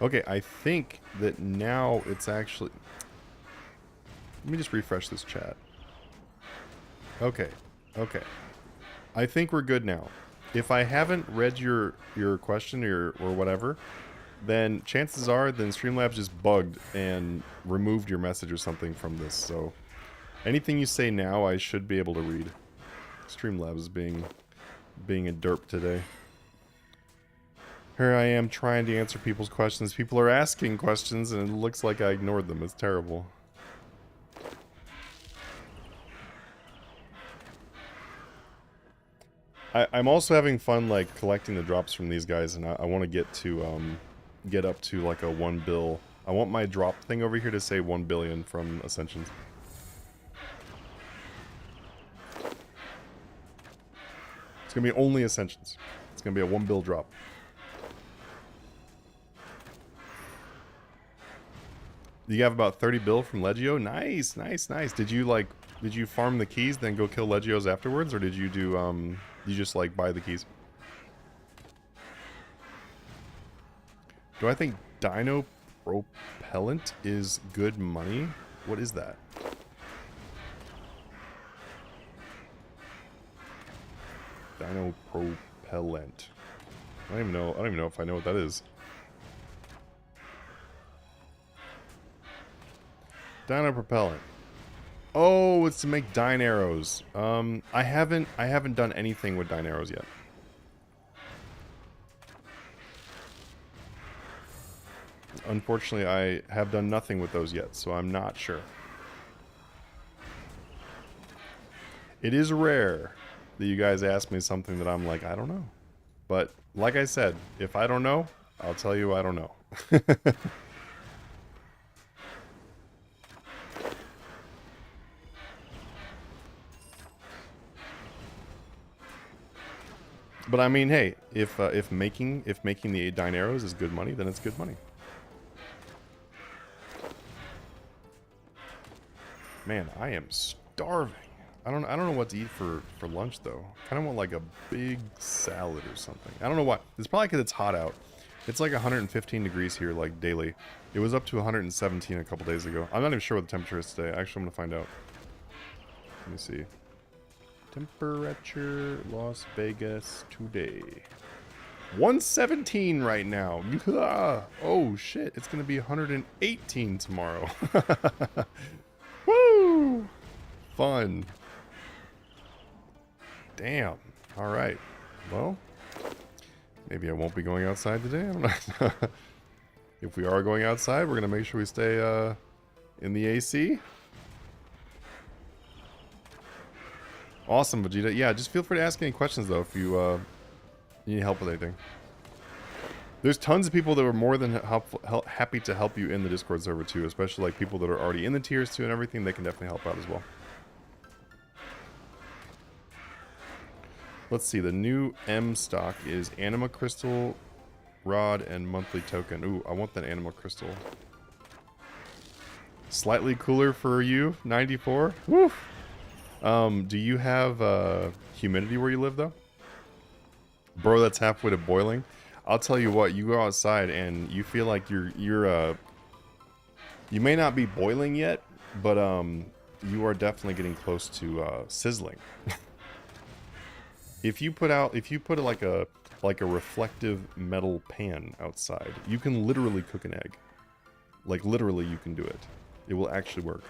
Okay, I think that now it's actually... Let me just refresh this chat. Okay. Okay. I think we're good now. If I haven't read your question or whatever, then chances are then Streamlabs just bugged and removed your message or something from this. So anything you say now, I should be able to read. Streamlabs is being a derp today. Here I am trying to answer people's questions. People are asking questions and it looks like I ignored them. It's terrible. I'm also having fun like collecting the drops from these guys, and I want to get up to like a 1 bill. I want my drop thing over here to say 1 billion from Ascensions. It's gonna be only Ascensions. It's gonna be a 1 bill drop. You have about 30 bill from Legio? Nice, nice, nice. Did you farm the keys, then go kill Legios afterwards, or did you do, you just, like, buy the keys? Do I think Dino Propellant is good money? What is that? Dino Propellant. I don't even know if I know what that is. Dino Propellant. Oh, it's to make Dine Arrows. I haven't done anything with Dine Arrows yet. Unfortunately, I have done nothing with those yet, so I'm not sure. It is rare that you guys ask me something that I'm like, I don't know. But, like I said, if I don't know, I'll tell you I don't know. But I mean, hey, if making the Dine Arrows is good money, then it's good money. Man, I am starving. I don't know what to eat for lunch though. Kind of want like a big salad or something. I don't know why. It's probably because it's hot out. It's like 115 degrees here, like daily. It was up to 117 a couple days ago. I'm not even sure what the temperature is today. Actually, I'm gonna find out. Let me see. Temperature Las Vegas today. 117 right now. Oh shit, it's gonna be 118 tomorrow. Woo! Fun. Damn. Alright. Well, maybe I won't be going outside today. I don't know. If we are going outside, we're gonna make sure we stay in the AC. Awesome, Vegeta. Yeah, just feel free to ask any questions, though, if you need help with anything. There's tons of people that were more than happy to help you in the Discord server, too, especially, like, people that are already in the tiers, too, and everything. They can definitely help out as well. Let's see. The new M stock is Anima Crystal, Rod, and Monthly Token. Ooh, I want that Anima Crystal. Slightly cooler for you, 94. Woo! Do you have humidity where you live though? Bro, that's halfway to boiling. I'll tell you what, you go outside and you feel like you may not be boiling yet, but you are definitely getting close to sizzling. If you put like a reflective metal pan outside, you can literally cook an egg. Like literally you can do it. It will actually work.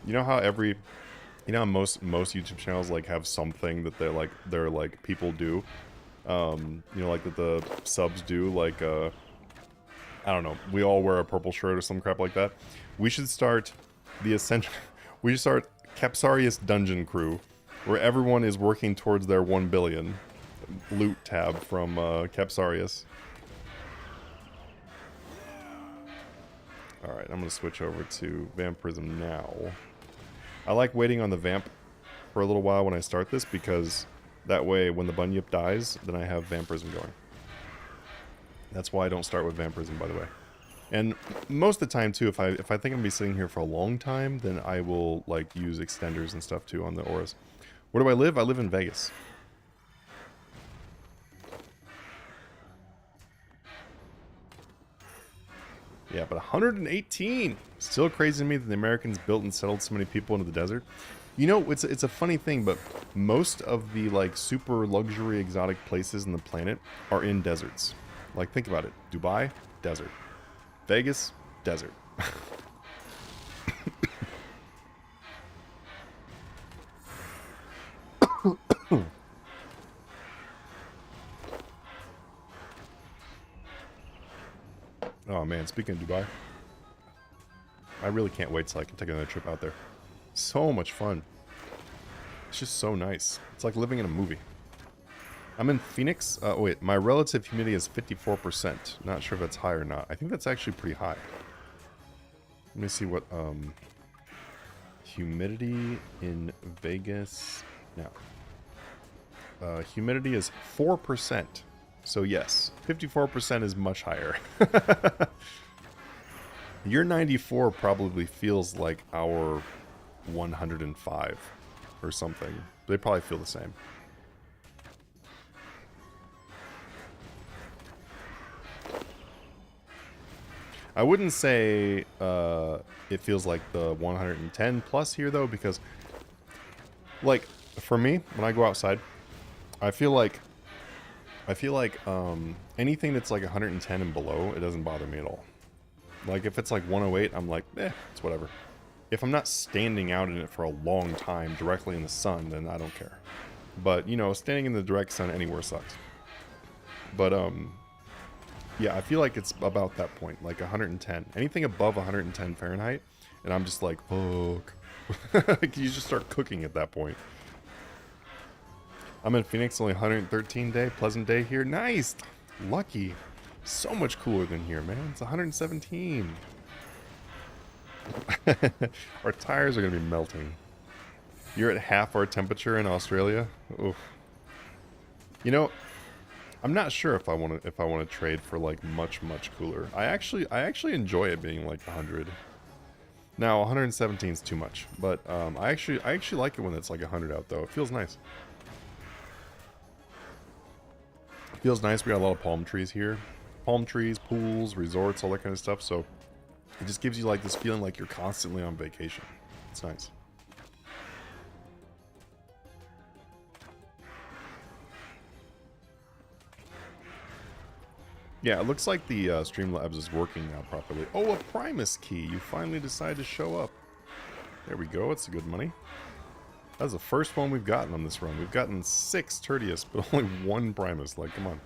You know how most YouTube channels like have something that they're like people do, you know, like that the subs do, like I don't know, we all wear a purple shirt or some crap like that. We should start we should start Capsarius Dungeon Crew, where everyone is working towards their 1 billion loot tab from Capsarius. All right, I'm gonna switch over to Vampirism now. I like waiting on the vamp for a little while when I start this, because that way when the Bunyip dies, then I have Vampirism going. That's why I don't start with Vampirism, by the way. And most of the time too, if I think I'm gonna be sitting here for a long time, then I will like use extenders and stuff too on the auras. Where do I live? I live in Vegas. Yeah, but 118. Still crazy to me that the Americans built and settled so many people into the desert. You know, it's a funny thing, but most of the like super luxury exotic places in the planet are in deserts. Like think about it. Dubai, desert. Vegas, desert. Oh man, speaking of Dubai, I really can't wait till I can take another trip out there. So much fun. It's just so nice. It's like living in a movie. I'm in Phoenix. Wait, my relative humidity is 54%. Not sure if that's high or not. I think that's actually pretty high. Let me see what humidity in Vegas now. Humidity is 4%. So yes, 54% is much higher. Your 94 probably feels like our 105 or something. They probably feel the same. I wouldn't say it feels like the 110 plus here though, because like for me, when I go outside, I feel like anything that's like 110 and below, it doesn't bother me at all. Like if it's like 108, I'm like, it's whatever. If I'm not standing out in it for a long time directly in the sun, then I don't care. But, you know, standing in the direct sun anywhere sucks. But, yeah, I feel like it's about that point, like 110. Anything above 110 Fahrenheit, and I'm just like, fuck. Like, you just start cooking at that point. I'm in Phoenix, only 113 day, pleasant day here. Nice! Lucky. So much cooler than here, man. It's 117. Our tires are going to be melting. You're at half our temperature in Australia? Oof. You know, I'm not sure if I want to trade for like much cooler. I actually enjoy it being like 100. Now 117 is too much, but I actually like it when it's like 100 out though. It feels nice. It feels nice. We got a lot of palm trees here. Palm trees, pools, resorts, all that kind of stuff. So it just gives you like this feeling like you're constantly on vacation. It's nice. Yeah, it looks like the Streamlabs is working now properly. Oh, a Primus key. You finally decided to show up. There we go. It's good money. That's the first one we've gotten on this run. We've gotten 6 Tertius, but only 1 Primus. Like, come on.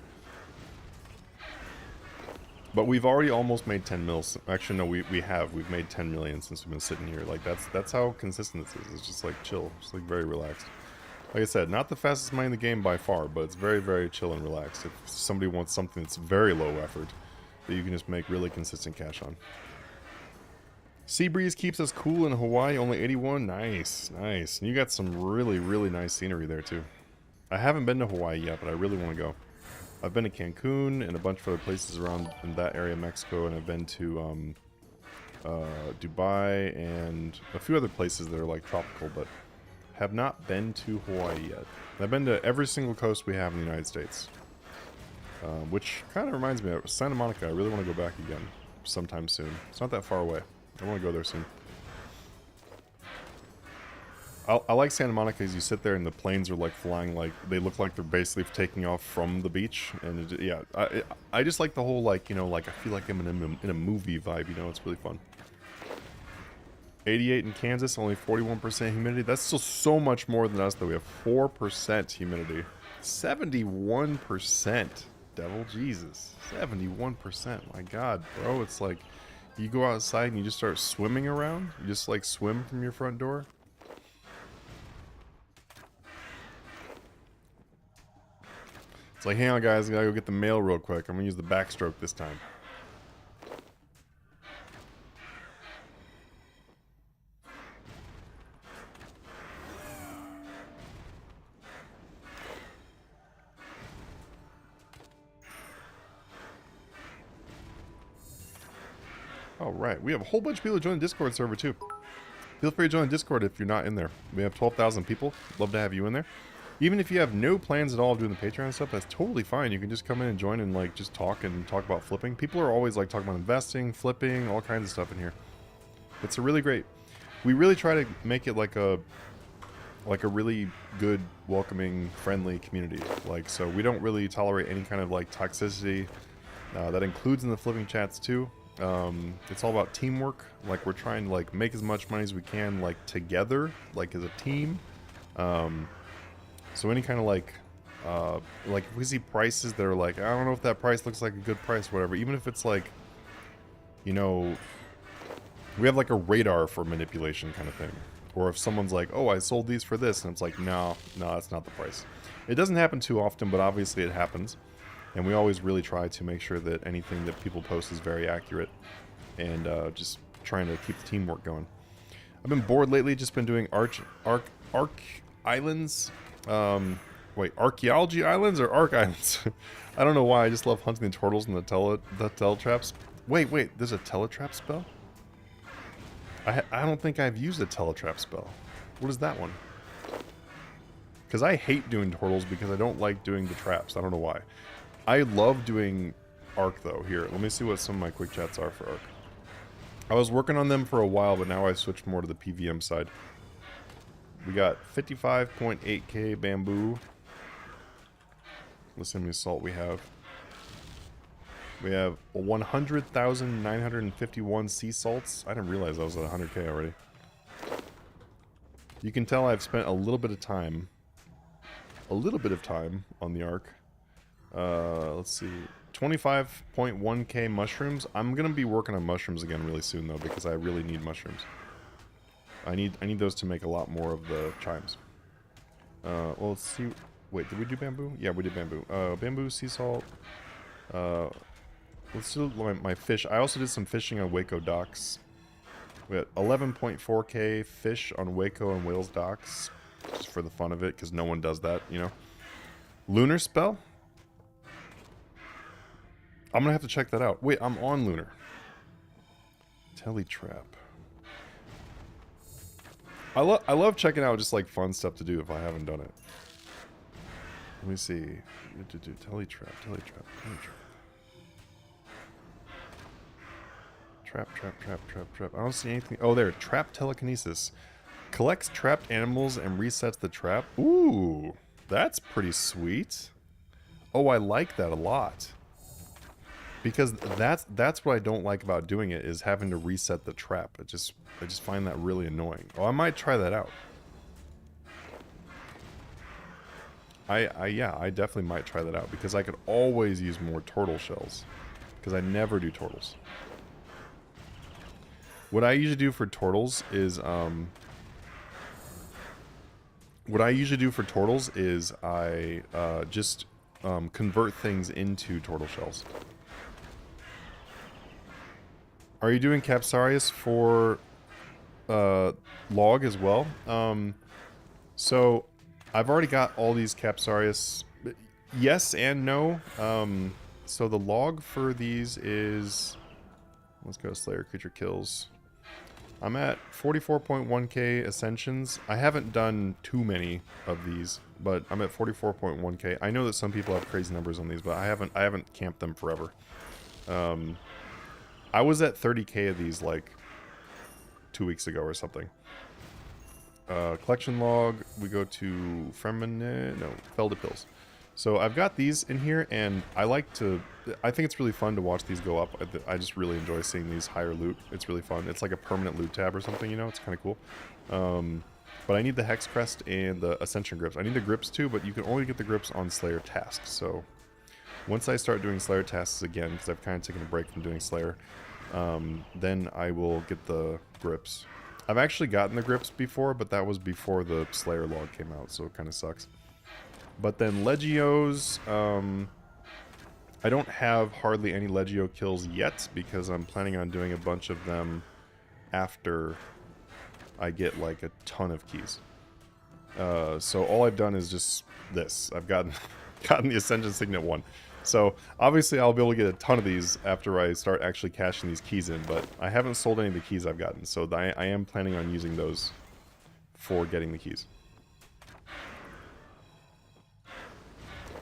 But we've already almost made 10 mils. Actually, no, we've made 10 million since we've been sitting here. Like, that's how consistent this is. It's just, like, chill. It's, like, very relaxed. Like I said, not the fastest money in the game by far, but it's very, very chill and relaxed. If somebody wants something that's very low effort, that you can just make really consistent cash on. Sea breeze keeps us cool in Hawaii, only 81. Nice, nice. And you got some really, really nice scenery there, too. I haven't been to Hawaii yet, but I really want to go. I've been to Cancun and a bunch of other places around in that area of Mexico, and I've been to Dubai and a few other places that are like tropical, but have not been to Hawaii yet. I've been to every single coast we have in the United States, which kind of reminds me of Santa Monica. I really want to go back again sometime soon. It's not that far away. I want to go there soon. I like Santa Monica because you sit there and the planes are like flying, like they look like they're basically taking off from the beach, and it, yeah, I just like the whole, like, you know, like I feel like I'm in a movie vibe, you know. It's really fun. 88 in Kansas, only 41% humidity. That's still so much more than us though. We have 4% humidity. 71%. Devil Jesus. 71%. My God, bro. It's like you go outside and you just start swimming around. You just like swim from your front door. It's like, hang on guys, I gotta go get the mail real quick. I'm gonna use the backstroke this time. Alright, we have a whole bunch of people joining the Discord server too. Feel free to join the Discord if you're not in there. We have 12,000 people. Love to have you in there. Even if you have no plans at all of doing the Patreon stuff, that's totally fine. You can just come in and join and like just talk about flipping. People are always like talking about investing, flipping, all kinds of stuff in here. It's a really great. We really try to make it like a really good, welcoming, friendly community. Like, so we don't really tolerate any kind of like toxicity. That includes in the flipping chats too. It's all about teamwork. Like, we're trying to like make as much money as we can, like together, like as a team. So any kind of like if we see prices that are like, I don't know if that price looks like a good price, whatever. Even if it's like, you know, we have like a radar for manipulation kind of thing. Or if someone's like, oh, I sold these for this, and it's like, no, that's not the price. It doesn't happen too often, but obviously it happens. And we always really try to make sure that anything that people post is very accurate. And just trying to keep the teamwork going. I've been bored lately, just been doing Arc Islands. Wait, Archaeology Islands or Arc Islands? I don't know why, I just love hunting the turtles and the teletraps. Wait, there's a teletrap spell? I don't think I've used a teletrap spell. What is that one? Because I hate doing turtles because I don't like doing the traps. I don't know why. I love doing Arc though. Here, let me see what some of my quick chats are for Arc. I was working on them for a while, but now I switched more to the PVM side. We got 55.8k bamboo. Let's see how many salt we have. We have 100,951 sea salts. I didn't realize I was at 100k already. You can tell I've spent a little bit of time on the Arc. Let's see. 25.1k mushrooms. I'm gonna be working on mushrooms again really soon though, because I really need mushrooms. I need those to make a lot more of the chimes. Well, let's see. Wait, did we do bamboo? Yeah, we did bamboo. Bamboo, sea salt. Let's do my fish. I also did some fishing on Waco docks. We had 11.4k fish on Waco and Wales docks, just for the fun of it, because no one does that, you know. Lunar spell? I'm gonna have to check that out. Wait, I'm on Lunar. Teletrap. I love checking out just like fun stuff to do if I haven't done it. Let me see. Teletrap. Trap. I don't see anything. Oh, there. Trap telekinesis. Collects trapped animals and resets the trap. Ooh, that's pretty sweet. Oh, I like that a lot. Because that's what I don't like about doing it, is having to reset the trap. I just find that really annoying. Oh, I might try that out. Yeah, I definitely might try that out, because I could always use more turtle shells, because I never do turtles. What I usually do for turtles is I just convert things into turtle shells. Are you doing Capsarius for log as well? So I've already got all these Capsarius. Yes and no. So the log for these is, let's go Slayer creature kills. I'm at 44.1k ascensions. I haven't done too many of these, but I'm at 44.1k. I know that some people have crazy numbers on these, but I haven't camped them forever. I was at 30k of these like 2 weeks ago or something. Collection log, we go to Felda Pills. So I've got these in here, and I think it's really fun to watch these go up. I just really enjoy seeing these higher loot. It's really fun. It's like a permanent loot tab or something, you know? It's kind of cool. But I need the Hex Crest and the Ascension Grips. I need the Grips too, but you can only get the Grips on Slayer tasks. So once I start doing Slayer tasks again, because I've kind of taken a break from doing Slayer, then I will get the Grips. I've actually gotten the Grips before, but that was before the Slayer log came out, so it kind of sucks. But then Legios, I don't have hardly any Legio kills yet, because I'm planning on doing a bunch of them after I get like a ton of keys. So all I've done is just this. I've gotten the Ascension Signet 1. So obviously I'll be able to get a ton of these after I start actually cashing these keys in, but I haven't sold any of the keys I've gotten, so I am planning on using those for getting the keys.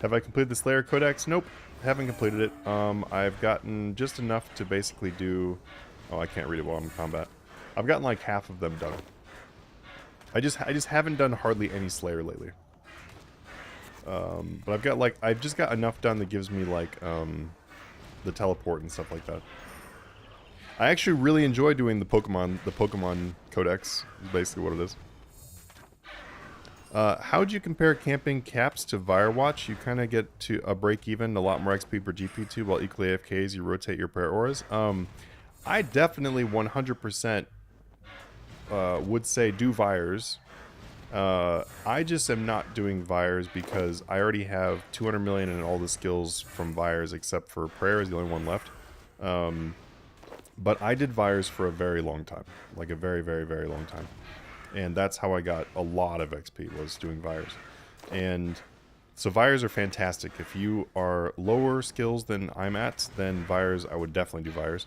Have I completed the Slayer Codex? Nope, haven't completed it. I've gotten just enough to basically do... Oh, I can't read it while I'm in combat. I've gotten like half of them done. I just haven't done hardly any Slayer lately. But I've just got enough done that gives me like the teleport and stuff like that. I actually really enjoy doing the Pokemon Codex, is basically what it is. How would you compare camping caps to Firewatch? You kind of get to a break even, a lot more XP per GP2, while equally AFK as you rotate your prayer auras. I definitely 100% would say do Vires. I just am not doing Vires because I already have 200 million in all the skills from Vires except for prayer is the only one left. But I did Vires for a very long time, like a very, very, very long time. And that's how I got a lot of XP, was doing Vires. And so Vires are fantastic. If you are lower skills than I'm at, then Vires, I would definitely do Vires.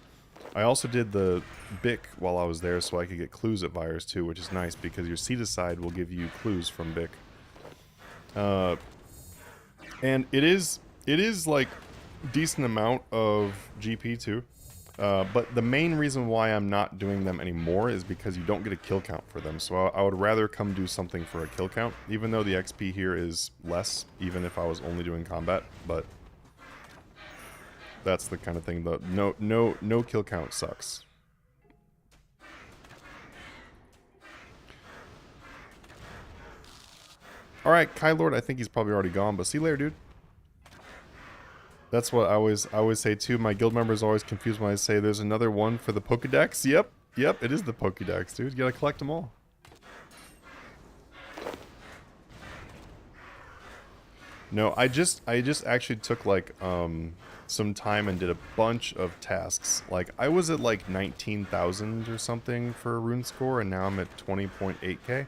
I also did the Bic while I was there so I could get clues at Vires too, which is nice because your seat aside will give you clues from Bic. And it is like decent amount of GP too. But the main reason why I'm not doing them anymore is because you don't get a kill count for them. So I would rather come do something for a kill count, even though the XP here is less, even if I was only doing combat. But that's the kind of thing that no kill count sucks. All right, Kylord, I think he's probably already gone, but see you later, dude. That's what I always say too. My guild members always confused when I say there's another one for the Pokédex. Yep, it is the Pokédex, dude. You gotta collect them all. No, I just actually took like some time and did a bunch of tasks. Like I was at like 19,000 or something for a rune score, and now I'm at 20.8k.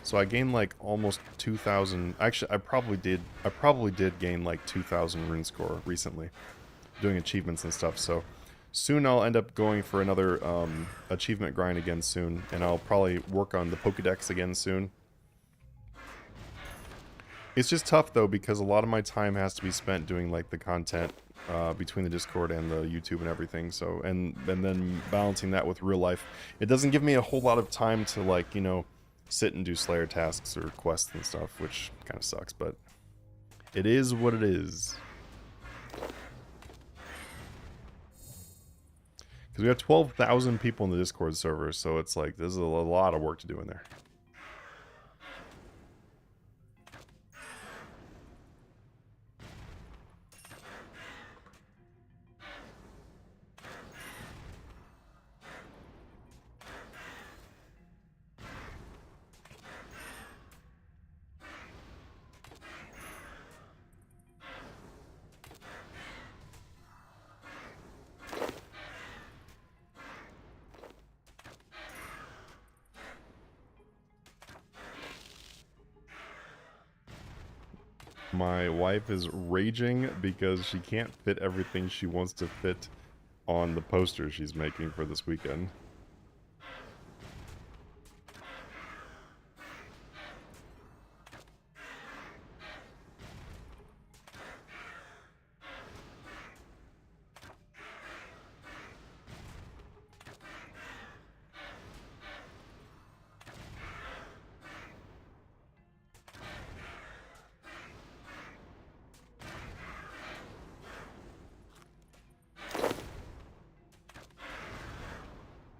So I gained like almost 2,000. Actually, I probably did gain like 2,000 rune score recently, doing achievements and stuff. So soon I'll end up going for another achievement grind again soon, and I'll probably work on the Pokédex again soon. It's just tough though because a lot of my time has to be spent doing like the content between the Discord and the YouTube and everything. So and then balancing that with real life, it doesn't give me a whole lot of time to like, you know, sit and do Slayer tasks or quests and stuff, which kind of sucks, but it is what it is. Because we have 12,000 people in the Discord server, so it's like, there's a lot of work to do in there. My wife is raging because she can't fit everything she wants to fit on the poster she's making for this weekend.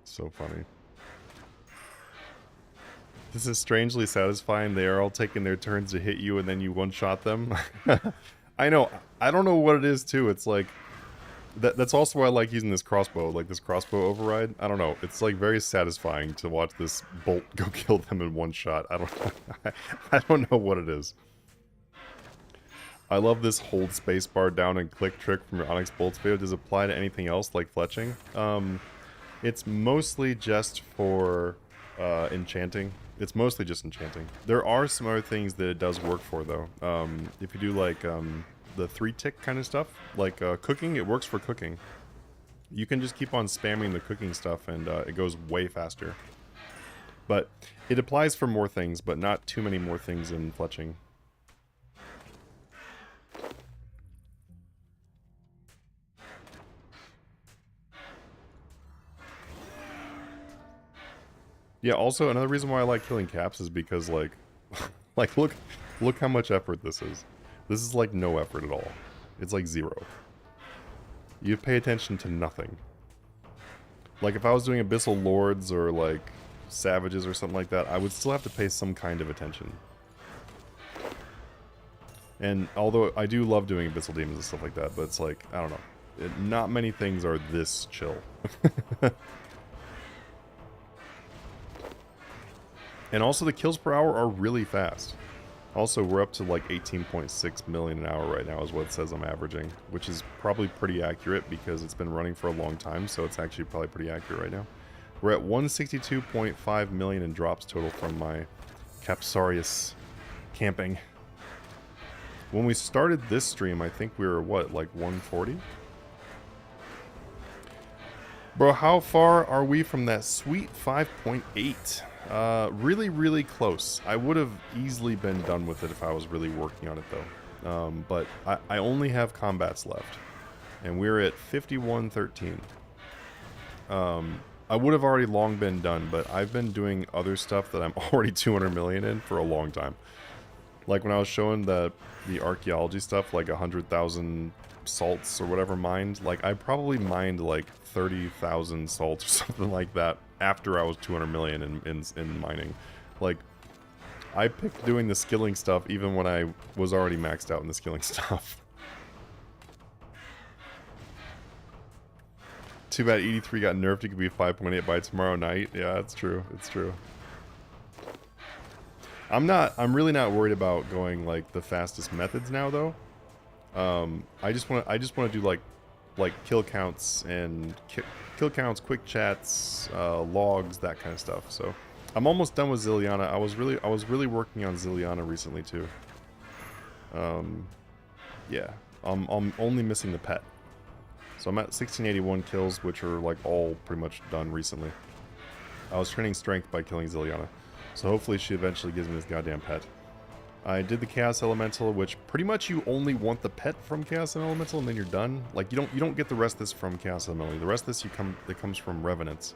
So funny. This is strangely satisfying. They are all taking their turns to hit you and then you one-shot them. I know. I don't know what it is too. It's like that's also why I like using this crossbow, like this crossbow override. I don't know. It's like very satisfying to watch this bolt go kill them in one shot. I don't know what it is. I love this hold spacebar down and click trick from your Onyx Bolts video. Does it apply to anything else like fletching? It's mostly just for enchanting. It's mostly just enchanting. There are some other things that it does work for though. If you do like the 3-tick kind of stuff, like cooking, it works for cooking. You can just keep on spamming the cooking stuff and it goes way faster. But it applies for more things, but not too many more things in fletching. Yeah, also another reason why I like killing caps is because like like look how much effort this is. This is like no effort at all. It's like 0. You pay attention to nothing. Like if I was doing Abyssal Lords or like Savages or something like that, I would still have to pay some kind of attention. And although I do love doing Abyssal Demons and stuff like that, but it's like, I don't know. Not many things are this chill. And also the kills per hour are really fast. Also, we're up to like 18.6 million an hour right now is what it says I'm averaging, which is probably pretty accurate because it's been running for a long time, so it's actually probably pretty accurate right now. We're at 162.5 million in drops total from my Capsarius camping. When we started this stream, I think we were, what, like 140? Bro, how far are we from that sweet 5.8? Really, really close. I would have easily been done with it if I was really working on it, though. But I only have combats left. And we're at 5113. I would have already long been done, but I've been doing other stuff that I'm already 200 million in for a long time. Like when I was showing the archaeology stuff, like 100,000 salts or whatever mined, like I probably mined like 30,000 salts or something like that after I was 200 million in mining. Like, I picked doing the skilling stuff even when I was already maxed out in the skilling stuff. Too bad 83 got nerfed. It could be 5.8 by tomorrow night. Yeah, it's true. It's true. I'm really not worried about going like the fastest methods now though. I just want to do like kill counts and kill counts, quick chats, logs, that kind of stuff. So I'm almost done with Ziliana. I was really working on Ziliana recently too. Yeah, I'm only missing the pet. So I'm at 1681 kills, which are like all pretty much done recently. I was training strength by killing Ziliana, so hopefully she eventually gives me this goddamn pet. I did the Chaos Elemental, which pretty much you only want the pet from Chaos Elemental, and then you're done. Like you don't get the rest of this from Chaos Elemental. The rest of this it comes from Revenants.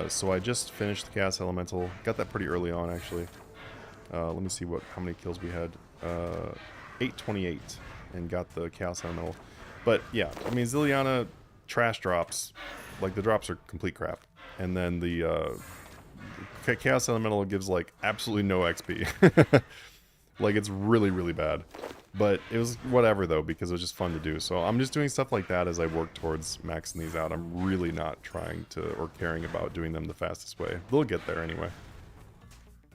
So I just finished the Chaos Elemental. Got that pretty early on actually. Let me see how many kills we had. 828, and got the Chaos Elemental. But yeah, I mean Ziliana trash drops, like the drops are complete crap, and then the Chaos Elemental gives like absolutely no XP. Like, it's really, really bad. But it was whatever, though, because it was just fun to do. So I'm just doing stuff like that as I work towards maxing these out. I'm really not trying to or caring about doing them the fastest way. They'll get there anyway.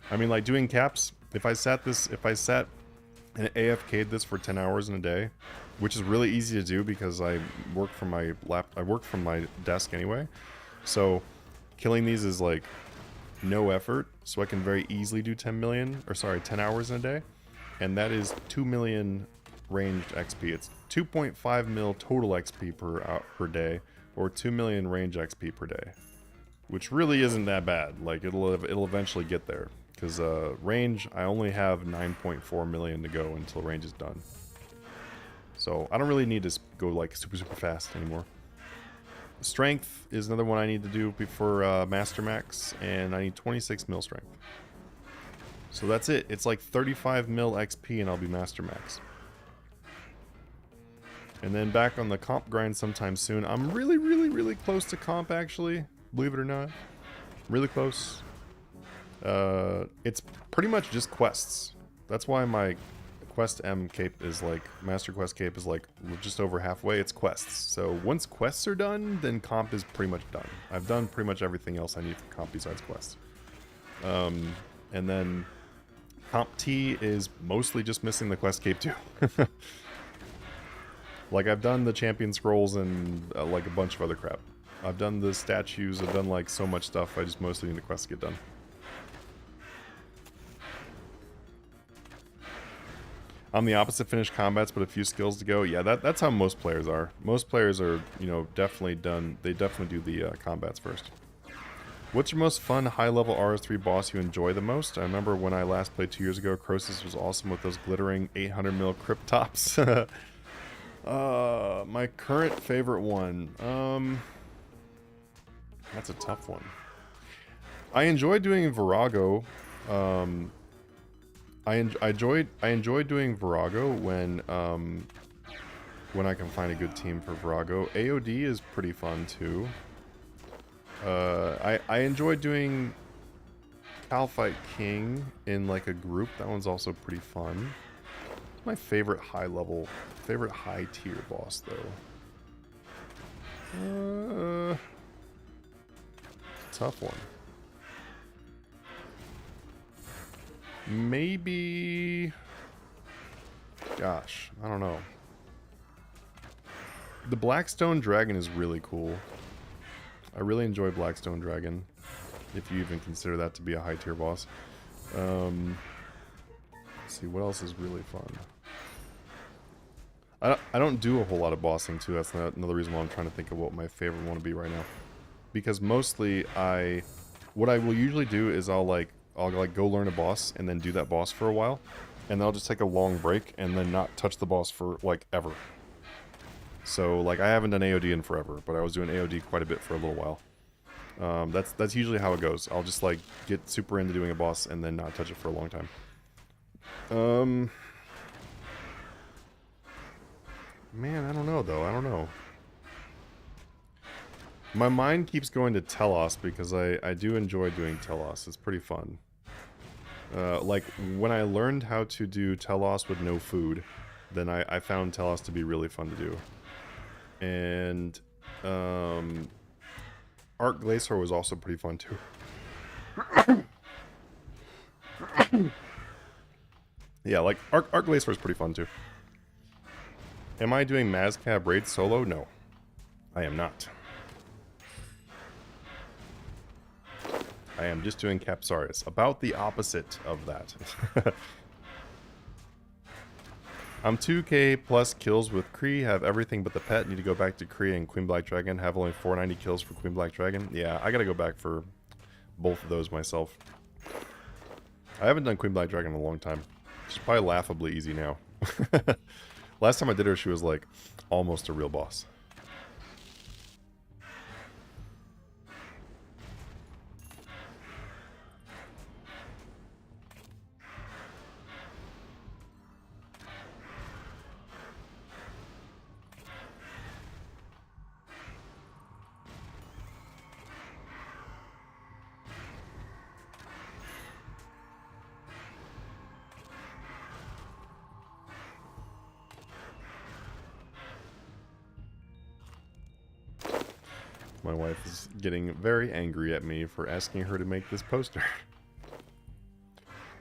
I mean, like, doing caps, if I sat and AFK'd this for 10 hours in a day, which is really easy to do because I work from my desk anyway. So killing these is, like, no effort. So I can very easily do 10 hours in a day. And that is 2 million ranged XP. It's 2.5 mil total XP per day, or 2 million range XP per day, which really isn't that bad. Like it'll eventually get there, because range I only have 9.4 million to go until range is done. So I don't really need to go like super fast anymore. Strength is another one I need to do before Master Max, and I need 26 mil strength. So that's it. It's like 35 mil XP and I'll be Master Max. And then back on the comp grind sometime soon. I'm really, really, really close to comp actually. Believe it or not. Really close. It's pretty much just quests. That's why my Quest M cape is like, Master Quest cape is like just over halfway. It's quests. So once quests are done, then comp is pretty much done. I've done pretty much everything else I need for comp besides quests. And then Comp T is mostly just missing the quest cape too. Like I've done the champion scrolls and like a bunch of other crap. I've done the statues, I've done like so much stuff, I just mostly need the quest to get done. I'm the opposite, finished combats but a few skills to go. Yeah, that's how most players are. Most players are, you know, definitely done, they definitely do the combats first. What's your most fun high-level RS3 boss you enjoy the most? I remember when I last played 2 years ago, Croesus was awesome with those glittering 800 mil crypt tops. My current favorite one. That's a tough one. I enjoy doing Virago. I enjoy doing Virago when I can find a good team for Virago. AOD is pretty fun too. I enjoy doing Calfight King in like a group. That one's also pretty fun. My favorite high tier boss though. Tough one. Maybe... Gosh, I don't know. The Blackstone Dragon is really cool. I really enjoy Blackstone Dragon, if you even consider that to be a high tier boss. Let's see, what else is really fun? I don't do a whole lot of bossing too. That's another reason why I'm trying to think of what my favorite one to be right now. Because mostly what I will usually do is I'll go learn a boss and then do that boss for a while, and then I'll just take a long break and then not touch the boss for like ever. So like I haven't done AOD in forever, but I was doing AOD quite a bit for a little while. That's usually how it goes. I'll just like get super into doing a boss and then not touch it for a long time. Man, I don't know though. I don't know. My mind keeps going to Telos because I do enjoy doing Telos. It's pretty fun. Like, when I learned how to do Telos with no food, then I found Telos to be really fun to do. And, Arc Glacier was also pretty fun too. Yeah, like, Arc Glacier is pretty fun too. Am I doing Mazcab Raid solo? No. I am not. I am just doing Capsarius. About the opposite of that. I'm 2k plus kills with Kree, have everything but the pet, need to go back to Kree and Queen Black Dragon, have only 490 kills for Queen Black Dragon. Yeah, I gotta go back for both of those myself. I haven't done Queen Black Dragon in a long time. She's probably laughably easy now. Last time I did her, she was like almost a real boss. My wife is getting very angry at me for asking her to make this poster.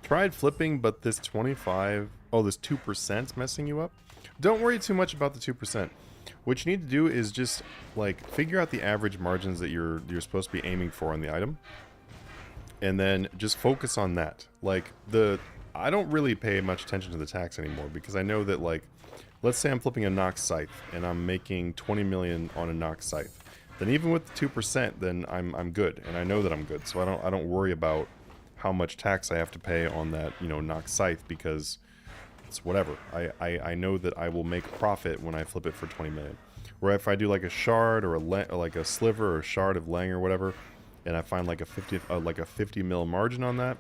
Tried flipping, but this 25... Oh, this 2% messing you up? Don't worry too much about the 2%. What you need to do is just, like, figure out the average margins that you're supposed to be aiming for on the item. And then just focus on that. Like, I don't really pay much attention to the tax anymore, because I know that, like, let's say I'm flipping a Nox Scythe, and I'm making 20 million on a Nox Scythe. Then even with the 2%, then I'm good, and I know that I'm good, so I don't worry about how much tax I have to pay on that, you know, Nox Scythe, because it's whatever. I know that I will make profit when I flip it for 20 million. Where if I do like a shard or like a sliver or a shard of Lang or whatever, and I find like a 50 mil margin on that,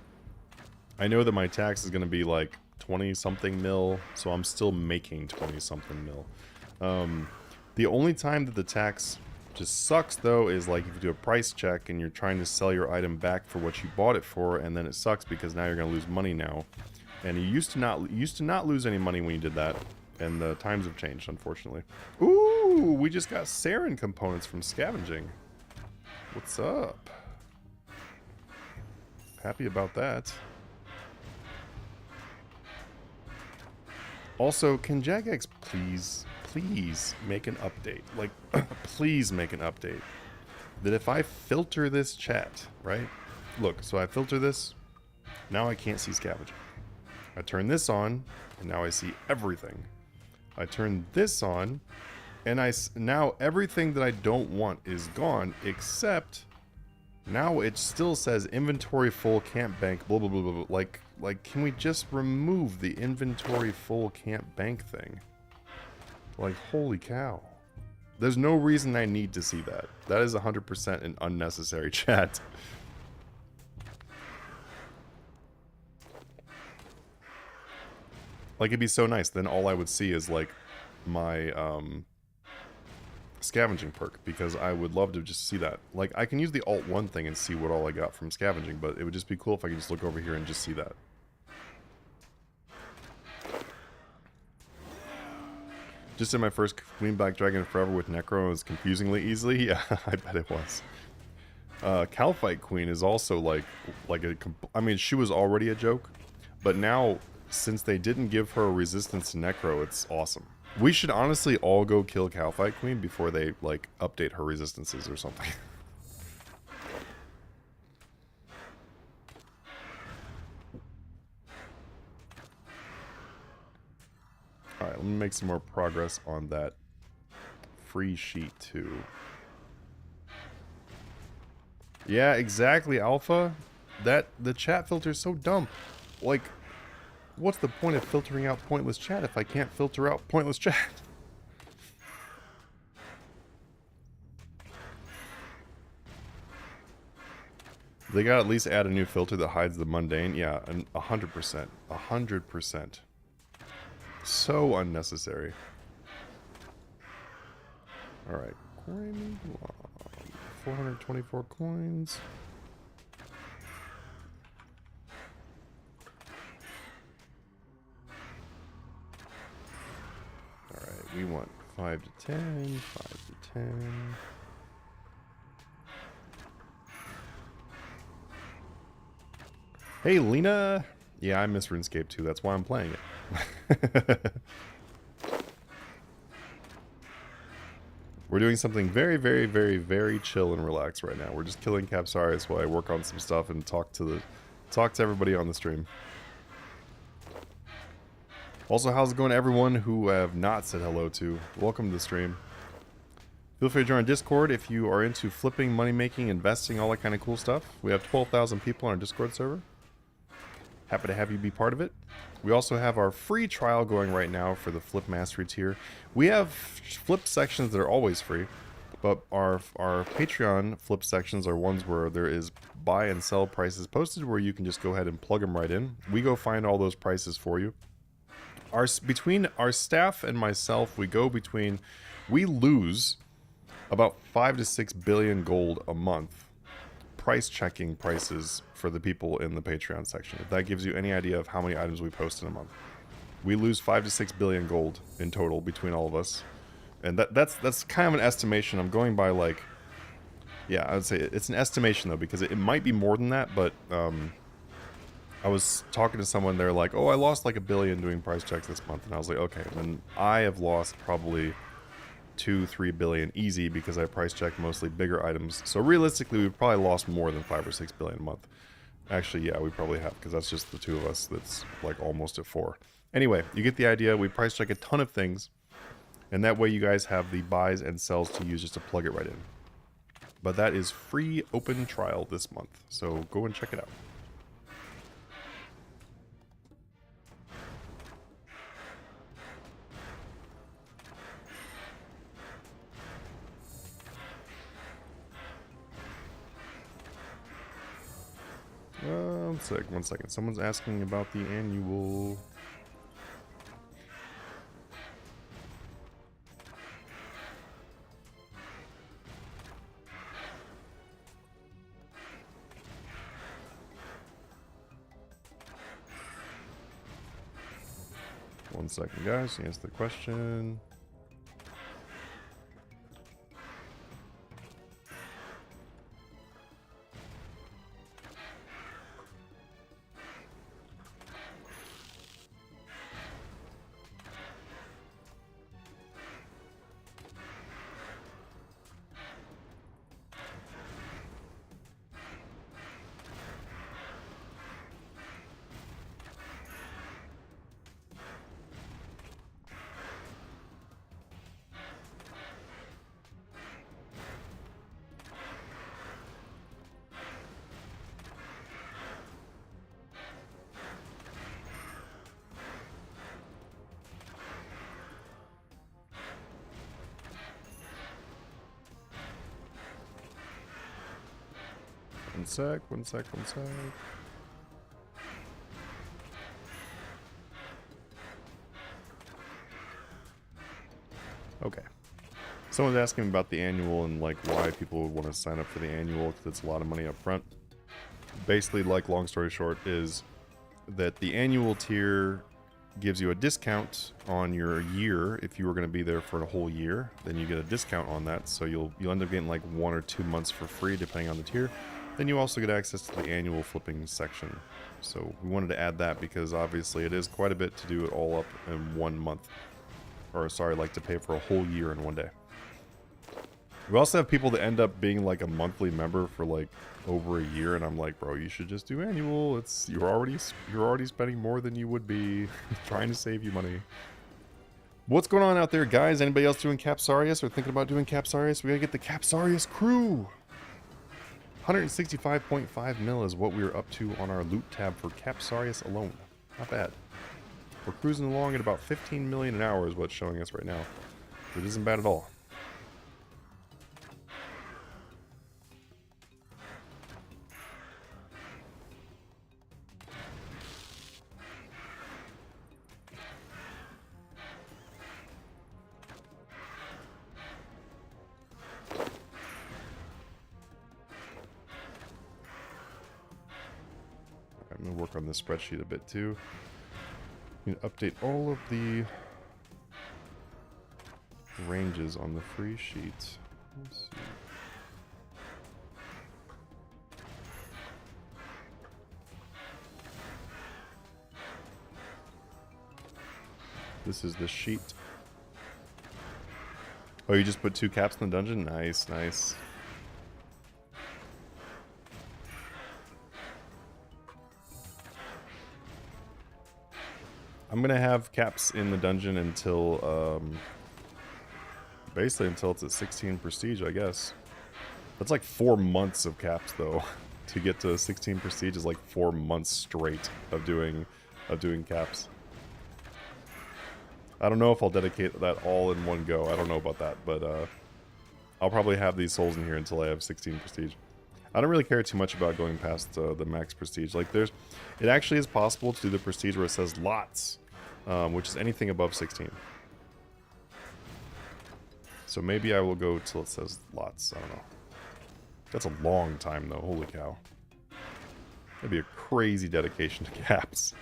I know that my tax is going to be like 20 something mil, so I'm still making 20 something mil. The only time that the tax just sucks though is like if you do a price check and you're trying to sell your item back for what you bought it for, and then it sucks because now you're going to lose money now. And you used to not lose any money when you did that, and the times have changed, unfortunately. Ooh, we just got Saren components from scavenging. What's up? Happy about that. Also, can Jagex please make an update? Like, please make an update. That if I filter this chat, right? Look, so I filter this, now I can't see scavenging. I turn this on, and now I see everything. I turn this on, and now everything that I don't want is gone, except now it still says inventory full, camp bank, blah blah blah blah blah. Like, can we just remove the inventory full camp bank thing? Like, holy cow. There's no reason I need to see that. That is 100% an unnecessary chat. Like, it'd be so nice. Then all I would see is, like, my, scavenging perk, because I would love to just see that. Like, I can use the Alt-1 thing and see what all I got from scavenging, but it would just be cool if I could just look over here and just see that. Just in my first Queen Black Dragon forever with Necro, it was confusingly easily. Yeah, I bet it was. Calphite Queen is also like a... I mean, she was already a joke, but now, since they didn't give her a resistance to Necro, it's awesome. We should honestly all go kill Calphite Queen before they, like, update her resistances or something. Alright, let me make some more progress on that free sheet, too. Yeah, exactly, Alpha. The chat filter is so dumb. Like, what's the point of filtering out pointless chat if I can't filter out pointless chat? They gotta at least add a new filter that hides the mundane. Yeah, 100%. 100%. So unnecessary. Alright. 424 coins. Alright, we want 5 to 10, 5 to 10. Hey, Lena! Yeah, I miss RuneScape too. That's why I'm playing it. We're doing something very, very, very, very chill and relaxed right now. We're just killing Capsarius while I work on some stuff and talk to everybody on the stream. Also, how's it going to everyone who I have not said hello to? Welcome to the stream. Feel free to join our Discord if you are into flipping, money making, investing, all that kind of cool stuff. We have 12,000 people on our Discord server. Happy to have you be part of it. We also have our free trial going right now for the Flip Mastery tier. We have flip sections that are always free, but our Patreon flip sections are ones where there is buy and sell prices posted where you can just go ahead and plug them right in. We go find all those prices for you. Between our staff and myself, we lose about 5 to 6 billion gold a month price checking prices for the people in the Patreon section. If that gives you any idea of how many items we post in a month. We lose 5 to 6 billion gold in total between all of us. And that's kind of an estimation. I'm going by, like, yeah, I would say it's an estimation though, because it might be more than that, but I was talking to someone, they're like, oh, I lost like 1 billion doing price checks this month, and I was like, okay, then I have lost probably 2-3 billion easy because I price check mostly bigger items. So realistically, we've probably lost more than 5 or 6 billion a month. Actually, yeah, we probably have, because that's just the two of us. That's like almost at 4. Anyway, you get the idea. We price check a ton of things, and that way you guys have the buys and sells to use just to plug it right in. But that is free open trial this month, so go and check it out. One second. Someone's asking about the annual. One second, guys. Answer the question. One sec. Okay. Someone's asking about the annual and like why people would want to sign up for the annual because it's a lot of money up front. Basically, like, long story short, is that the annual tier gives you a discount on your year. If you were going to be there for a whole year, then you get a discount on that. So you'll end up getting like 1 or 2 months for free depending on the tier. Then you also get access to the annual flipping section. So we wanted to add that because obviously it is quite a bit to do it all up in 1 month. Or sorry, like to pay for a whole year in 1 day. We also have people that end up being like a monthly member for like over a year, and I'm like, bro, you should just do annual. You're already spending more than you would be trying to save you money. What's going on out there, guys? Anybody else doing Capsarius or thinking about doing Capsarius? We gotta get the Capsarius crew. 165.5 mil is what we're up to on our loot tab for Capsarius alone. Not bad. We're cruising along at about 15 million an hour is what's showing us right now. It isn't bad at all. I'm going to work on this spreadsheet a bit too. I'm going to update all of the ranges on the free sheet. Let's see. This is the sheet. Oh, you just put 2 caps in the dungeon? Nice, nice. I'm gonna have caps in the dungeon until, basically until it's at 16 prestige, I guess. That's like 4 months of caps, though. To get to 16 prestige is like 4 months straight of doing caps. I don't know if I'll dedicate that all in one go. I don't know about that, but I'll probably have these souls in here until I have 16 prestige. I don't really care too much about going past the max prestige. Like, it actually is possible to do the prestige where it says lots, which is anything above 16. So maybe I will go till it says lots. I don't know. That's a long time, though. Holy cow. That'd be a crazy dedication to caps.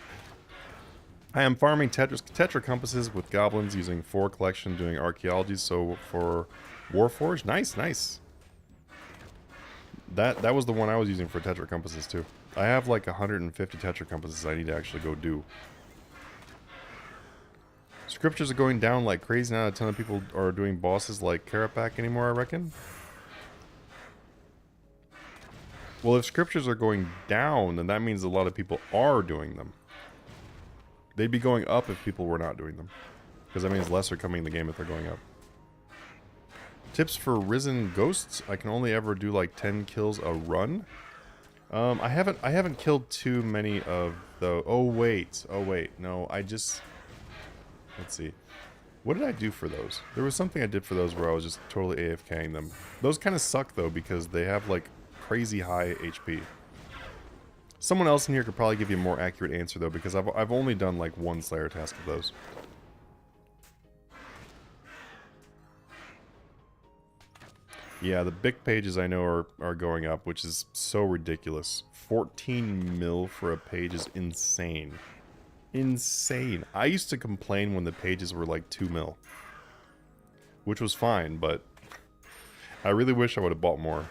I am farming Tetra compasses with goblins using 4 collection, doing archaeology. So for Warforged, nice, nice. That was the one I was using for Tetra compasses too. I have like 150 Tetra compasses I need to actually go do. Scriptures are going down like crazy now. A ton of people are doing bosses like Karapak anymore, I reckon. Well, if scriptures are going down, then that means a lot of people are doing them. They'd be going up if people were not doing them. Because that means less are coming in the game if they're going up. Tips for Risen Ghosts. I can only ever do like 10 kills a run. I haven't killed too many of the... Oh wait. No, I just... Let's see. What did I do for those? There was something I did for those where I was just totally AFKing them. Those kind of suck though because they have like crazy high HP. Someone else in here could probably give you a more accurate answer though because I've only done like 1 Slayer task of those. Yeah, the big pages I know are going up, which is so ridiculous. 14 mil for a page is insane. Insane. I used to complain when the pages were like 2 mil. Which was fine, but I really wish I would have bought more.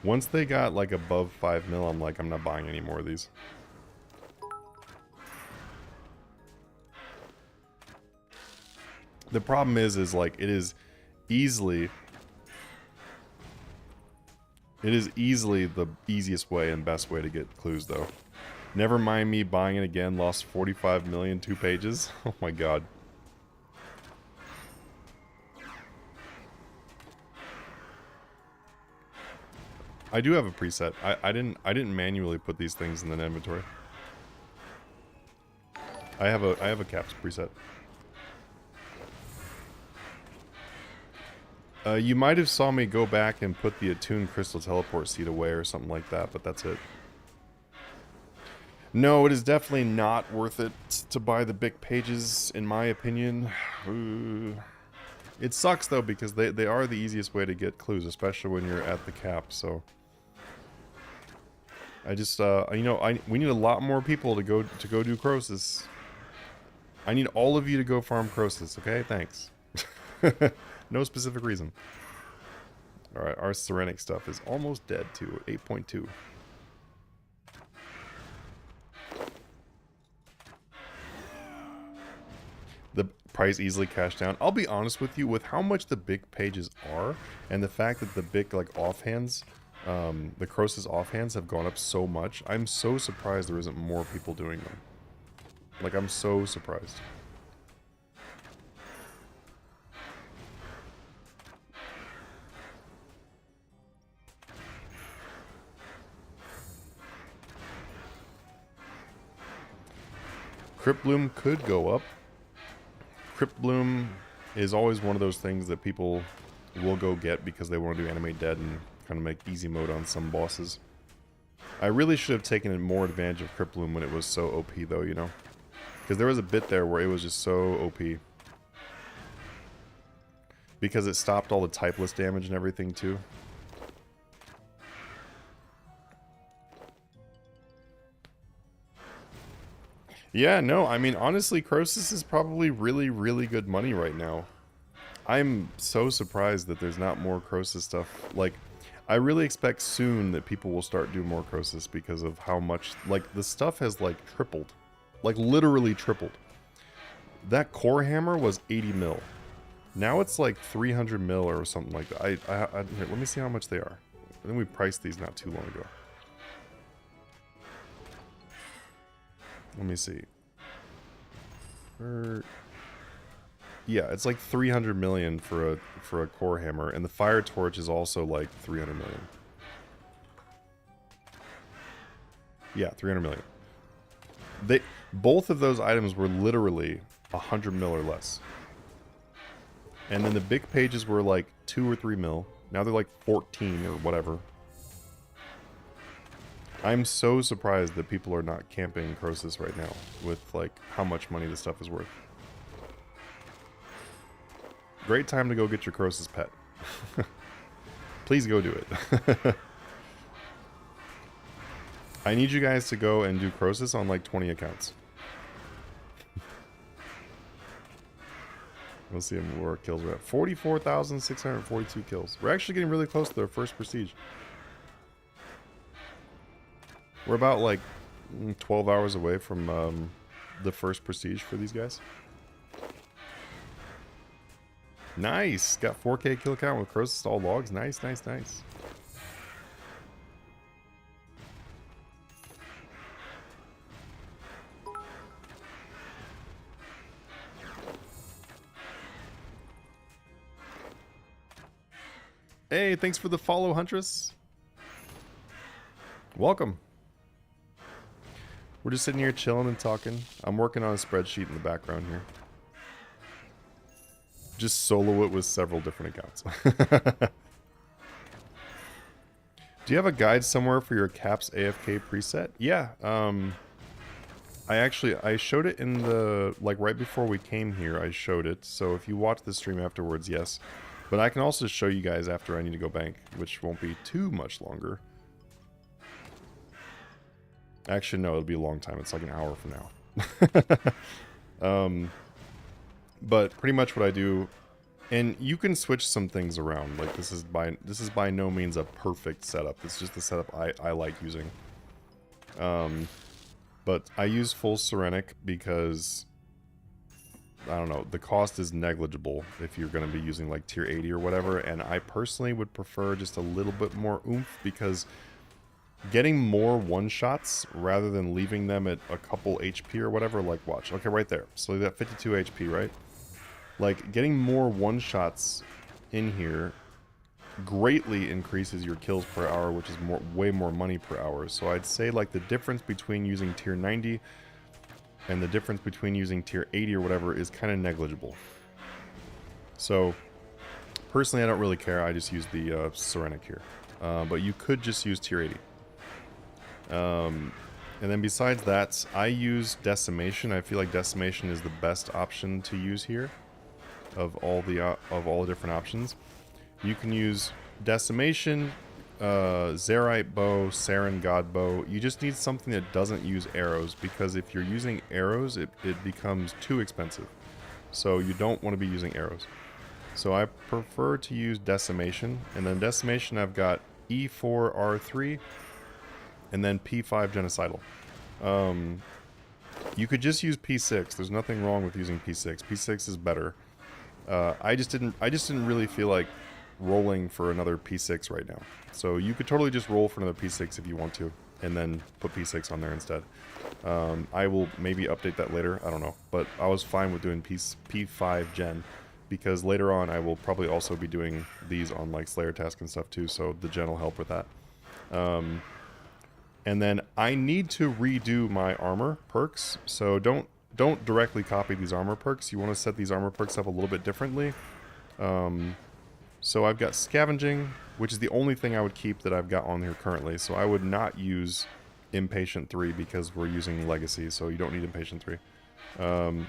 Once they got like above 5 mil, I'm like, I'm not buying any more of these. The problem is like, it is easily the easiest way and best way to get clues though. Never mind me buying it again, lost 45 million 2 pages. Oh my god. I do have a preset. I didn't manually put these things in the inventory. I have a caps preset. You might have saw me go back and put the attuned crystal teleport seed away or something like that, but that's it. No, it is definitely not worth it to buy the big pages, in my opinion. It sucks though because they are the easiest way to get clues, especially when you're at the cap. So I just you know, we need a lot more people to go do Crosis. I need all of you to go farm Crosis. Okay, thanks. No specific reason. All right, our Serenic stuff is almost dead too. 8.2. The price easily cashed down. I'll be honest with you, with how much the big pages are, and the fact that the big like offhands, the Crosis offhands have gone up so much, I'm so surprised there isn't more people doing them. Like, I'm so surprised. Crypt Bloom could go up. Crypt Bloom is always one of those things that people will go get because they want to do Animate Dead and kind of make easy mode on some bosses. I really should have taken more advantage of Crypt Bloom when it was so OP though, you know? Because there was a bit there where it was just so OP. Because it stopped all the typeless damage and everything too. Yeah, no, I mean, honestly, Crosis is probably really, really good money right now. I'm so surprised that there's not more Crosis stuff. Like, I really expect soon that people will start doing more Crosis because of how much, like, the stuff has, like, tripled. Like, literally tripled. That core hammer was 80 mil. Now it's like 300 mil or something like that. Here, let me see how much they are. I think we priced these not too long ago. Let me see. Yeah, it's like 300 million for a core hammer, and the fire torch is also like 300 million. Yeah, 300 million. Both of those items were literally 100 mil or less. And then the big pages were like 2 or 3 mil. Now they're like 14 or whatever. I'm so surprised that people are not camping Crosis right now with like how much money this stuff is worth. Great time to go get your Crosis pet. Please go do it. I need you guys to go and do Crosis on like 20 accounts. Let's see where our kills are at. 44,642 kills. We're actually getting really close to our first prestige. We're about like 12 hours away from the first prestige for these guys. Nice! Got 4K kill count with Crosis all logs. Nice, nice, nice. Hey, thanks for the follow, Huntress. Welcome. We're just sitting here chilling and talking. I'm working on a spreadsheet in the background here. Just solo it with several different accounts. Do you have a guide somewhere for your Caps AFK preset? Yeah, I showed it in the, like right before we came here, I showed it. So if you watch the stream afterwards, yes. But I can also show you guys after I need to go bank, which won't be too much longer. Actually, no, it'll be a long time. It's like an hour from now. But pretty much what I do, and you can switch some things around. Like this is by no means a perfect setup. It's just the setup I like using. But I use full Serenic because I don't know, the cost is negligible if you're going to be using like tier 80 or whatever, and I personally would prefer just a little bit more oomph because getting more one-shots rather than leaving them at a couple HP or whatever, like watch, okay, right there, so you got 52 HP, right? Like getting more one-shots in here greatly increases your kills per hour, which is way more money per hour. So I'd say like the difference between using tier 90 and the difference between using tier 80 or whatever is kind of negligible. So personally, I don't really care. I just use the Serenic here. But you could just use tier 80. And then besides that, I use Decimation. I feel like Decimation is the best option to use here. of all the different options. You can use Decimation, Zerite Bow, Saren God Bow. You just need something that doesn't use arrows, because if you're using arrows, it becomes too expensive. So you don't want to be using arrows. So I prefer to use Decimation, and then Decimation I've got E4R3, and then P5 Genocidal. You could just use P6. There's nothing wrong with using P6. P6 is better. I just didn't really feel like rolling for another P6 right now. So you could totally just roll for another P6 if you want to, and then put P6 on there instead. I will maybe update that later. I don't know, but I was fine with doing P5 Gen, because later on I will probably also be doing these on like Slayer task and stuff too. So the Gen will help with that. And then I need to redo my armor perks, so don't directly copy these armor perks. You want to set these armor perks up a little bit differently. So I've got Scavenging, which is the only thing I would keep that I've got on here currently. So I would not use Impatient 3 because we're using Legacy, so you don't need Impatient 3.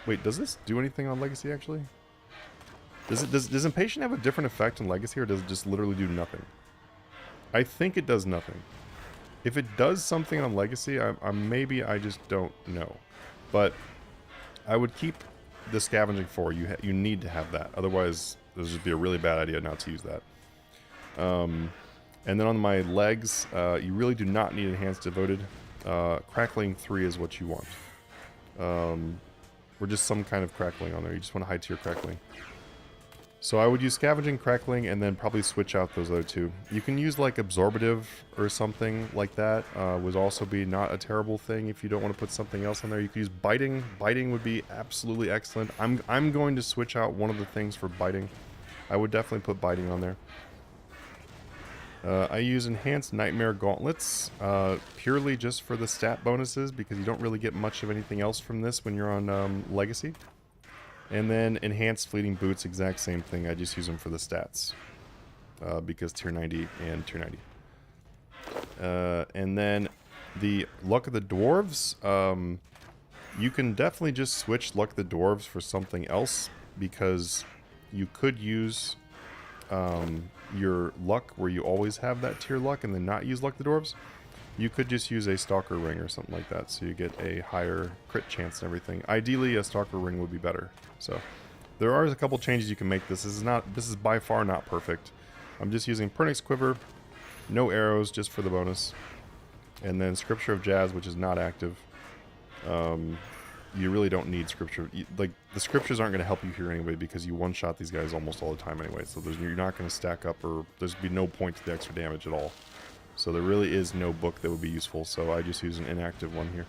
Wait, does this do anything on Legacy actually? Does Impatient have a different effect on Legacy, or does it just literally do nothing? I think it does nothing. If it does something on Legacy, maybe I just don't know. But I would keep the Scavenging 4. You need to have that. Otherwise, this would just be a really bad idea not to use that. And then on my legs, you really do not need Enhanced Devoted. Crackling 3 is what you want. Or just some kind of crackling on there. You just want a high tier crackling. So I would use Scavenging, Crackling, and then probably switch out those other two. You can use like Absorbative or something like that. Would also be not a terrible thing if you don't want to put something else on there. You could use Biting. Biting would be absolutely excellent. I'm going to switch out one of the things for Biting. I would definitely put Biting on there. I use Enhanced Nightmare Gauntlets purely just for the stat bonuses, because you don't really get much of anything else from this when you're on Legacy. And then Enhanced Fleeting Boots, exact same thing. I just use them for the stats. Because tier 90 and tier 90. And then the Luck of the Dwarves. You can definitely just switch Luck of the Dwarves for something else, because you could use your luck where you always have that tier luck and then not use Luck of the Dwarves. You could just use a Stalker Ring or something like that, so you get a higher crit chance and everything. Ideally, a Stalker Ring would be better. So there are a couple changes you can make. This is by far not perfect. I'm just using Pernix Quiver, no arrows, just for the bonus, and then Scripture of Jazz, which is not active. You really don't need Scripture. Like, the Scriptures aren't going to help you here anyway, because you one-shot these guys almost all the time anyway. So you're not going to stack up, or there's be no point to the extra damage at all. So there really is no book that would be useful, so I just use an inactive one here.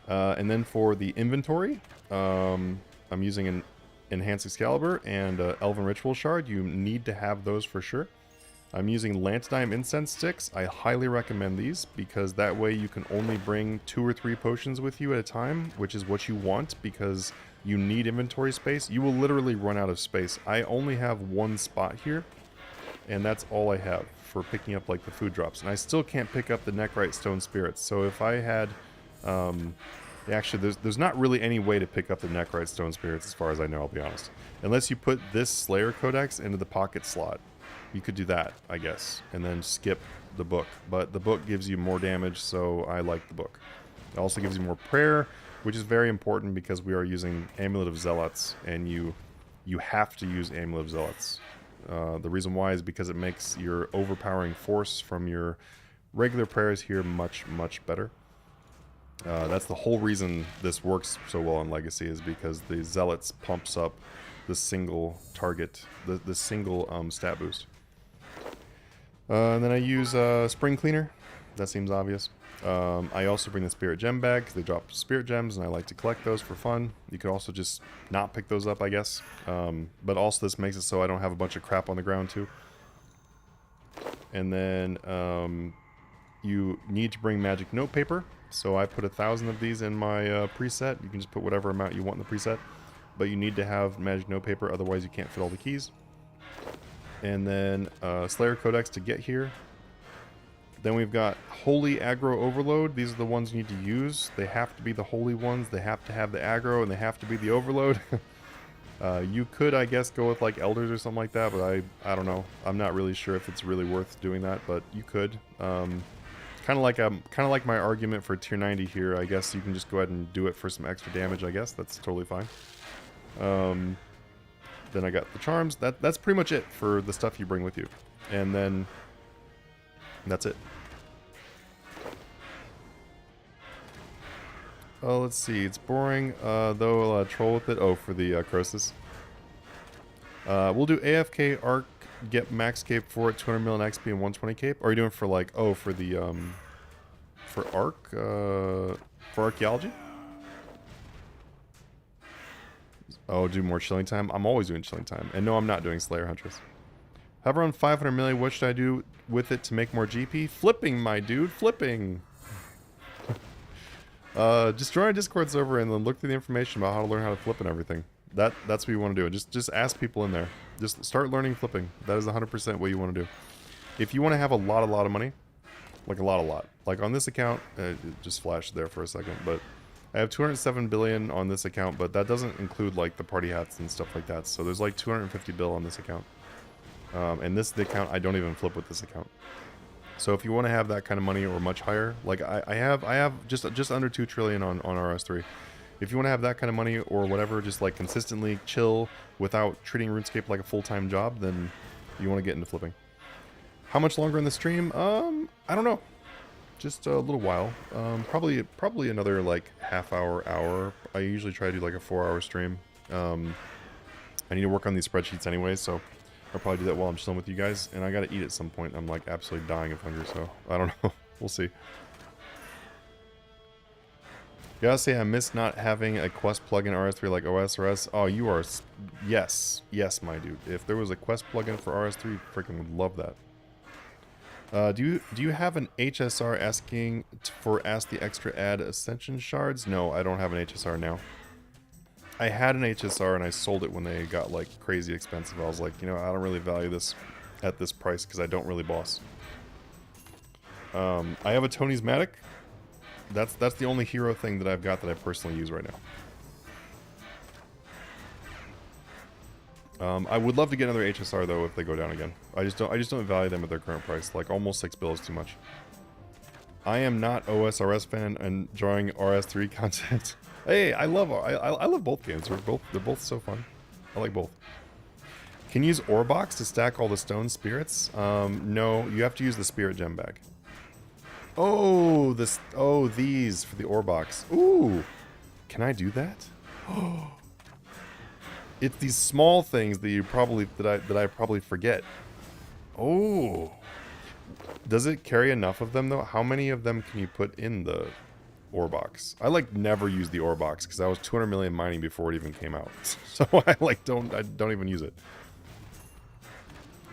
And then for the inventory, I'm using an Enhanced Excalibur and Elven Ritual Shard. You need to have those for sure. I'm using Lantidime Incense Sticks. I highly recommend these, because that way you can only bring 2 or 3 potions with you at a time, which is what you want, because you need inventory space. You will literally run out of space. I only have 1 spot here, and that's all I have for picking up like the food drops. And I still can't pick up the Nechrite Stone Spirits. So if I had... actually, there's not really any way to pick up the Nechrite Stone Spirits as far as I know, I'll be honest. Unless you put this Slayer Codex into the pocket slot. You could do that, I guess, and then skip the book. But the book gives you more damage, so I like the book. It also gives you more prayer, which is very important because we are using Amulet of Zealots, and you have to use Amulet of Zealots. The reason why is because it makes your overpowering force from your regular prayers here much, much better. That's the whole reason this works so well on Legacy, is because the Zealots pumps up the single target, the single stat boost. And then I use Spring Cleaner. That seems obvious. I also bring the Spirit Gem bag, because they drop Spirit Gems, and I like to collect those for fun. You could also just not pick those up, I guess. But also this makes it so I don't have a bunch of crap on the ground, too. And then you need to bring Magic Note Paper. So I put 1,000 of these in my preset. You can just put whatever amount you want in the preset. But you need to have Magic Note Paper, otherwise you can't fit all the keys. And then Slayer Codex to get here. Then we've got Holy Aggro Overload. These are the ones you need to use. They have to be the holy ones. They have to have the aggro, and they have to be the overload. You could, I guess, go with like elders or something like that, but I don't know. I'm not really sure if it's really worth doing that, but you could. Kind of like my argument for tier 90 here. I guess you can just go ahead and do it for some extra damage. I guess that's totally fine. Then I got the charms. That's pretty much it for the stuff you bring with you, and then that's it. Oh, let's see. It's boring, though. Troll with it. Oh, for the Croesus. We'll do AFK Arc. Get max cape for it. 200 mil in XP and 120 cape. Or are you doing for like? Oh, for the for Arc. For archaeology. Oh, do more chilling time. I'm always doing chilling time. And no, I'm not doing Slayer Huntress. Have around 500 million. What should I do with it to make more GP? Flipping, my dude. Flipping. Just join our Discord server and then look through the information about how to learn how to flip and everything. That's what you want to do. Just ask people in there. Just start learning flipping. That is 100% what you want to do. If you want to have a lot of money, like a lot. Like on this account, it just flashed there for a second, but I have 207 billion on this account, but that doesn't include like the party hats and stuff like that. So there's like 250 bill on this account. And the account, I don't even flip with this account. So if you want to have that kind of money or much higher, like I have just under 2 trillion on RS3. If you want to have that kind of money or whatever, just like consistently chill without treating RuneScape like a full-time job, then you want to get into flipping. How much longer in the stream? I don't know. Just a little while. Probably another like half hour. I usually try to do like a 4-hour stream. I need to work on these spreadsheets anyway, so I'll probably do that while I'm chilling with you guys. And I gotta eat at some point. I'm like absolutely dying of hunger, so I don't know. We'll see. Gotta say, I miss not having a quest plugin RS3 like OSRS. Oh, you are... Yes, my dude. If there was a quest plugin for RS3, freaking would love that. Do you have an HSR asking for Ask the Extra Add Ascension Shards? No, I don't have an HSR now. I had an HSR and I sold it when they got like crazy expensive. I was like, you know, I don't really value this at this price because I don't really boss. I have a Tony's Matic. That's the only hero thing that I've got that I personally use right now. I would love to get another HSR though if they go down again. I just don't value them at their current price. Like almost 6 bill is too much. I am not OSRS fan and enjoying RS3 content. Hey, I love both games. They're both so fun. I like both. Can you use ore box to stack all the stone spirits? No, you have to use the spirit gem bag. Oh, these for the ore box. Ooh, can I do that? Oh, it's these small things that I probably forget. Oh, does it carry enough of them though? How many of them can you put in the ore box? I like never use the ore box because I was 200 million mining before it even came out, so I don't even use it.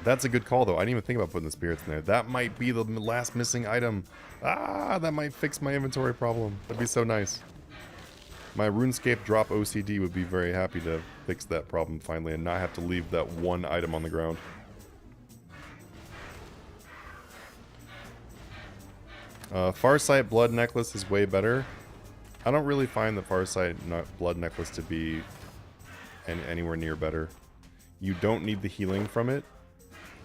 That's a good call though. I didn't even think about putting the spirits in there. That might be the last missing item. Ah, that might fix my inventory problem. That'd be so nice. My RuneScape drop OCD would be very happy to fix that problem finally and not have to leave that one item on the ground. Farsight Blood Necklace is way better. I don't really find the Farsight Blood Necklace to be anywhere near better. You don't need the healing from it.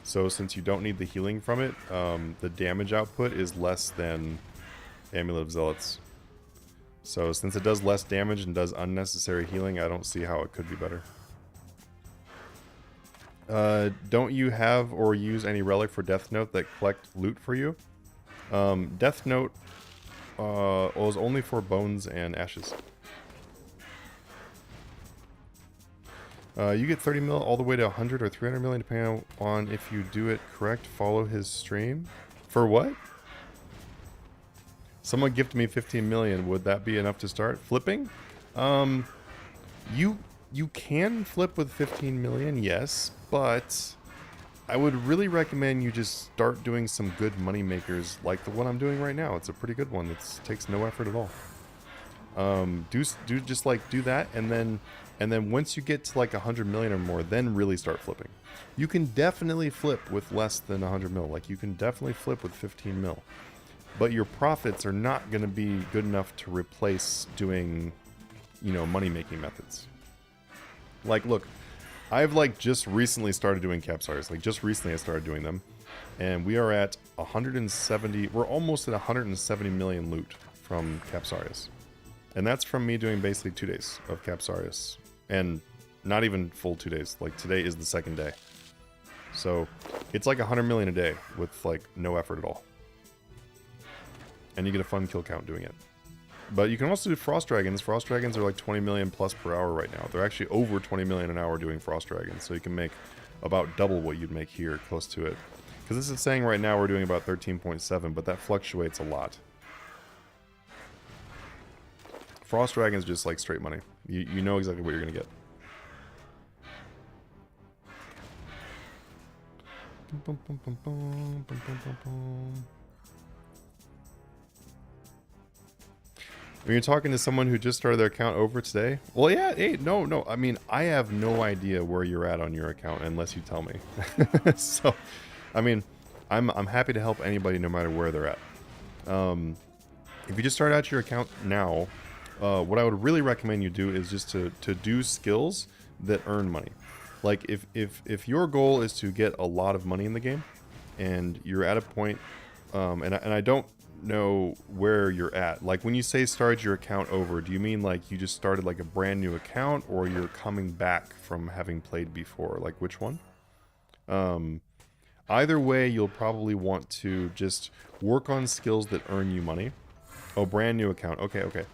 So since you don't need the healing from it, the damage output is less than Amulet of Zealots. So since it does less damage and does unnecessary healing, I don't see how it could be better. Don't you have or use any relic for Death Note that collect loot for you? Death Note was only for bones and ashes. You get 30 mil all the way to 100 or 300 million depending on if you do it correct. Follow his stream. For what? Someone gifted me 15 million. Would that be enough to start flipping? You can flip with 15 million, yes, but I would really recommend you just start doing some good money makers like the one I'm doing right now. It's a pretty good one. It takes no effort at all. Do that, and then once you get to like 100 million or more, then really start flipping. You can definitely flip with less than 100 mil. Like you can definitely flip with 15 mil, but your profits are not going to be good enough to replace doing, you know, money making methods. Like, look, I've like just recently started doing Capsarius. Like just recently I started doing them. And we are at 170, we're almost at 170 million loot from Capsarius. And that's from me doing basically 2 days of Capsarius. And not even full 2 days. Like today is the second day. So it's like 100 million a day with like no effort at all. And you get a fun kill count doing it. But you can also do Frost Dragons. Frost Dragons are like 20 million plus per hour right now. They're actually over 20 million an hour doing Frost Dragons. So you can make about double what you'd make here, close to it. Because this is saying right now we're doing about 13.7, but that fluctuates a lot. Frost Dragons just like straight money. You know exactly what you're going to get. When you're talking to someone who just started their account over today, well, yeah, hey, no. I mean, I have no idea where you're at on your account unless you tell me. So, I mean, I'm happy to help anybody no matter where they're at. If you just start out your account now, what I would really recommend you do is just to do skills that earn money. Like if your goal is to get a lot of money in the game, and you're at a point, and I don't know where you're at. Like when you say start your account over, do you mean like you just started like a brand new account, or you're coming back from having played before? Like which one? Either way, you'll probably want to just work on skills that earn you money. Oh, brand new account. Okay.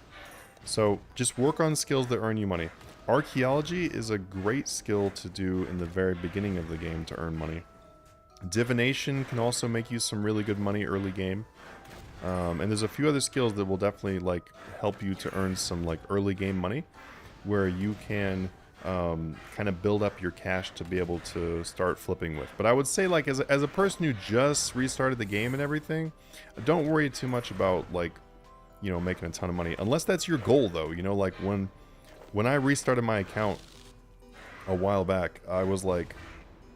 So just work on skills that earn you money. Archaeology is a great skill to do in the very beginning of the game to earn money. Divination can also make you some really good money early game. And there's a few other skills that will definitely like help you to earn some like early game money, where you can kind of build up your cash to be able to start flipping with. But I would say like as a person who just restarted the game and everything, don't worry too much about like, you know, making a ton of money, unless that's your goal though. You know, like when I restarted my account a while back, I was like,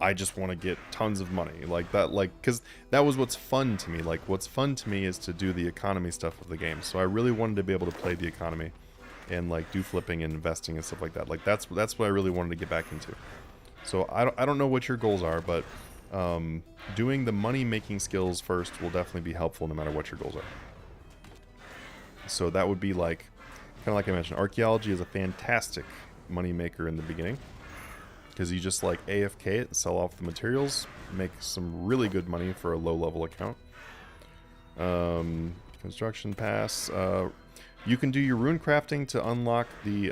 I just want to get tons of money like that, like, because that was what's fun to me. Like what's fun to me is to do the economy stuff of the game. So I really wanted to be able to play the economy and like do flipping and investing and stuff like that. Like that's what I really wanted to get back into. So I don't know what your goals are, but doing the money making skills first will definitely be helpful no matter what your goals are. So that would be like, kind of like I mentioned, archaeology is a fantastic money maker in the beginning, because you just like AFK it, sell off the materials, make some really good money for a low level account. Construction pass. You can do your rune crafting to unlock the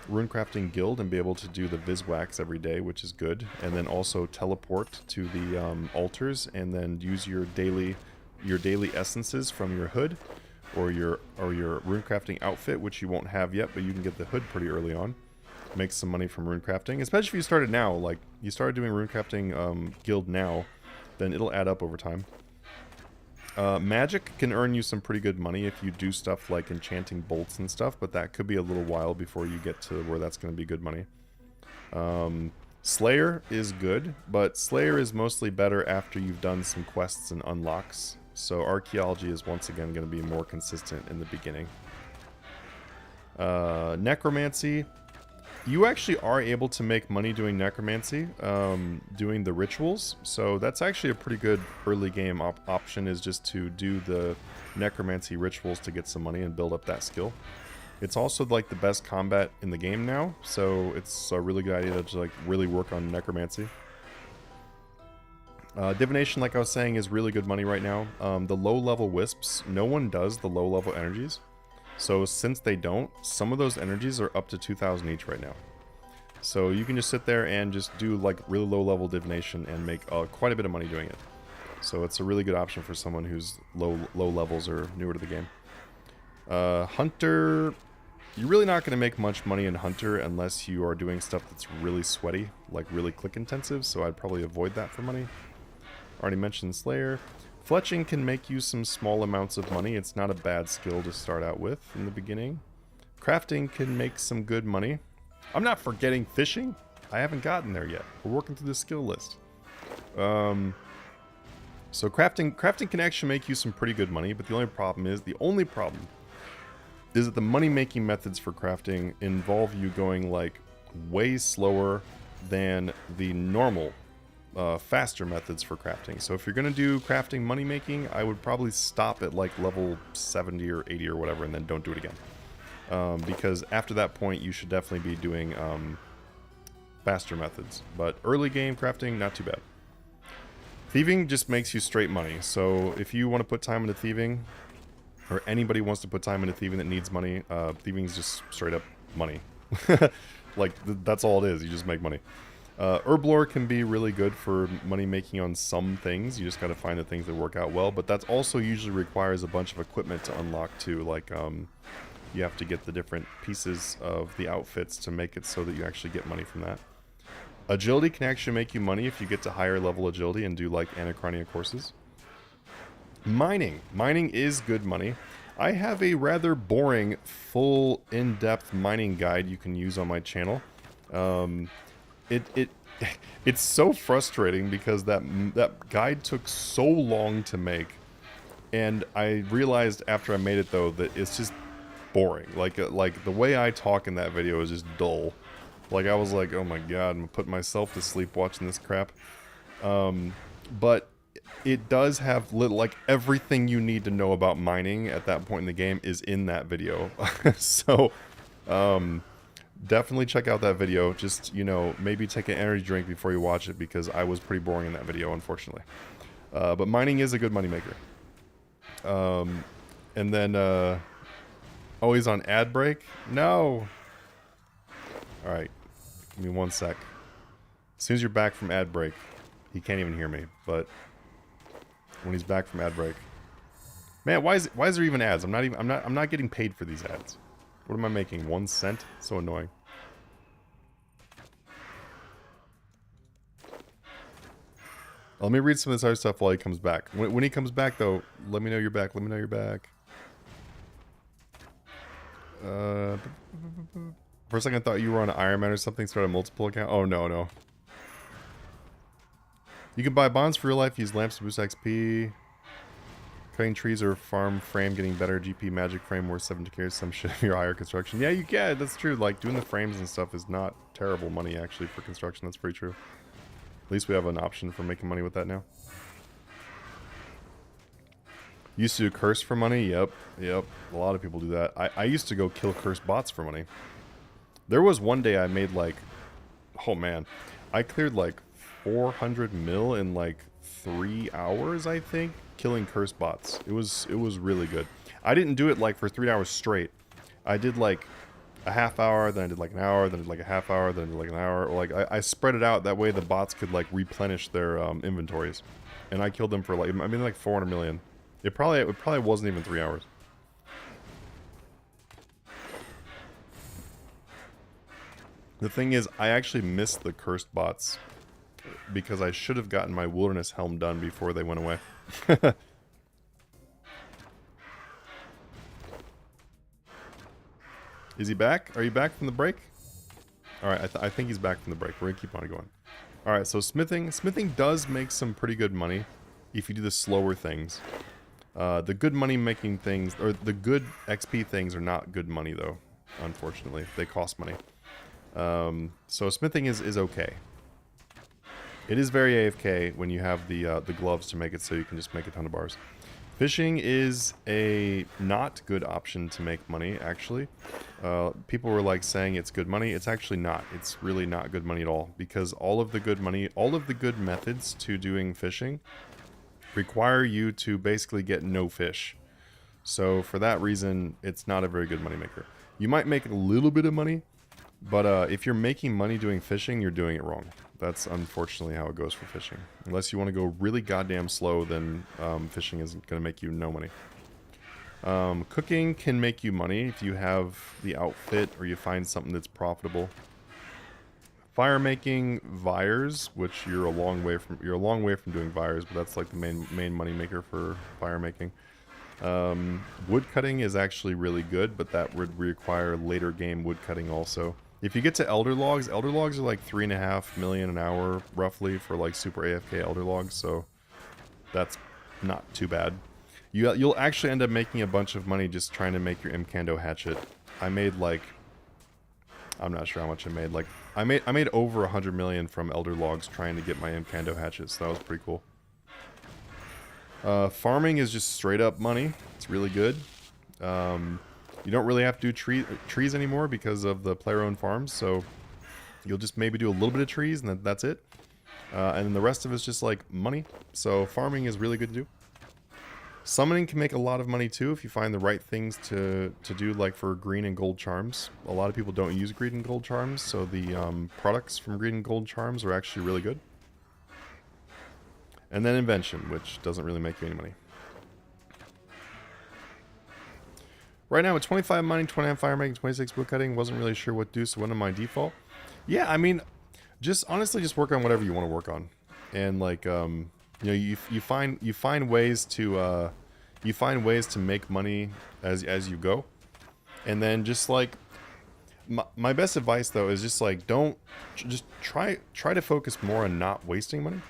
rune crafting guild and be able to do the Viswax every day, which is good. And then also teleport to the altars and then use your daily essences from your hood or your rune crafting outfit, which you won't have yet, but you can get the hood pretty early on. Make some money from rune crafting, especially if you started now. Like you started doing rune crafting guild now, then it'll add up over time. Magic can earn you some pretty good money if you do stuff like enchanting bolts and stuff, but that could be a little while before you get to where that's going to be good money. Slayer is good, but Slayer is mostly better after you've done some quests and unlocks. So archaeology is once again going to be more consistent in the beginning. Necromancy. You actually are able to make money doing necromancy, doing the rituals. So that's actually a pretty good early game option, is just to do the necromancy rituals to get some money and build up that skill. It's also like the best combat in the game now, so it's a really good idea to like really work on necromancy. Divination, like I was saying, is really good money right now. The low level wisps, no one does the low level energies. So since they don't, some of those energies are up to 2,000 each right now. So you can just sit there and just do like really low level divination and make quite a bit of money doing it. So it's a really good option for someone who's low levels or newer to the game. Hunter, you're really not going to make much money in Hunter unless you are doing stuff that's really sweaty, like really click intensive. So I'd probably avoid that for money. Already mentioned Slayer. Fletching can make you some small amounts of money. It's not a bad skill to start out with in the beginning. Crafting can make some good money. I'm not forgetting fishing. I haven't gotten there yet. We're working through the skill list. So crafting can actually make you some pretty good money, but the only problem is that the money-making methods for crafting involve you going like way slower than the normal faster methods for crafting. So if you're going to do crafting money making, I would probably stop at like level 70 or 80 or whatever, and then don't do it again. Because after that point, you should definitely be doing faster methods. But early game crafting, not too bad. Thieving just makes you straight money. So if you want to put time into thieving, or anybody wants to put time into thieving that needs money, thieving is just straight up money. Like, that's all it is. You just make money. Herb lore can be really good for money making on some things. You just got to find the things that work out well. But that also usually requires a bunch of equipment to unlock too. Like, you have to get the different pieces of the outfits to make it so that you actually get money from that. Agility can actually make you money if you get to higher level agility and do like Anachronia courses. Mining. Mining is good money. I have a rather boring, full, in-depth mining guide you can use on my channel. It's so frustrating because that guide took so long to make, and I realized after I made it though that it's just boring. Like the way I talk in that video is just dull. Like I was like, oh my god, I'm gonna put myself to sleep watching this crap. But it does have like everything you need to know about mining at that point in the game is in that video. So definitely check out that video. Just, you know, maybe take an energy drink before you watch it, because I was pretty boring in that video, unfortunately. But mining is a good moneymaker. And then always on ad break? No. Alright, give me 1 sec. As soon as you're back from ad break, he can't even hear me, but when he's back from ad break. Man, why is there even ads? I'm not getting paid for these ads. What am I making? 1 cent? So annoying. Let me read some of this other stuff while he comes back. When he comes back though, let me know you're back. Let me know you're back. For a second I thought you were on Iron Man or something, started a multiple account. Oh no. You can buy bonds for real life, use lamps to boost XP. Cutting trees or farm frame getting better. GP magic frame worth 70 carries some shit if you're higher construction. Yeah, you can. That's true. Like, doing the frames and stuff is not terrible money, actually, for construction. That's pretty true. At least we have an option for making money with that now. Used to do curse for money? Yep. A lot of people do that. I used to go kill curse bots for money. There was one day I made, like... Oh, man. I cleared, like, 400 mil in, like, 3 hours, I think, killing curse bots. It was really good. I didn't do it like for 3 hours straight. I did like a half hour, then I did like an hour, then I did like a half hour, then I did like an hour. Like I spread it out that way the bots could like replenish their inventories, and I killed them for like like 400 million. It probably wasn't even 3 hours. The thing is, I actually missed the cursed bots because I should have gotten my wilderness helm done before they went away. Is he back? Are you back from the break? Alright, I think he's back from the break. We're gonna keep on going. Alright, so smithing. Smithing does make some pretty good money if you do the slower things. The good money making things, or the good XP things, are not good money though, unfortunately. They cost money. So smithing is okay. It is very AFK when you have the gloves to make it so you can just make a ton of bars. Fishing is a not good option to make money, actually. People were like saying it's good money. It's actually not. It's really not good money at all, because all of the good money, all of the good methods to doing fishing require you to basically get no fish. So for that reason, it's not a very good money maker. You might make a little bit of money, but if you're making money doing fishing, you're doing it wrong. That's unfortunately how it goes for fishing. Unless you want to go really goddamn slow, then fishing isn't going to make you no money. Cooking can make you money if you have the outfit or you find something that's profitable. Fire making, vires, which you're a long way from doing vires, but that's like the main money maker for fire making. Wood cutting is actually really good, but that would require later game wood cutting also. If you get to elder logs are like 3.5 million an hour, roughly, for like super AFK elder logs, so that's not too bad. You'll actually end up making a bunch of money just trying to make your Mkando hatchet. I made like I'm not sure how much I made. Like, I made over 100 million from Elder Logs trying to get my Incando hatchets. So that was pretty cool. Farming is just straight up money. It's really good. You don't really have to do trees anymore because of the player-owned farms. So you'll just maybe do a little bit of trees and that's it. And then the rest of it's just like money. So farming is really good to do. Summoning can make a lot of money too if you find the right things to do, like for green and gold charms. A lot of people don't use green and gold charms, so the products from green and gold charms are actually really good. And then invention, which doesn't really make you any money. Right now with 25 mining, 29 fire making, 26 wood cutting, wasn't really sure what to do, so went on my default. Yeah, I mean, just honestly just work on whatever you want to work on. And like you know, you find ways to make money as you go, and then just like my best advice though is just like just try to focus more on not wasting money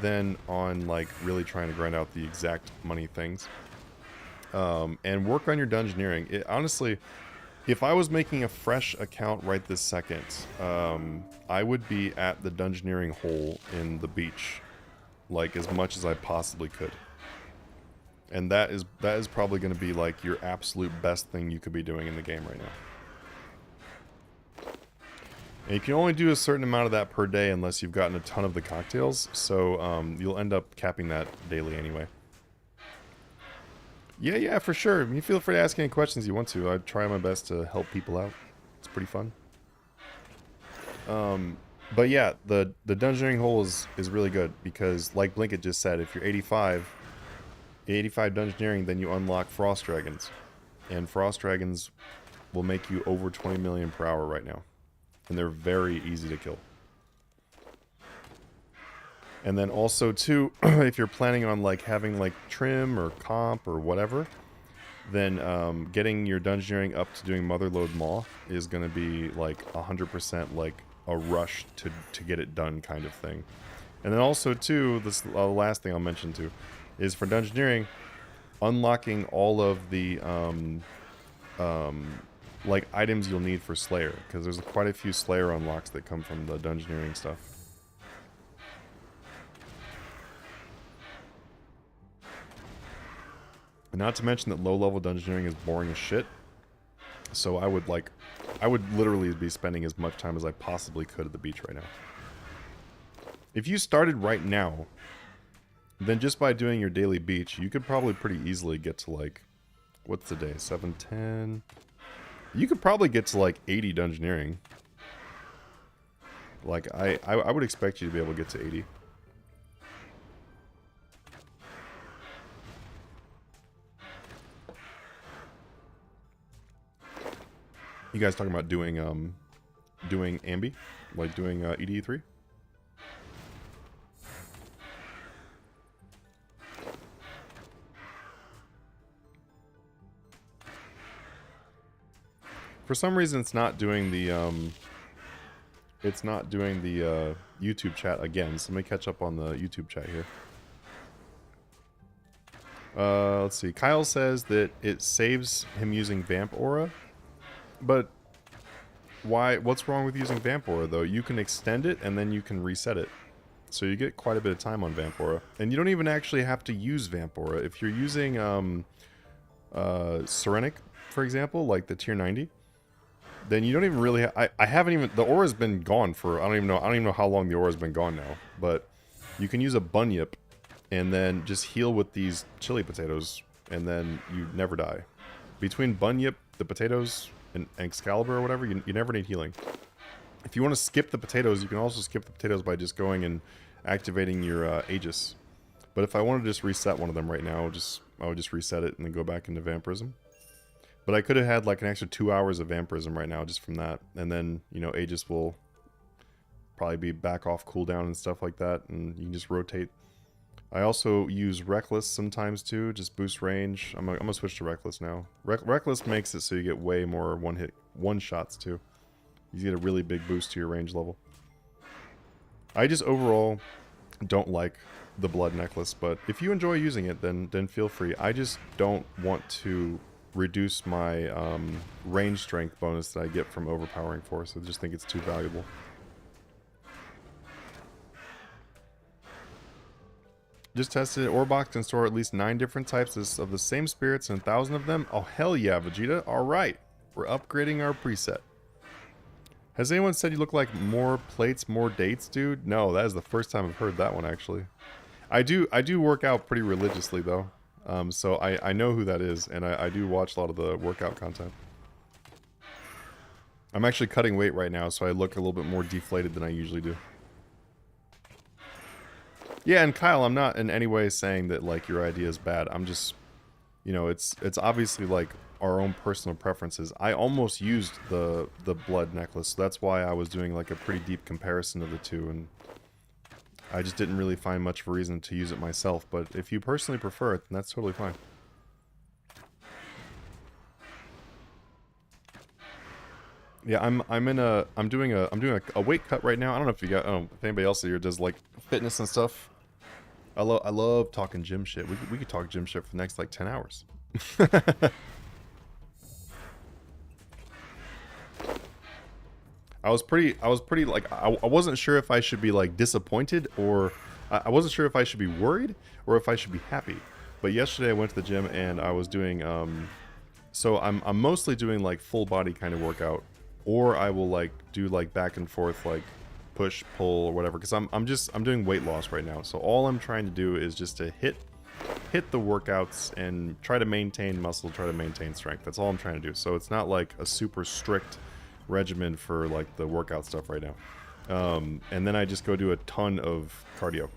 than on like really trying to grind out the exact money things, and work on your dungeoneering. Honestly, if I was making a fresh account right this second, I would be at the dungeoneering hole in the beach like as much as I possibly could. And that is probably going to be like your absolute best thing you could be doing in the game right now. And you can only do a certain amount of that per day unless you've gotten a ton of the cocktails, so you'll end up capping that daily anyway. Yeah, for sure. You feel free to ask any questions you want to. I try my best to help people out. It's pretty fun. But yeah, the dungeoneering hole is really good because, like Blinket just said, if you're 85 dungeoneering, then you unlock Frost Dragons. And Frost Dragons will make you over 20 million per hour right now. And they're very easy to kill. And then also too, if you're planning on like having like trim or comp or whatever, then getting your dungeoneering up to doing Motherlode Maw is going to be like 100% like a rush to get it done kind of thing. And then also too, this last thing I'll mention too, is for dungeoneering, unlocking all of the like items you'll need for Slayer, because there's quite a few Slayer unlocks that come from the dungeoneering stuff. And not to mention that low-level dungeoneering is boring as shit. So I would literally be spending as much time as I possibly could at the beach right now. If you started right now, then just by doing your daily beach, you could probably pretty easily get to like, what's the day? 710. You could probably get to like 80 dungeoneering. Like I would expect you to be able to get to 80. You guys talking about doing Ambi? Like doing EDE3? For some reason it's not doing the YouTube chat again, so let me catch up on the YouTube chat here. Let's see. Kyle says that it saves him using Vamp Aura. But why? What's wrong with using Vamp Aura, though? You can extend it, and then you can reset it. So you get quite a bit of time on Vamp Aura. And you don't even actually have to use Vamp Aura. If you're using Serenic, for example, like the tier 90, then you don't even really... I haven't even... The Aura's been gone for... I don't even know how long the Aura's been gone now. But you can use a Bunyip, and then just heal with these chili potatoes, and then you never die. Between Bunyip, the potatoes... and Excalibur or whatever, you never need healing. If you want to skip the potatoes, you can also skip the potatoes by just going and activating your Aegis. But if I wanted to just reset one of them right now, I would just reset it and then go back into Vampirism. But I could have had like an extra 2 hours of Vampirism right now just from that. And then, you know, Aegis will probably be back off cooldown and stuff like that, and you can just rotate. I also use Reckless sometimes too, just boost range. I'm gonna switch to Reckless now. Reckless makes it so you get way more one shots too. You get a really big boost to your range level. I just overall don't like the blood necklace, but if you enjoy using it, then feel free. I just don't want to reduce my range strength bonus that I get from overpowering force. I just think it's too valuable. Just tested it. Orbox can store at least 9 different types of the same spirits and 1,000 of them. Oh, hell yeah, Vegeta. All right. We're upgrading our preset. Has anyone said you look like more plates, more dates, dude? No, that is the first time I've heard that one, actually. I do work out pretty religiously, though. So I know who that is, and I do watch a lot of the workout content. I'm actually cutting weight right now, so I look a little bit more deflated than I usually do. Yeah, and Kyle, I'm not in any way saying that, like, your idea is bad. I'm just, you know, it's obviously, like, our own personal preferences. I almost used the blood necklace, so that's why I was doing, like, a pretty deep comparison of the two, and I just didn't really find much of a reason to use it myself. But if you personally prefer it, then that's totally fine. Yeah, I'm doing a weight cut right now. I don't know if you got, I don't know if anybody else here does, like, fitness and stuff. I love talking gym shit. We could talk gym shit for the next, like, 10 hours. I was pretty like, I wasn't sure if I should be, like, disappointed, or I wasn't sure if I should be worried or if I should be happy. But yesterday I went to the gym and I was doing so I'm mostly doing, like, full body kind of workout, or I will, like, do, like, back and forth, like, push, pull, or whatever, because I'm doing weight loss right now. So all I'm trying to do is just to hit the workouts and try to maintain muscle, try to maintain strength. That's all I'm trying to do. So it's not like a super strict regimen for, like, the workout stuff right now. And then I just go do a ton of cardio.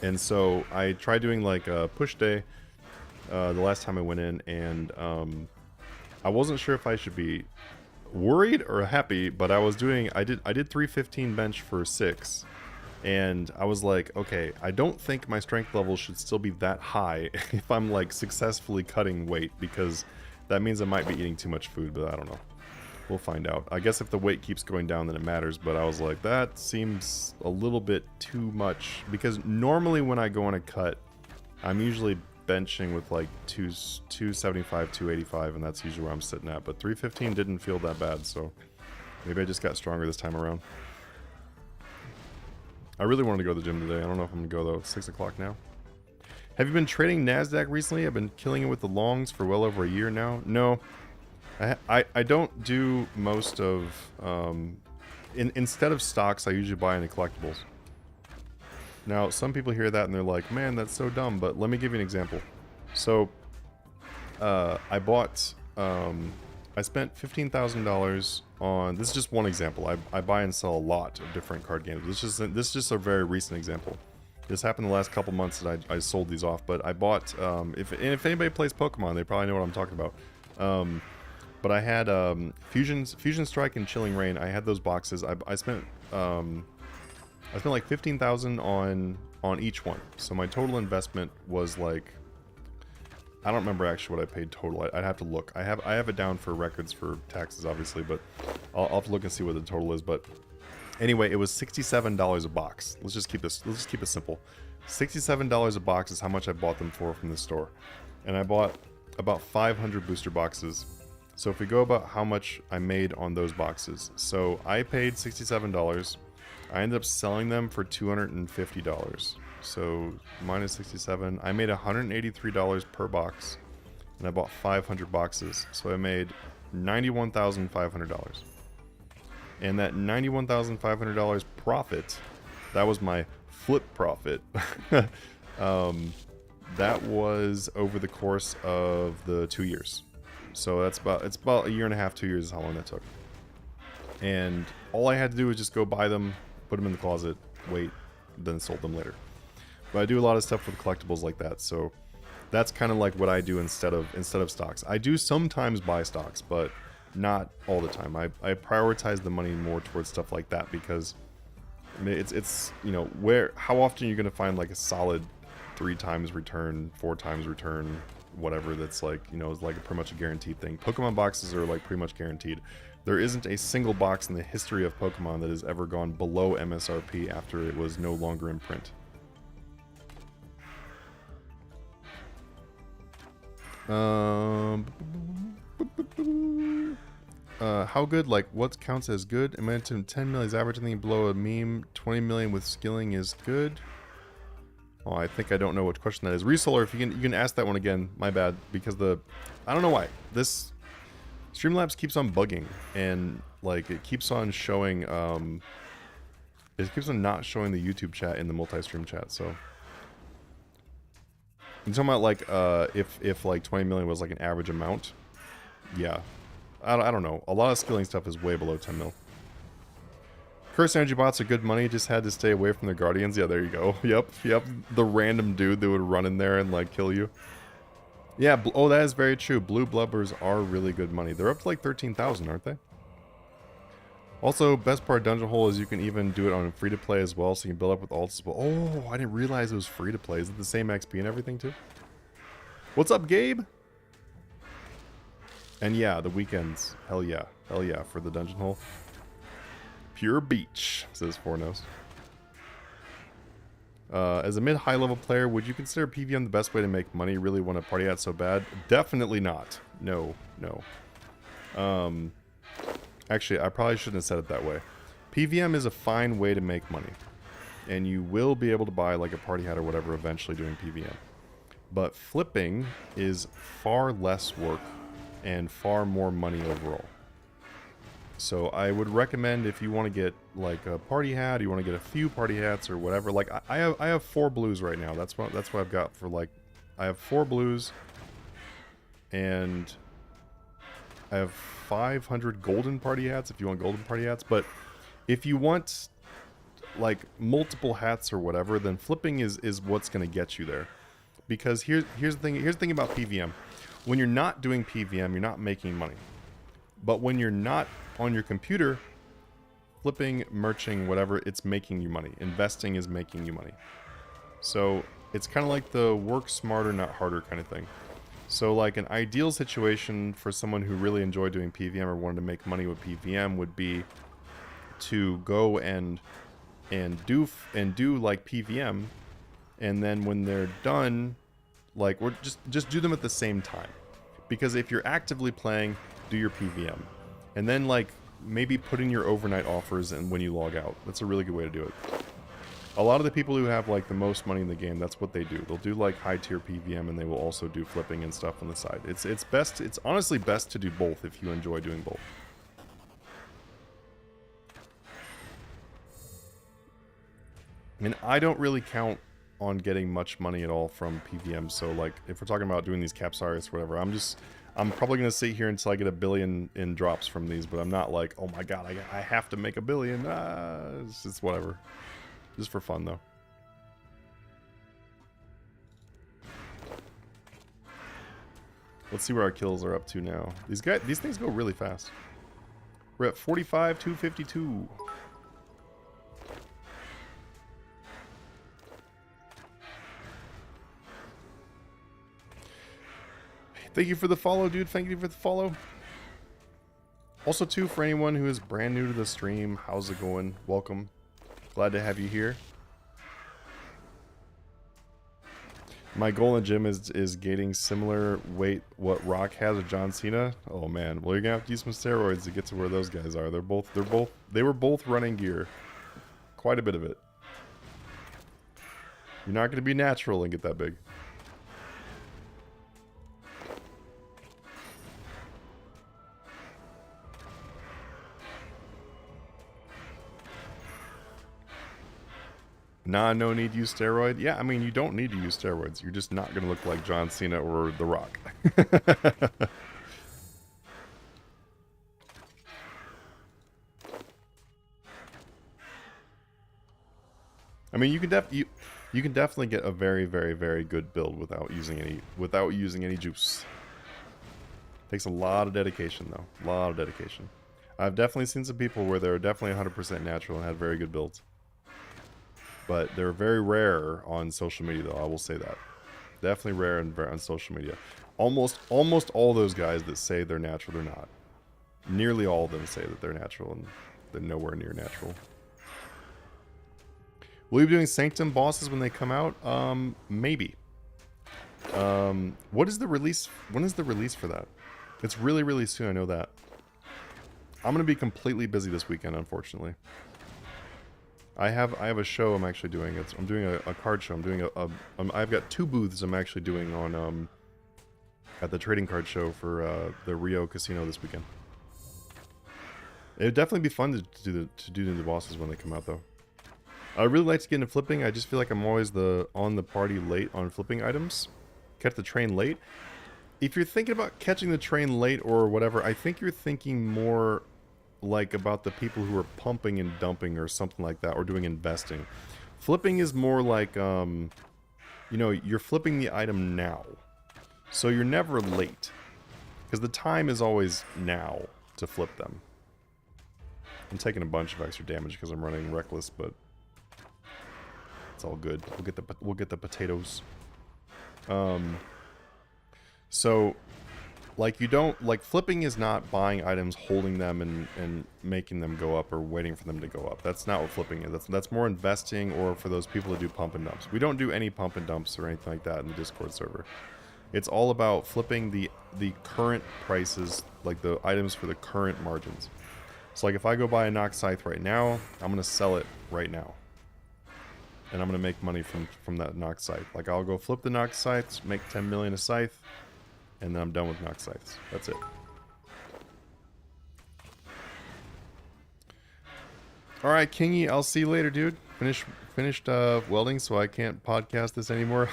And so I tried doing, like, a push day the last time I went in, and I wasn't sure if I should be worried or happy, but I did 315 bench for 6, and I was like, okay, I don't think my strength level should still be that high if I'm, like, successfully cutting weight, because that means I might be eating too much food, but I don't know. We'll find out. I guess if the weight keeps going down, then it matters, but I was like, that seems a little bit too much, because normally when I go on a cut, I'm usually benching with, like, 275, 285, and that's usually where I'm sitting at. But 315 didn't feel that bad, so maybe I just got stronger this time around. I really wanted to go to the gym today. I don't know if I'm gonna go, though. It's 6 o'clock now. Have you been trading NASDAQ recently? I've been killing it with the longs for well over a year now. No, I don't do most of instead of stocks, I usually buy into collectibles. Now, some people hear that and they're like, man, that's so dumb, but let me give you an example. So, I bought, I spent $15,000 on, this is just one example. I buy and sell a lot of different card games. This is just a very recent example. This happened the last couple months that I sold these off, but I bought, if anybody plays Pokemon, they probably know what I'm talking about. But I had Fusion Strike and Chilling Reign. I had those boxes. I spent like $15,000 on each one. So my total investment was, like, I don't remember actually what I paid total. I'd have to look. I have it down for records for taxes, obviously, but I'll have to look and see what the total is. But anyway, it was $67 a box. Let's just keep it simple. $67 a box is how much I bought them for from the store, and I bought about 500 booster boxes. So if we go about how much I made on those boxes, so I paid $67. I ended up selling them for $250. So minus 67, I made $183 per box, and I bought 500 boxes. So I made $91,500. And that $91,500 profit, that was my flip profit. That was over the course of the 2 years. So it's about a year and a half, 2 years is how long that took. And all I had to do was just go buy them, put them in the closet, wait, then sold them later. But I do a lot of stuff with collectibles like that, so that's kind of like what I do instead of stocks. I do sometimes buy stocks, but not all the time. I prioritize the money more towards stuff like that, because I mean, it's you know, how often you're gonna find, like, a solid 3 times return, 4 times return, whatever, that's, like, you know, is like pretty much a guaranteed thing. Pokemon boxes are, like, pretty much guaranteed. There isn't a single box in the history of Pokemon that has ever gone below MSRP after it was no longer in print. How good? Like, what counts as good? Momentum 10 million is average. Anything below a meme. 20 million with skilling is good. Oh, I think I don't know what question that is. Resolar, if you can ask that one again. My bad, because I don't know why this Streamlabs keeps on bugging, and like it keeps on showing it keeps on not showing the YouTube chat in the multi-stream chat. So you're talking about like if like 20 million was like an average amount. Yeah, I don't know. A lot of skilling stuff is way below 10 mil. Curse energy bots are good money, just had to stay away from their guardians. Yeah, there you go. Yep. The random dude that would run in there and like kill you. Yeah, oh, that is very true. Blue blubbers are really good money. They're up to like 13,000, aren't they? Also, best part of Dungeon Hole is you can even do it on free-to-play as well, so you can build up with alts as well. Oh, I didn't realize it was free-to-play. Is it the same XP and everything too? What's up, Gabe? And yeah, the weekends. Hell yeah for the Dungeon Hole. Pure beach, says Fornos. As a mid-high level player, would you consider PVM the best way to make money? Really want to party at so bad? Definitely not. No. Actually, I probably shouldn't have said it that way. PVM is a fine way to make money. And you will be able to buy like a party hat or whatever eventually doing PVM. But flipping is far less work and far more money overall. So I would recommend if you want to get like a party hat, you want to get a few party hats or whatever. Like I have 4 blues right now. That's what I've got for like I have 4 blues and I have 500 golden party hats if you want golden party hats. But if you want like multiple hats or whatever, then flipping is what's going to get you there. Because here's the thing about PVM. When you're not doing PVM, you're not making money. But when you're not on your computer, flipping, merching, whatever, it's making you money. Investing is making you money. So it's kind of like the work smarter, not harder kind of thing. So like an ideal situation for someone who really enjoyed doing PVM or wanted to make money with PVM would be to go and do like PVM, and then when they're done, like we're just do them at the same time. Because if you're actively playing, do your PVM. And then like maybe put in your overnight offers and when you log out. That's a really good way to do it. A lot of the people who have like the most money in the game, that's what they do. They'll do like high tier PVM and they will also do flipping and stuff on the side. It's honestly best to do both if you enjoy doing both. And I don't really count on getting much money at all from PVM. So like if we're talking about doing these Capsarius or whatever, I'm probably going to sit here until I get 1 billion in drops from these, but I'm not like, oh my god, I have to make 1 billion. It's just whatever. Just for fun, though. Let's see where our kills are up to now. These things go really fast. We're at 45, 252. Thank you for the follow, dude. Thank you for the follow. Also, too, for anyone who is brand new to the stream, how's it going? Welcome. Glad to have you here. My goal in the gym is gaining similar weight what Rock has with John Cena. Oh man, well you're gonna have to use some steroids to get to where those guys are. They were both running gear. Quite a bit of it. You're not gonna be natural and get that big. Nah, no need to use steroid. Yeah, I mean, you don't need to use steroids. You're just not going to look like John Cena or The Rock. I mean, you can definitely get a very, very, very good build without using any juice. Takes a lot of dedication, though. A lot of dedication. I've definitely seen some people where they're definitely 100% natural and had very good builds. But they're very rare on social media, though. I will say that. Definitely rare on social media. Almost all those guys that say they're natural, they're not. Nearly all of them say that they're natural, and they're nowhere near natural. Will you be doing Sanctum bosses when they come out? Maybe. What is the release? When is the release for that? It's really, really soon, I know that. I'm going to be completely busy this weekend, unfortunately. I have a show I'm actually doing. I'm doing a card show. I'm doing I've got 2 booths I'm actually doing on at the trading card show for the Rio Casino this weekend. It'd definitely be fun to do the bosses when they come out, though. I really like to get into flipping. I just feel like I'm always on the party late on flipping items. Catch the train late. If you're thinking about catching the train late or whatever, I think you're thinking more like about the people who are pumping and dumping or something like that, or doing investing. Flipping is more like, you know, you're flipping the item now. So you're never late. Because the time is always now to flip them. I'm taking a bunch of extra damage because I'm running reckless, but it's all good. We'll get the potatoes. So, like, you don't, like, flipping is not buying items, holding them, and making them go up or waiting for them to go up. That's not what flipping is. That's more investing, or for those people that do pump and dumps. We don't do any pump and dumps or anything like that in the Discord server. It's all about flipping the current prices, like the items for the current margins. So, like, if I go buy a Nox Scythe right now, I'm going to sell it right now. And I'm going to make money from that Nox Scythe. Like, I'll go flip the Nox Scythes, make 10 million a Scythe, and then I'm done with Nox Scythes. That's it. Alright, Kingy, I'll see you later, dude. Finished welding, so I can't podcast this anymore.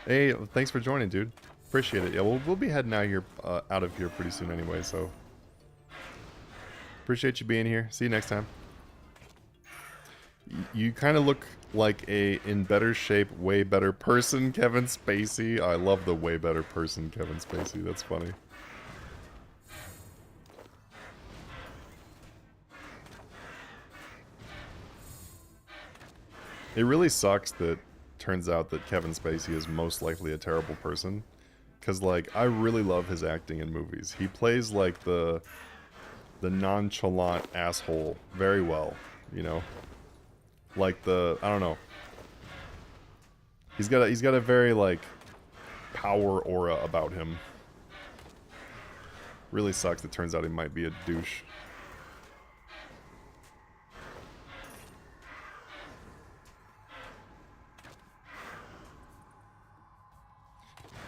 Hey, thanks for joining, dude. Appreciate it. Yeah, we'll be heading out of here pretty soon anyway, so... Appreciate you being here. See you next time. You kind of look like a in better shape, way better person, Kevin Spacey. I love the way better person, Kevin Spacey. That's funny. It really sucks that turns out that Kevin Spacey is most likely a terrible person. Because, like, I really love his acting in movies. He plays, like, the nonchalant asshole very well, you know? Like I don't know. He's got a very, like, power aura about him. Really sucks it turns out he might be a douche.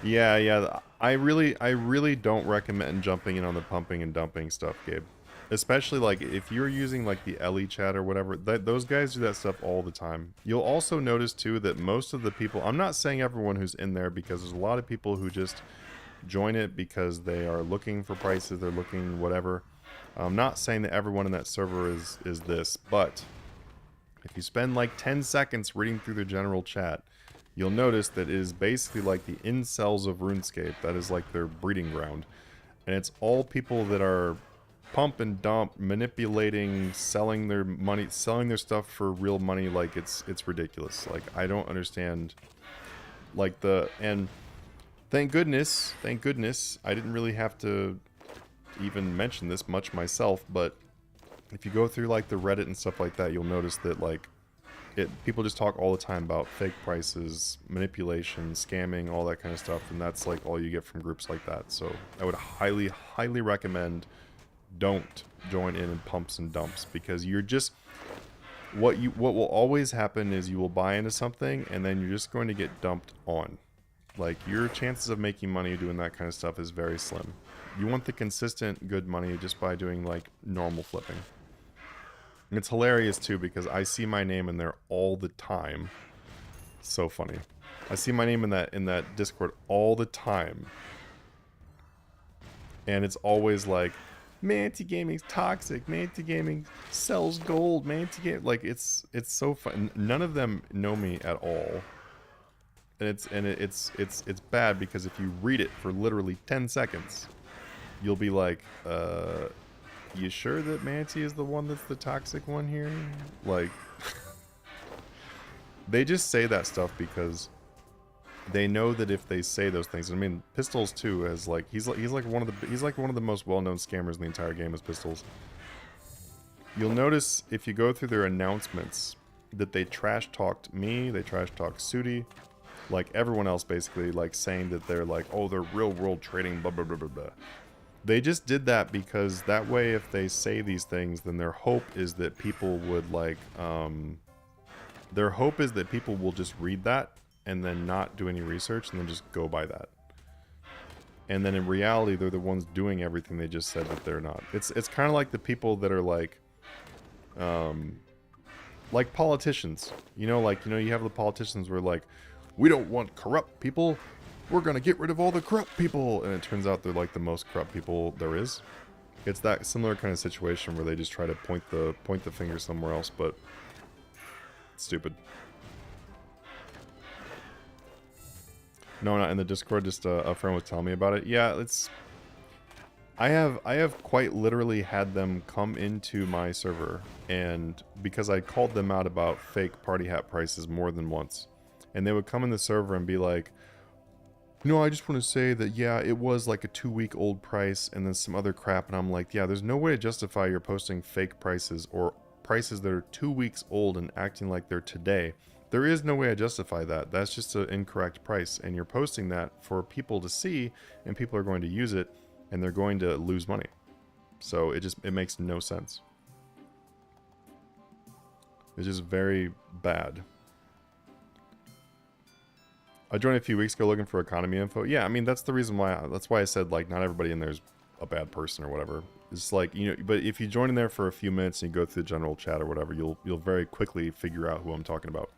Yeah, I really don't recommend jumping in on the pumping and dumping stuff, Gabe. Especially, like, if you're using, like, the Ellie chat or whatever, those guys do that stuff all the time. You'll also notice, too, that most of the people... I'm not saying everyone who's in there, because there's a lot of people who just join it because they are looking for prices, they're looking whatever. I'm not saying that everyone in that server is this, but if you spend, like, 10 seconds reading through the general chat, you'll notice that it is basically like the incels of RuneScape. That is, like, their breeding ground. And it's all people that are... pump and dump, manipulating, selling their money, selling their stuff for real money. Like, it's ridiculous. Like, I don't understand, like, and thank goodness I didn't really have to even mention this much myself, but if you go through, like, the Reddit and stuff like that, you'll notice that, like, people just talk all the time about fake prices, manipulation, scamming, all that kind of stuff, and that's, like, all you get from groups like that. So I would highly recommend don't join in pumps and dumps, because you're just what will always happen is you will buy into something and then you're just going to get dumped on. Like, your chances of making money doing that kind of stuff is very slim. You want the consistent good money just by doing, like, normal flipping. And it's hilarious too, because I see my name in there all the time. So funny. I see my name in that Discord all the time. And it's always like, Manti Gaming's toxic. Manti Gaming sells gold. Manti Gaming, like, it's so fun. None of them know me at all, and it's bad, because if you read it for literally 10 seconds, you'll be like, you sure that Manti is the one that's the toxic one here? Like, they just say that stuff because they know that if they say those things, I mean, Pistols too has, like, he's like one of the most well-known scammers in the entire game is Pistols. You'll notice if you go through their announcements that they trash talked me, they trash talked Sudi, like everyone else basically, like saying that they're like, oh, they're real world trading, blah blah blah blah blah. They just did that because that way, if they say these things, then their hope is that people would like, their hope is that people will just read that and then not do any research and then just go by that. And then in reality, they're the ones doing everything they just said that they're not. It's kind of like the people that are like politicians. You have the politicians where like, we don't want corrupt people. We're gonna get rid of all the corrupt people, and it turns out they're like the most corrupt people there is. It's that similar kind of situation where they just try to point the finger somewhere else, but it's stupid. No, not in the Discord. Just a friend was telling me about it. Yeah, it's. I have quite literally had them come into my server, and because I called them out about fake party hat prices more than once, and they would come in the server and be like, no, I just want to say that, yeah, it was like a 2-week-old price and then some other crap. And I'm like, yeah, there's no way to justify you're posting fake prices or prices that are 2 weeks old and acting like they're today. There is no way to justify that. That's just an incorrect price. And you're posting that for people to see, and people are going to use it, and they're going to lose money. So it makes no sense. It's just very bad. I joined a few weeks ago looking for economy info. Yeah, I mean, that's the reason why. That's why I said, like, not everybody in there's a bad person or whatever. It's like, but if you join in there for a few minutes and you go through the general chat or whatever, you'll very quickly figure out who I'm talking about.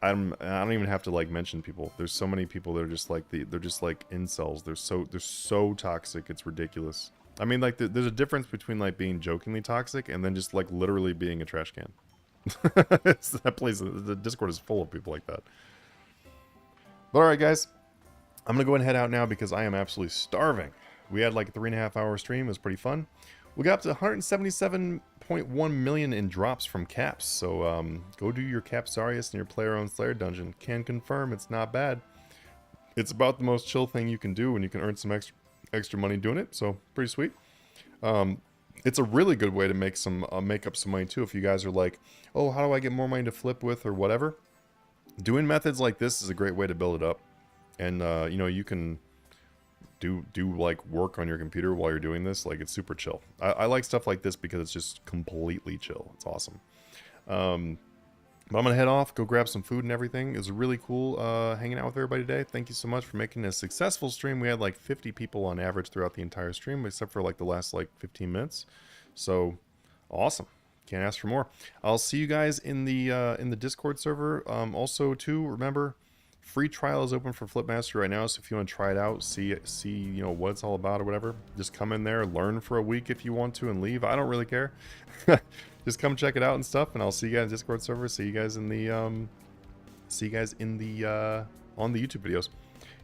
I don't even have to like mention people. There's so many people that are just like they're just like incels. They're so toxic. It's ridiculous. I mean, like there's a difference between like being jokingly toxic and then just like literally being a trash can. That place, the Discord is full of people like that. But alright guys, I'm going to go ahead and head out now because I am absolutely starving. We had like a 3.5 hour stream. It was pretty fun. We got up to 177.1 million in drops from caps. So go do your Capsarius in your player-owned Slayer dungeon. Can confirm it's not bad. It's about the most chill thing you can do and you can earn some extra money doing it. So pretty sweet. It's a really good way to make up some money too. If you guys are like, oh, how do I get more money to flip with or whatever? Doing methods like this is a great way to build it up. And, you can do like work on your computer while you're doing this. Like, it's super chill. I like stuff like this because it's just completely chill. It's awesome. But I'm going to head off, go grab some food and everything. It was really cool hanging out with everybody today. Thank you so much for making a successful stream. We had like 50 people on average throughout the entire stream, except for like the last like 15 minutes. So, awesome. Can't ask for more. I'll see you guys in the Discord server. Also, too, remember, free trial is open for Flipmaster right now. So if you want to try it out, see what it's all about or whatever, just come in there, learn for a week if you want to, and leave. I don't really care. Just come check it out and stuff, and I'll see you guys in the Discord server. See you guys in the on the YouTube videos.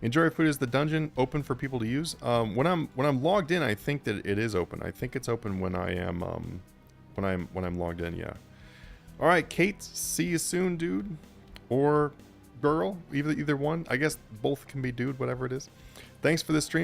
Enjoy Your Food is the dungeon open for people to use. When I'm logged in, I think that it is open. I think it's open when I am when I'm logged in, yeah. All right, Kate, see you soon, dude, or girl, either one. I guess both can be dude, whatever it is. Thanks for the stream.